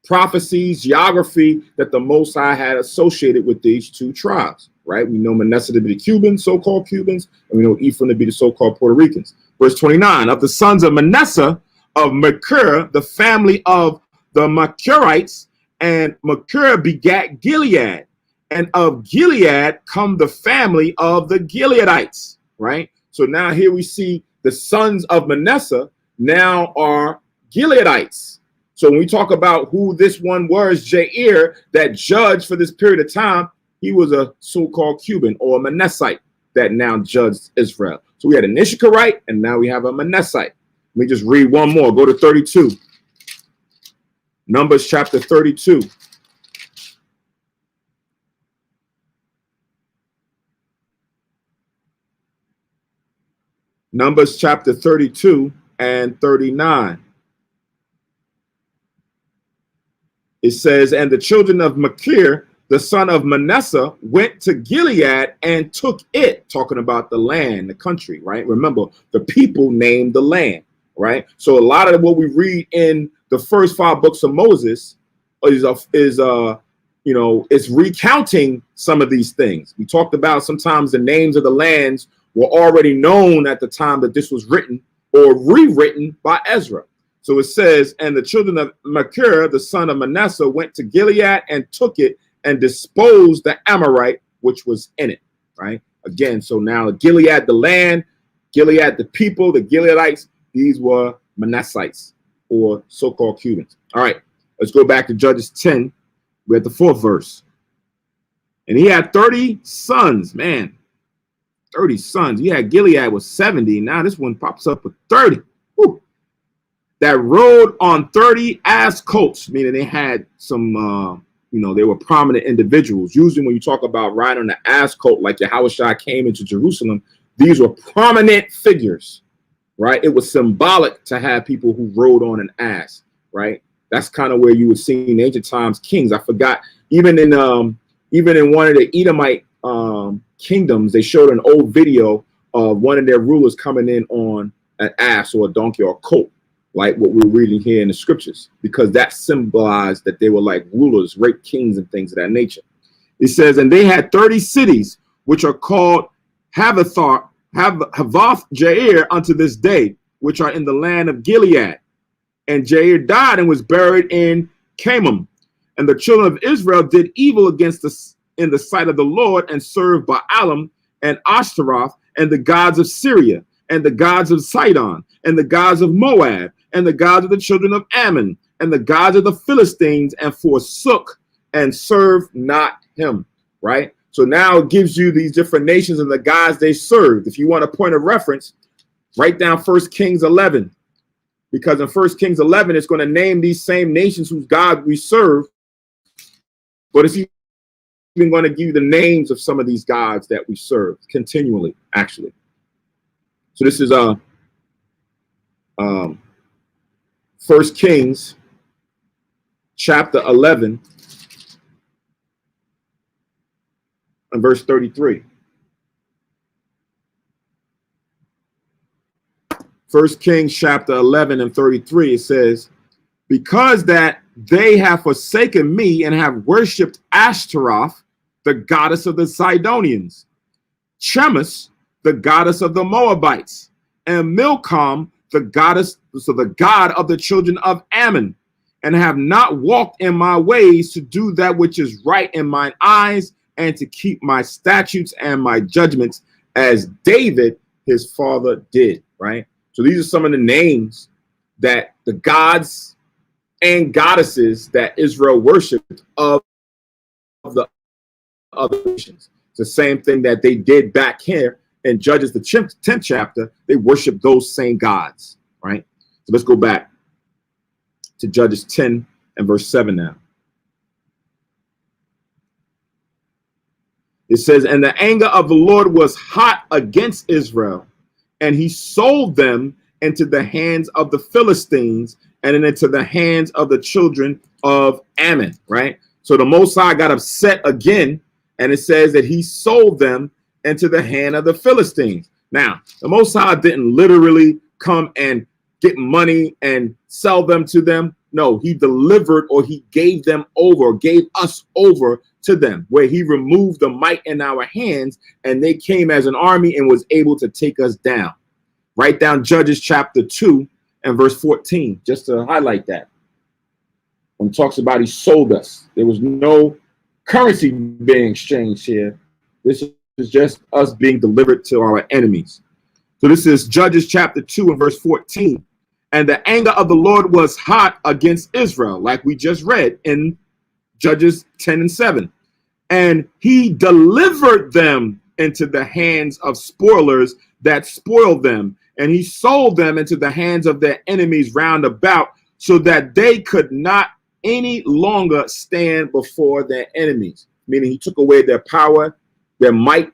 prophecies, geography that the Most High had associated with these two tribes, right? We know Manasseh to be the Cubans, so-called Cubans, and we know Ephraim to be the so-called Puerto Ricans. Verse 29, of the sons of Manasseh, of Machir, the family of the Machirites, and Machir begat Gilead, and of Gilead come the family of the Gileadites, right? So now here we see the sons of Manasseh now are Gileadites. So when we talk about who this one was, Jair, that judge for this period of time, he was a so-called Cuban or a Manassite, that now judged Israel. So we had an Issacharite, and now we have a Manassite. Let me just read one more. Go to 32. Numbers chapter 32. Numbers chapter 32 and 39. It says, and the children of Machir, the son of Manasseh, went to Gilead and took it, talking about the land, the country, right? Remember, the people named the land, right? So a lot of what we read in the first 5 books of Moses is it's recounting some of these things. We talked about sometimes the names of the lands were already known at the time that this was written or rewritten by Ezra. So it says, and the children of Machir, the son of Manasseh, went to Gilead and took it and disposed the Amorite, which was in it, right? Again, so now Gilead, the land, Gilead, the people, the Gileadites, these were Manassites or so-called Cubans. All right, let's go back to Judges 10. We're at the 4th verse. And he had 30 sons, man, 30 sons. He had Gilead with 70. Now this one pops up with 30. Whew. That rode on 30 ass colts, meaning they had some, they were prominent individuals. Usually when you talk about riding on the ass colt, like Yahushua came into Jerusalem, these were prominent figures, right? It was symbolic to have people who rode on an ass, right? That's kind of where you would see in ancient times kings. I forgot, even in one of the Edomite kingdoms, they showed an old video of one of their rulers coming in on an ass or a donkey or a colt, like what we're reading here in the scriptures, because that symbolized that they were like rulers, great kings and things of that nature. It says, and they had 30 cities, which are called Havoth Jair unto this day, which are in the land of Gilead. And Jair died and was buried in Camum. And the children of Israel did evil against us in the sight of the Lord, and served Baalim and Ashtaroth and the gods of Syria and the gods of Sidon and the gods of Moab and the gods of the children of Ammon and the gods of the Philistines, and forsook and served not him, right? So now it gives you these different nations and the gods they served. If you want a point of reference, write down 1 Kings 11, because in 1 Kings 11, it's going to name these same nations whose God we serve, but it's even going to give you the names of some of these gods that we serve continually, actually. So this is 1 Kings chapter 11 and verse 33. 1 Kings chapter 11 and 33, it says, because that they have forsaken me and have worshipped Ashtaroth, the goddess of the Sidonians, Chemosh, the goddess of the Moabites, and Milcom, the goddess, so the god of the children of Ammon, and have not walked in my ways to do that which is right in mine eyes, and to keep my statutes and my judgments as David his father did, right? So these are some of the names that the gods and goddesses that Israel worshipped of the other nations. It's the same thing that they did back here in Judges, the 10th chapter. They worship those same gods, right? So let's go back to Judges 10 and verse 7 now. It says, and the anger of the Lord was hot against Israel, and he sold them into the hands of the Philistines and into the hands of the children of Ammon, right? So the Most High got upset again, and it says that he sold them into the hand of the Philistines. Now, the Most High didn't literally come and get money and sell them to them. No, he delivered, or he gave them over, gave us over to them, where he removed the might in our hands, and they came as an army and was able to take us down. Write down Judges chapter 2 and verse 14, just to highlight that. When it talks about he sold us, there was no currency being exchanged here. This is just us being delivered to our enemies. So this is Judges chapter 2 and verse 14. And the anger of the Lord was hot against Israel, like we just read in Judges 10 and 7. And he delivered them into the hands of spoilers that spoiled them, and he sold them into the hands of their enemies round about, so that they could not any longer stand before their enemies. Meaning he took away their power, their might,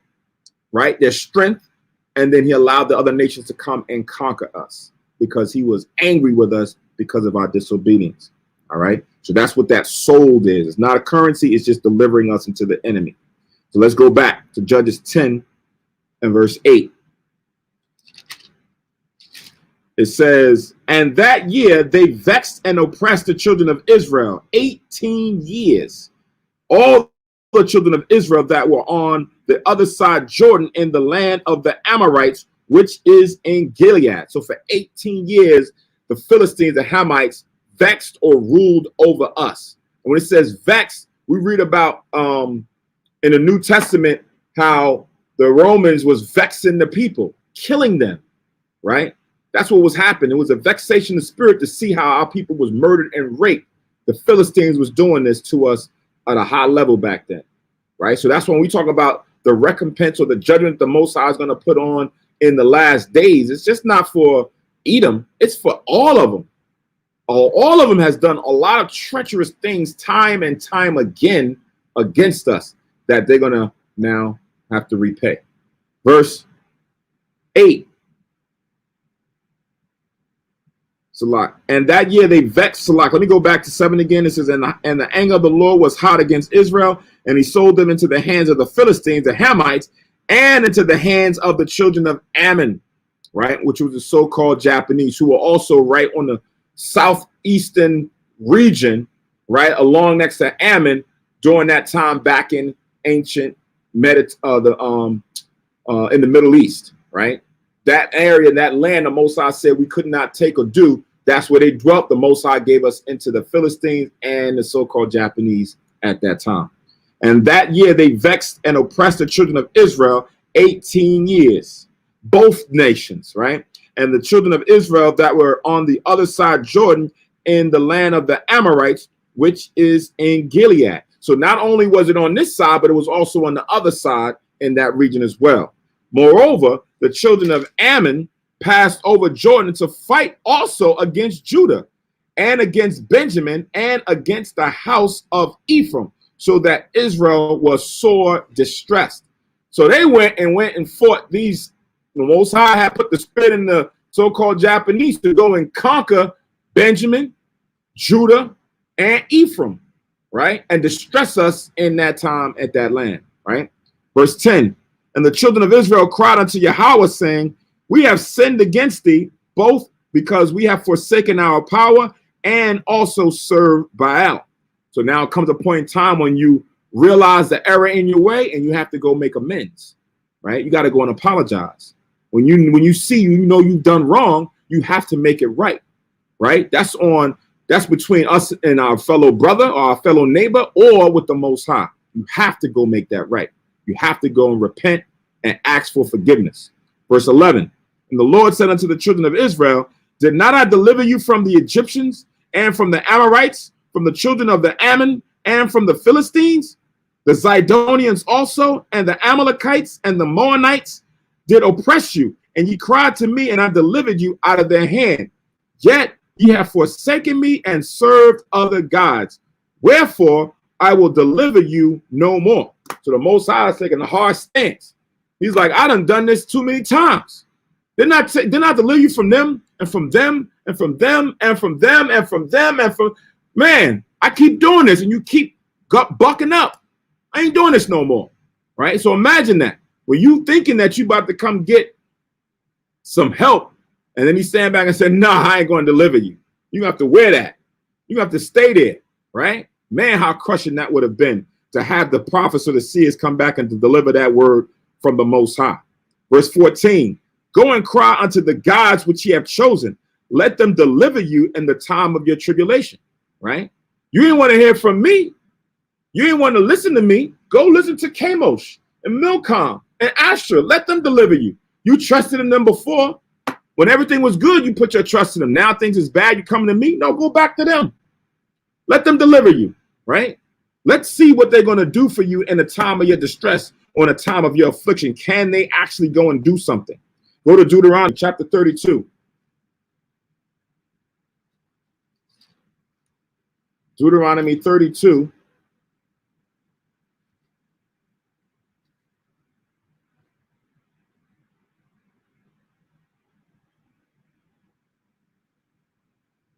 right, their strength, and then he allowed the other nations to come and conquer us because he was angry with us because of our disobedience. All right, so that's what that sold is. It's not a currency, it's just delivering us into the enemy. So let's go back to Judges 10 and verse 8. It says, and that year they vexed and oppressed the children of Israel 18 years. All the children of Israel that were on the other side Jordan in the land of the Amorites, which is in Gilead. So for 18 years, the Philistines, the Hamites, vexed or ruled over us. And when it says vexed, we read about in the New Testament how the Romans was vexing the people, killing them, right? That's what was happening. It was a vexation of spirit to see how our people was murdered and raped. The Philistines was doing this to us at a high level back then, right? So that's when we talk about the recompense or the judgment the Most High is going to put on in the last days. It's just not for Edom. It's for all of them. All of them has done a lot of treacherous things time and time again against us that they're going to now have to repay. Verse 8. Salak. And that year they vexed Salak. Let me go back to 7 again. It says, and the anger of the Lord was hot against Israel, and he sold them into the hands of the Philistines, the Hamites, and into the hands of the children of Ammon, right? Which was the so-called Japanese, who were also right on the southeastern region, right, along next to Ammon during that time back in ancient in the Middle East, right? That area, that land, the Most High said we could not take or do. That's where they dwelt. The Most High gave us into the Philistines and the so-called Japanese at that time. And that year they vexed and oppressed the children of Israel 18 years, both nations, right? And the children of Israel that were on the other side Jordan in the land of the Amorites, which is in Gilead. So not only was it on this side, but it was also on the other side in that region as well. Moreover, the children of Ammon passed over Jordan to fight also against Judah and against Benjamin and against the house of Ephraim, so that Israel was sore distressed. So they went and fought these. The Most High had put the spirit in the so-called Japanese to go and conquer Benjamin, Judah, and Ephraim, right? And distress us in that time at that land, right? Verse 10. And the children of Israel cried unto Yahweh, saying, we have sinned against thee, both because we have forsaken our power and also served Baal. So now it comes a point in time when you realize the error in your way and you have to go make amends, right? You got to go and apologize. When you see, you know, you've done wrong, you have to make it right, right? That's between us and our fellow brother or our fellow neighbor or with the Most High. You have to go make that right. You have to go and repent and ask for forgiveness. Verse 11, and the Lord said unto the children of Israel, did not I deliver you from the Egyptians and from the Amorites, from the children of the Ammon and from the Philistines? The Zidonians also and the Amalekites and the Moabites did oppress you, and ye cried to me, and I delivered you out of their hand. Yet ye have forsaken me and served other gods. Wherefore I will deliver you no more. So the Most High is taking a hard stance. He's like, I done this too many times. Didn't I deliver you from them and from them and from them and from them and from them and from, man, I keep doing this and you keep bucking up. I ain't doing this no more, right? So imagine that. When you thinking that you about to come get some help, and then he stand back and said, nah, I ain't going to deliver you. You have to wear that. You have to stay there, right? Man, how crushing that would have been to have the prophets or the seers come back and to deliver that word from the Most High. Verse 14, go and cry unto the gods which ye have chosen. Let them deliver you in the time of your tribulation, right? You didn't want to hear from me. You didn't want to listen to me. Go listen to Chemosh and Milcom and Asher. Let them deliver you. You trusted in them before. When everything was good, you put your trust in them. Now things is bad, you coming to me? No, go back to them. Let them deliver you, right? Let's see what they're going to do for you in the time of your distress on a time of your affliction? Can they actually go and do something? Go to Deuteronomy chapter 32. Deuteronomy 32.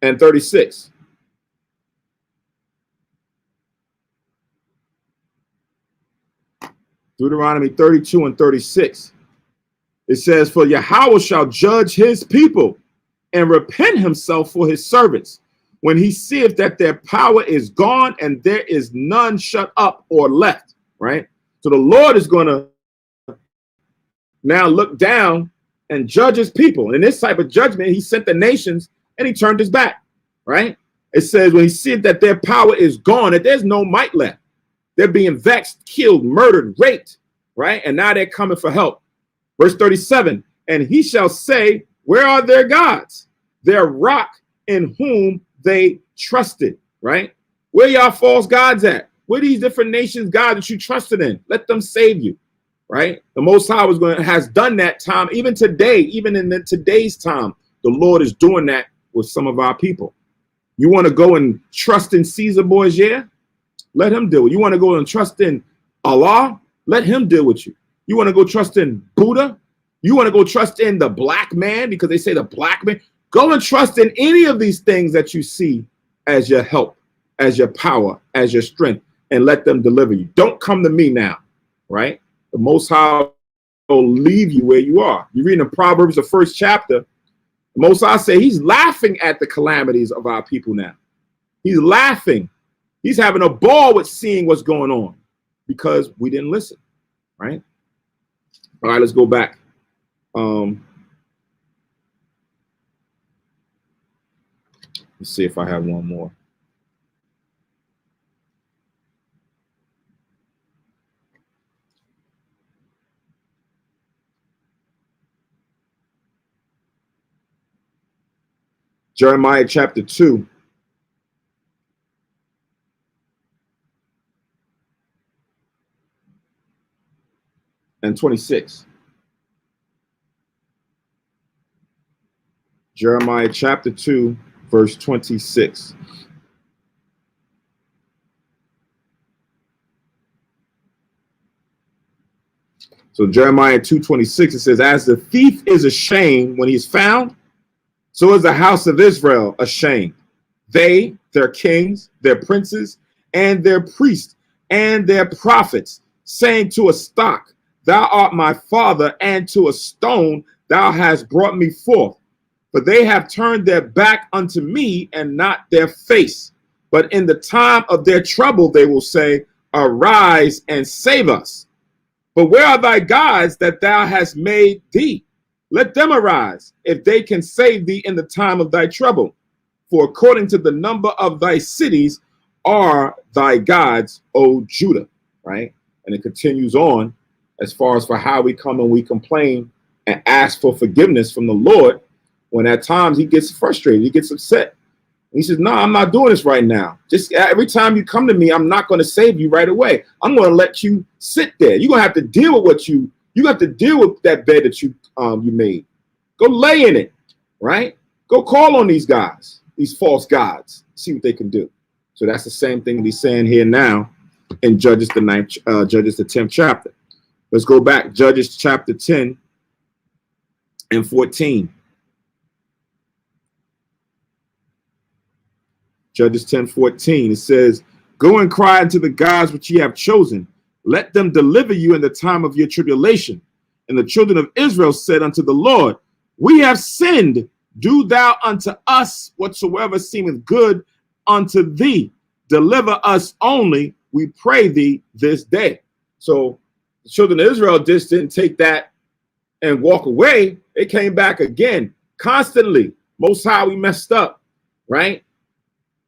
And 36. Deuteronomy 32 and 36. It says, for Yahweh shall judge his people and repent himself for his servants when he seeth that their power is gone and there is none shut up or left, right? So the Lord is going to now look down and judge his people. And in this type of judgment, he sent the nations and he turned his back, right? It says when he seeth that their power is gone, that there's no might left. They're being vexed, killed, murdered, raped, right? And now they're coming for help. Verse 37, and he shall say, where are their gods? Their rock in whom they trusted, right? Where y'all false gods at? Where these different nations gods that you trusted in? Let them save you, right? The Most High has done that time, even today, even in today's time, the Lord is doing that with some of our people. You want to go and trust in Caesar Borgia? Let him deal with you. You want to go and trust in Allah? Let him deal with you. You want to go trust in Buddha? You want to go trust in the black man because they say the black man? Go and trust in any of these things that you see as your help, as your power, as your strength, and let them deliver you. Don't come to me now, right? The Most High will leave you where you are. You read in Proverbs, the first chapter, the Most High say he's laughing at the calamities of our people now. He's laughing. He's having a ball with seeing what's going on because we didn't listen, right? All right, let's go back. Let's see if I have one more. Jeremiah chapter 2. And 26. Jeremiah chapter 2, verse 26. So Jeremiah 2:26, it says, as the thief is ashamed when he's found, so is the house of Israel ashamed. They, their kings, their princes, and their priests, and their prophets, saying to a stock, thou art my father, and to a stone, thou hast brought me forth. For they have turned their back unto me and not their face. But in the time of their trouble, they will say, arise and save us. But where are thy gods that thou hast made thee? Let them arise, if they can save thee in the time of thy trouble. For according to the number of thy cities are thy gods, O Judah, right? And it continues on as far as for how we come and we complain and ask for forgiveness from the Lord. When at times he gets frustrated, he gets upset. And he says, no, I'm not doing this right now. Just every time you come to me, I'm not going to save you right away. I'm going to let you sit there. You're going to have to deal with what you have to deal with that bed that you made. Go lay in it, right? Go call on these guys, these false gods, see what they can do. So that's the same thing that he's saying here now in Judges the 10th chapter. Let's go back, Judges chapter 10 and 14. Judges 10:14, it says, go and cry unto the gods which ye have chosen. Let them deliver you in the time of your tribulation. And the children of Israel said unto the Lord, we have sinned. Do thou unto us whatsoever seemeth good unto thee. Deliver us only, we pray thee, this day. So the children of Israel just didn't take that and walk away. They came back again, constantly. Most High, we messed up, right?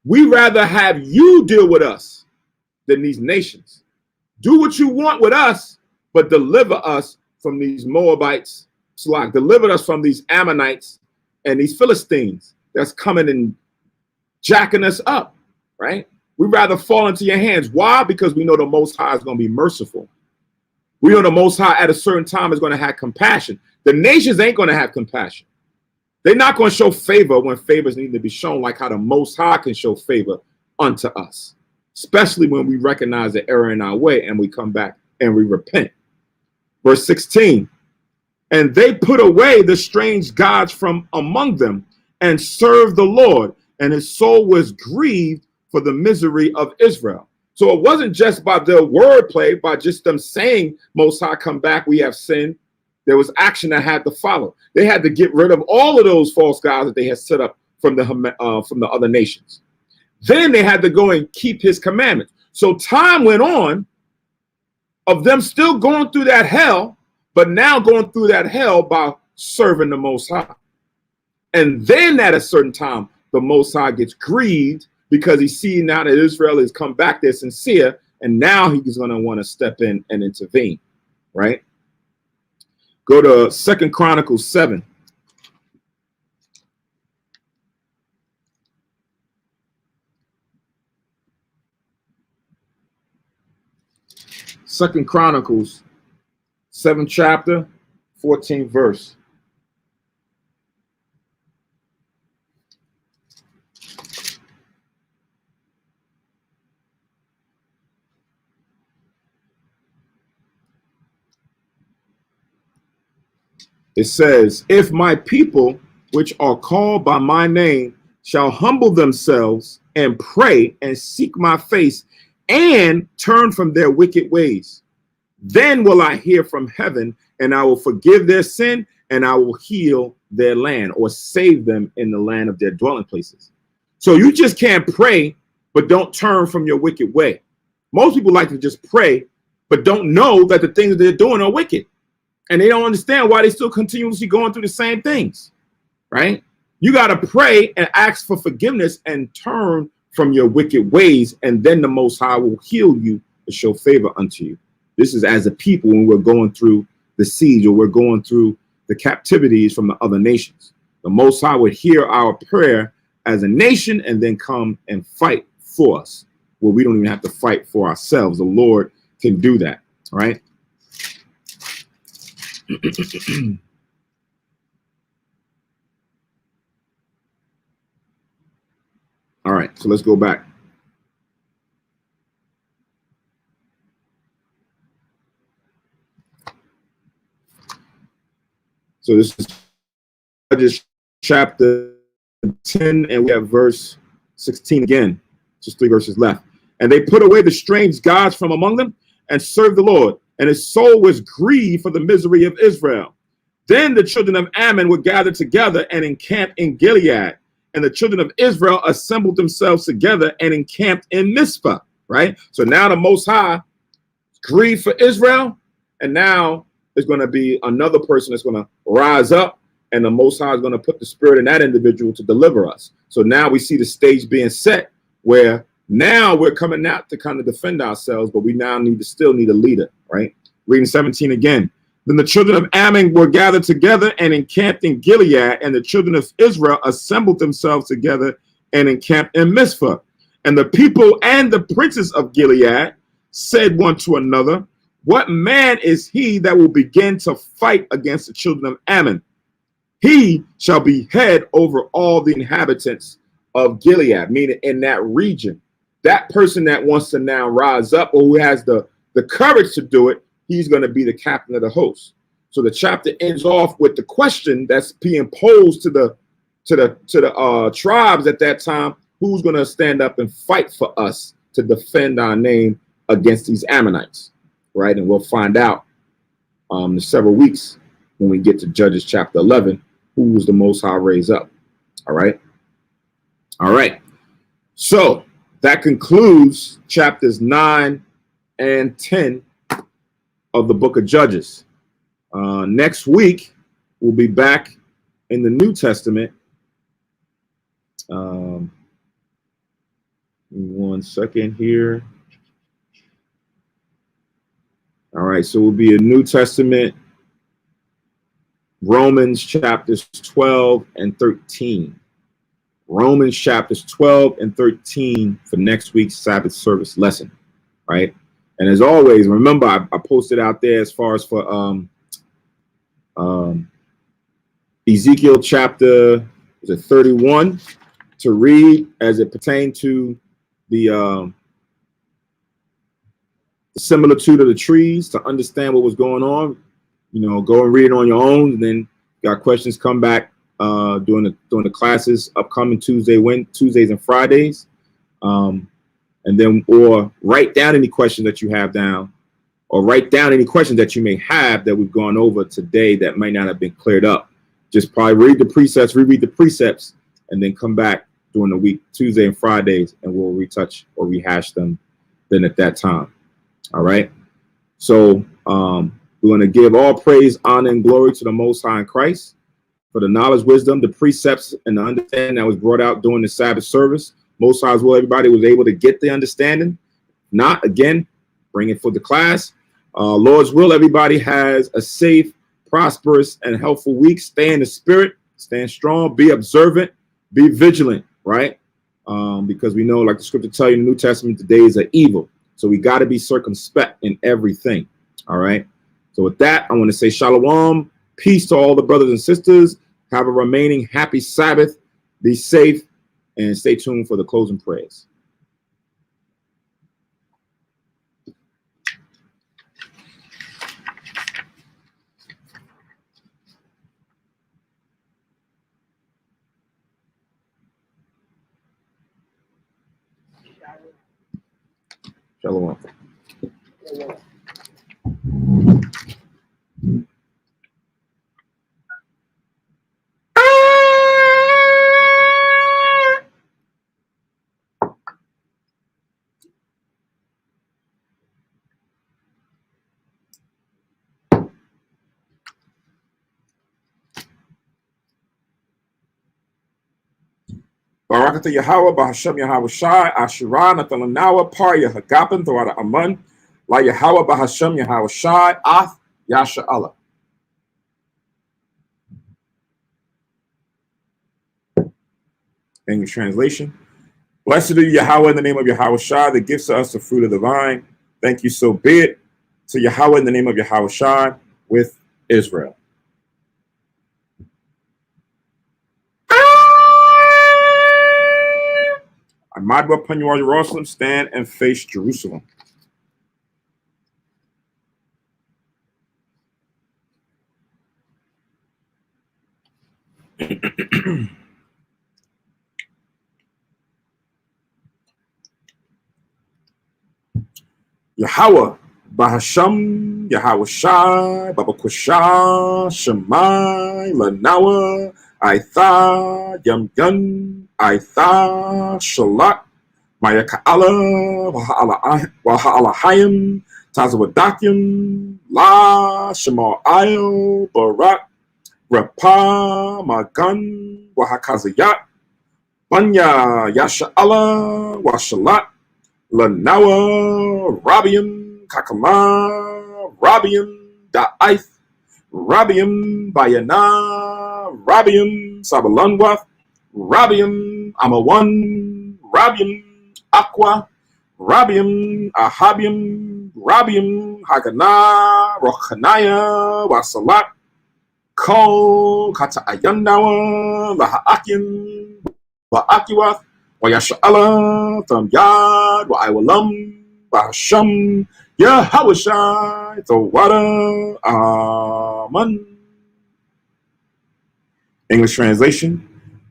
We rather have you deal with us than these nations. Do what you want with us, but deliver us from these Moabites, deliver us from these Ammonites and these Philistines that's coming and jacking us up, right? We'd rather fall into your hands. Why? Because we know the Most High is going to be merciful. We know the Most High at a certain time is going to have compassion. The nations ain't going to have compassion. They're not going to show favor when favors need to be shown, like how the Most High can show favor unto us, especially when we recognize the error in our way and we come back and we repent. Verse 16, and they put away the strange gods from among them and served the Lord, and his soul was grieved for the misery of Israel. So it wasn't just by their wordplay, by just them saying, Most High, come back, we have sinned. There was action that had to follow. They had to get rid of all of those false gods that they had set up from the other nations. Then they had to go and keep his commandments. So time went on of them still going through that hell, but now going through that hell by serving the Most High. And then at a certain time, the Most High gets grieved because he sees now that Israel has come back there sincere, and now he's going to want to step in and intervene, right? Go to 2 Chronicles 7. Second Chronicles, 7th chapter, 14th verse. It says, if my people, which are called by my name, shall humble themselves and pray and seek my face and turn from their wicked ways, then will I hear from heaven, and I will forgive their sin, and I will heal their land, or save them in the land of their dwelling places. So you just can't pray, but don't turn from your wicked way. Most people like to just pray, but don't know that the things they're doing are wicked. And they don't understand why they still continuously going through the same things, right? You got to pray and ask for forgiveness and turn from your wicked ways, and then the Most High will heal you and show favor unto you. This is as a people when we're going through the siege or we're going through the captivities from the other nations. The Most High would hear our prayer as a nation and then come and fight for us, where we don't even have to fight for ourselves. The Lord can do that, right? All right, so let's go back. So this is Judges chapter 10, and we have verse 16 again, just 3 verses left. And they put away the strange gods from among them and served the Lord, and his soul was grieved for the misery of Israel. Then the children of Ammon were gathered together and encamped in Gilead, and the children of Israel assembled themselves together and encamped in Mizpah, right? So now the Most High grieved for Israel, and now there's going to be another person that's going to rise up, and the Most High is going to put the spirit in that individual to deliver us. So now we see the stage being set where now we're coming out to kind of defend ourselves, but we now still need a leader, right? Reading 17 again. Then the children of Ammon were gathered together and encamped in Gilead, and the children of Israel assembled themselves together and encamped in Mizpah. And the people and the princes of Gilead said one to another, what man is he that will begin to fight against the children of Ammon? He shall be head over all the inhabitants of Gilead, meaning in that region. That person that wants to now rise up, or who has the courage to do it, he's going to be the captain of the host. So the chapter ends off with the question that's being posed to the tribes at that time: who's going to stand up and fight for us to defend our name against these Ammonites, right? And we'll find out in several weeks when we get to Judges chapter 11 who was the Most High raised up. All right. So that concludes chapters 9 and 10 of the book of Judges. Next week, we'll be back in the New Testament. One second here. All right, so we'll be in New Testament, Romans chapters 12 and 13. Romans chapters 12 and 13 for next week's Sabbath service lesson, right? And as always, remember, I posted out there as far as for Ezekiel chapter 31 to read as it pertained to the similitude of the trees, to understand what was going on. You know, go and read it on your own, and then got questions, come back during the classes upcoming Tuesdays and Fridays. And then, or write down any questions that you have down, or write down any questions that you may have that we've gone over today that might not have been cleared up. Just probably read the precepts, reread the precepts, and then come back during the week, Tuesday and Fridays, and we'll retouch or rehash them then at that time. All right. So we're going to give all praise, honor, and glory to the Most High in Christ for the knowledge, wisdom, the precepts, and the understanding that was brought out during the Sabbath service. Most High's will, everybody was able to get the understanding. Not, again, bring it for the class. Lord's will, everybody has a safe, prosperous, and helpful week. Stay in the spirit, stand strong, be observant, be vigilant, right? Because we know, like the scripture tell you in the New Testament, the days are evil. So we got to be circumspect in everything, all right? So with that, I want to say shalom, peace to all the brothers and sisters. Have a remaining happy Sabbath. Be safe. And stay tuned for the closing prayers. Shalom. Barakatah Yahweh, Bahashem Yahweh Shai, Ashirah, Nathalanawa, Parya, Hagapan, Thawada Aman, La Yahweh, Bahashem Yahweh Shai, Ath, Yasha Allah. English translation. Blessed are you, Yahweh, in the name of Yahweh Shai, that gives to us the fruit of the vine. Thank you, so be it. To Yahweh, in the name of Yahweh Shai, with Israel. Amadwa Panua Jerusalem, stand and face Jerusalem. Yahweh, Bahasham, Yahweh Shai, Babakusha, Shemai, Lanawa, Aitha, Yum Yun, Aitha, Shalat, Maya Ka'ala, Wahala Hayim, Tazawadakim, La, Shema Ayo, Barak, Rapa, Magan, Wahakazayat, Banya, Yasha Allah, Washalat, Lanawa, Rabium, Kakama, Rabium, Da'ith, Rabium, Bayana, Rabium, Sabalanwath, Rabium, Amawan, Rabium, Aqua, Rabium, Ahabium, Rabium, Hagana, Rochanaya, Wasalat, Ko, Kata Ayandawa, Lahaakim, Laakiwath, Wayasha'ala, Thumb Yad, Wa'iwalam, Bahasham, Yahawashai, Thawada, Aman. English translation.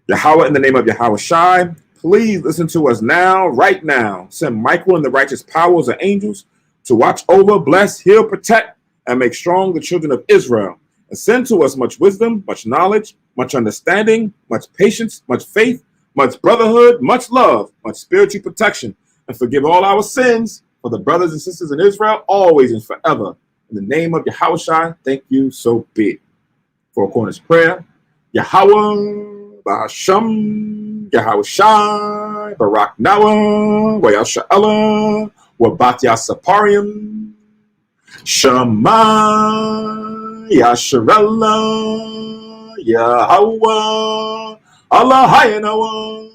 Yahweh, in the name of Yahweh Shai, please listen to us now, right now. Send Michael and the righteous powers of angels to watch over, bless, heal, protect, and make strong the children of Israel. And send to us much wisdom, much knowledge, much understanding, much patience, much faith, much brotherhood, much love, much spiritual protection, and forgive all our sins for the brothers and sisters in Israel, always and forever. In the name of Yahweh Shai, thank you, so be it. Four Corners Prayer. Yahweh, Bahasham, Yahweh Shai, Barak Nawa, Wayasha'ala, Wabatya Saparium, Shema, Yasharella, Yahweh, Allah Hayanawa,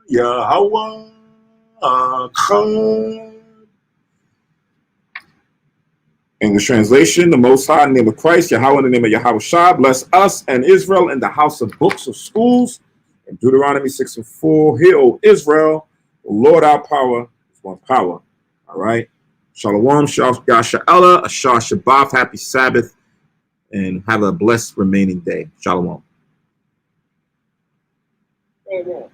Yahweh, Achad. English translation, the Most High, in the name of Christ, Yahweh, in the name of Yahweh Shah, bless us and Israel in the house of books of schools. In Deuteronomy 6:4, hear, O Israel, the Lord our power is one power. All right. Shalom, Sha'ala, Ashar Shabbat, happy Sabbath, and have a blessed remaining day. Shalom. Amen.